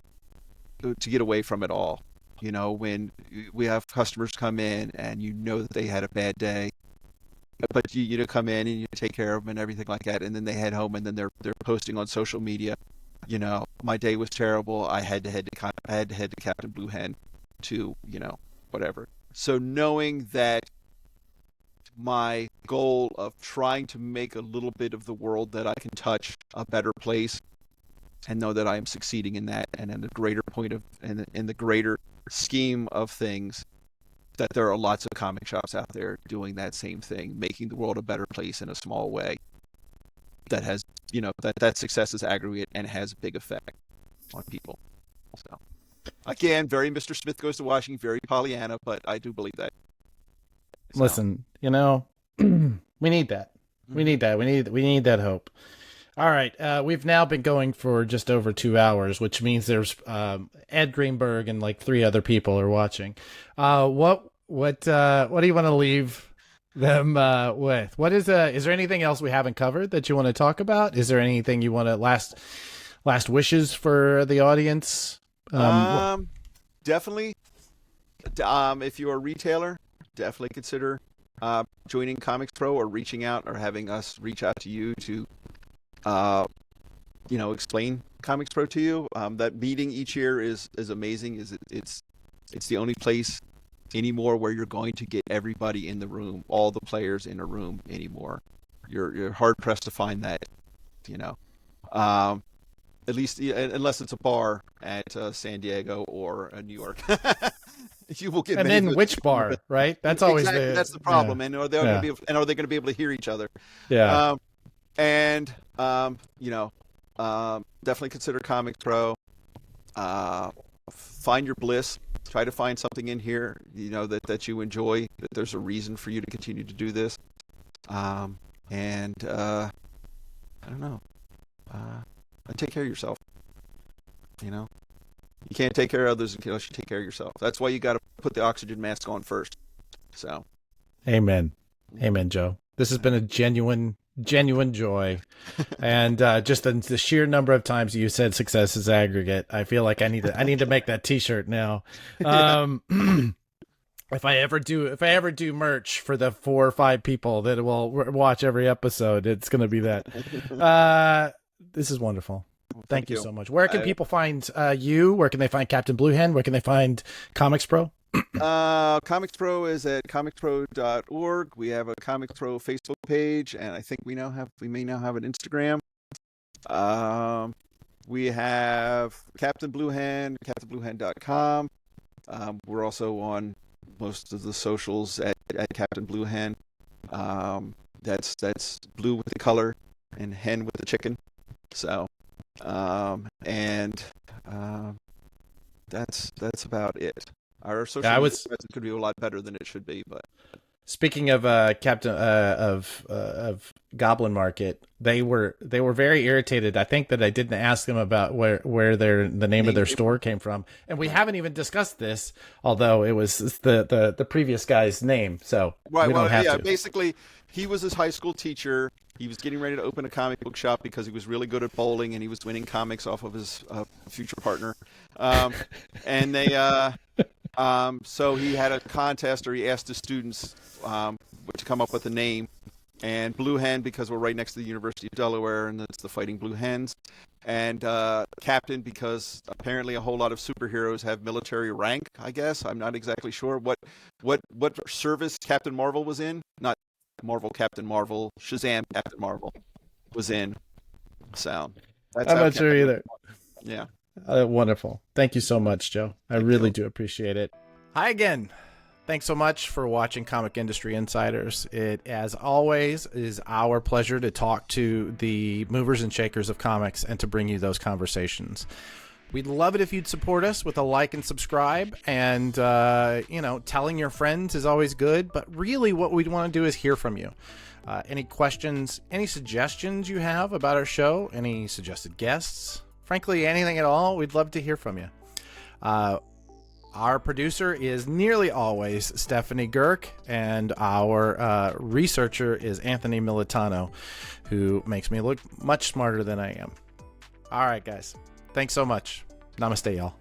A: from it all. When we have customers come in and that they had a bad day, but you come in and you take care of them and everything like that, and then they head home and then they're posting on social media. My day was terrible. I had to head to Captain Blue Hen to whatever. So knowing that my goal of trying to make a little bit of the world that I can touch a better place, and know that I am succeeding in that, and in the greater point of in the greater scheme of things, that there are lots of comic shops out there doing that same thing, making the world a better place in a small way. That has that success is aggregate and has a big effect on people. So again, very Mr. Smith Goes to Washington, very Pollyanna, but I do believe that. So.
B: Listen, we need that. We need that. We need that hope. All right, we've now been going for just over 2 hours, which means there's Ed Greenberg and like 3 other people are watching. What do you want to leave them with? What is there anything else we haven't covered that you want to talk about? Is there anything you want to last wishes for the audience?
A: Definitely If you're a retailer, definitely consider joining Comics Pro or reaching out or having us reach out to you to, explain Comics Pro to you. That meeting each year is amazing. It's the only place anymore where you're going to get everybody in the room, all the players in a room anymore. You're hard pressed to find that, you know. At least unless it's a bar at San Diego or New York. You will get
B: And
A: many of
B: then
A: those
B: which bar, right? That's always
A: exactly, that's the problem.
B: yeah,
A: And are they going to be and are they going to be able to hear each other?
B: yeah.
A: And definitely consider Comics Pro. Find your bliss. Try to find something in here, that you enjoy. That there's a reason for you to continue to do this. And I don't know. Take care of yourself. You can't take care of others unless you take care of yourself. That's why you got to put the oxygen mask on first. So,
B: Amen, Joe. This has been a genuine joy, and just the sheer number of times you said success is aggregate. I feel like I need to make that T-shirt now. If I ever do merch for the 4 or 5 people that will watch every episode, it's going to be that. This is wonderful. Thank you so much. Where can people find you? Where can they find Captain Blue Hen? Where can they find Comics Pro?
A: Comics Pro is at comicspro.org. We have a Comics Pro Facebook page, and I think we may now have an Instagram. We have Captain Blue Hen, captainbluehen.com. We're also on most of the socials at Captain Blue Hen. That's blue with the color and hen with the chicken. So, that's about it. Our social media presence could be a lot better than it should be, but
B: speaking of Captain of Goblin Market, they were very irritated. I think that I didn't ask them about where the name of their store came from, and we haven't even discussed this, although it was the previous guy's name. So
A: right,
B: we don't have to.
A: Basically, he was his high school teacher. He was getting ready to open a comic book shop because he was really good at bowling and he was winning comics off of his future partner. And they, so he had a contest, or he asked the students to come up with a name. And Blue Hen, because we're right next to the University of Delaware, and it's the Fighting Blue Hens. And Captain, because apparently a whole lot of superheroes have military rank. I guess I'm not exactly sure what service Captain Marvel was in. Not Marvel Captain Marvel, Shazam Captain Marvel was in. So that's
B: I'm not sure either.
A: Yeah.
B: Wonderful. Thank you so much, Joe. I really do appreciate it. Hi again. Thanks so much for watching Comic Industry Insiders. It, as always, is our pleasure to talk to the movers and shakers of comics and to bring you those conversations. We'd love it if you'd support us with a like and subscribe, and telling your friends is always good, but really what we want to do is hear from you. Any questions, any suggestions you have about our show, any suggested guests, frankly, anything at all, we'd love to hear from you. Our producer is nearly always Stephanie Gerk, and our researcher is Anthony Militano, who makes me look much smarter than I am. All right, guys. Thanks so much. Namaste, y'all.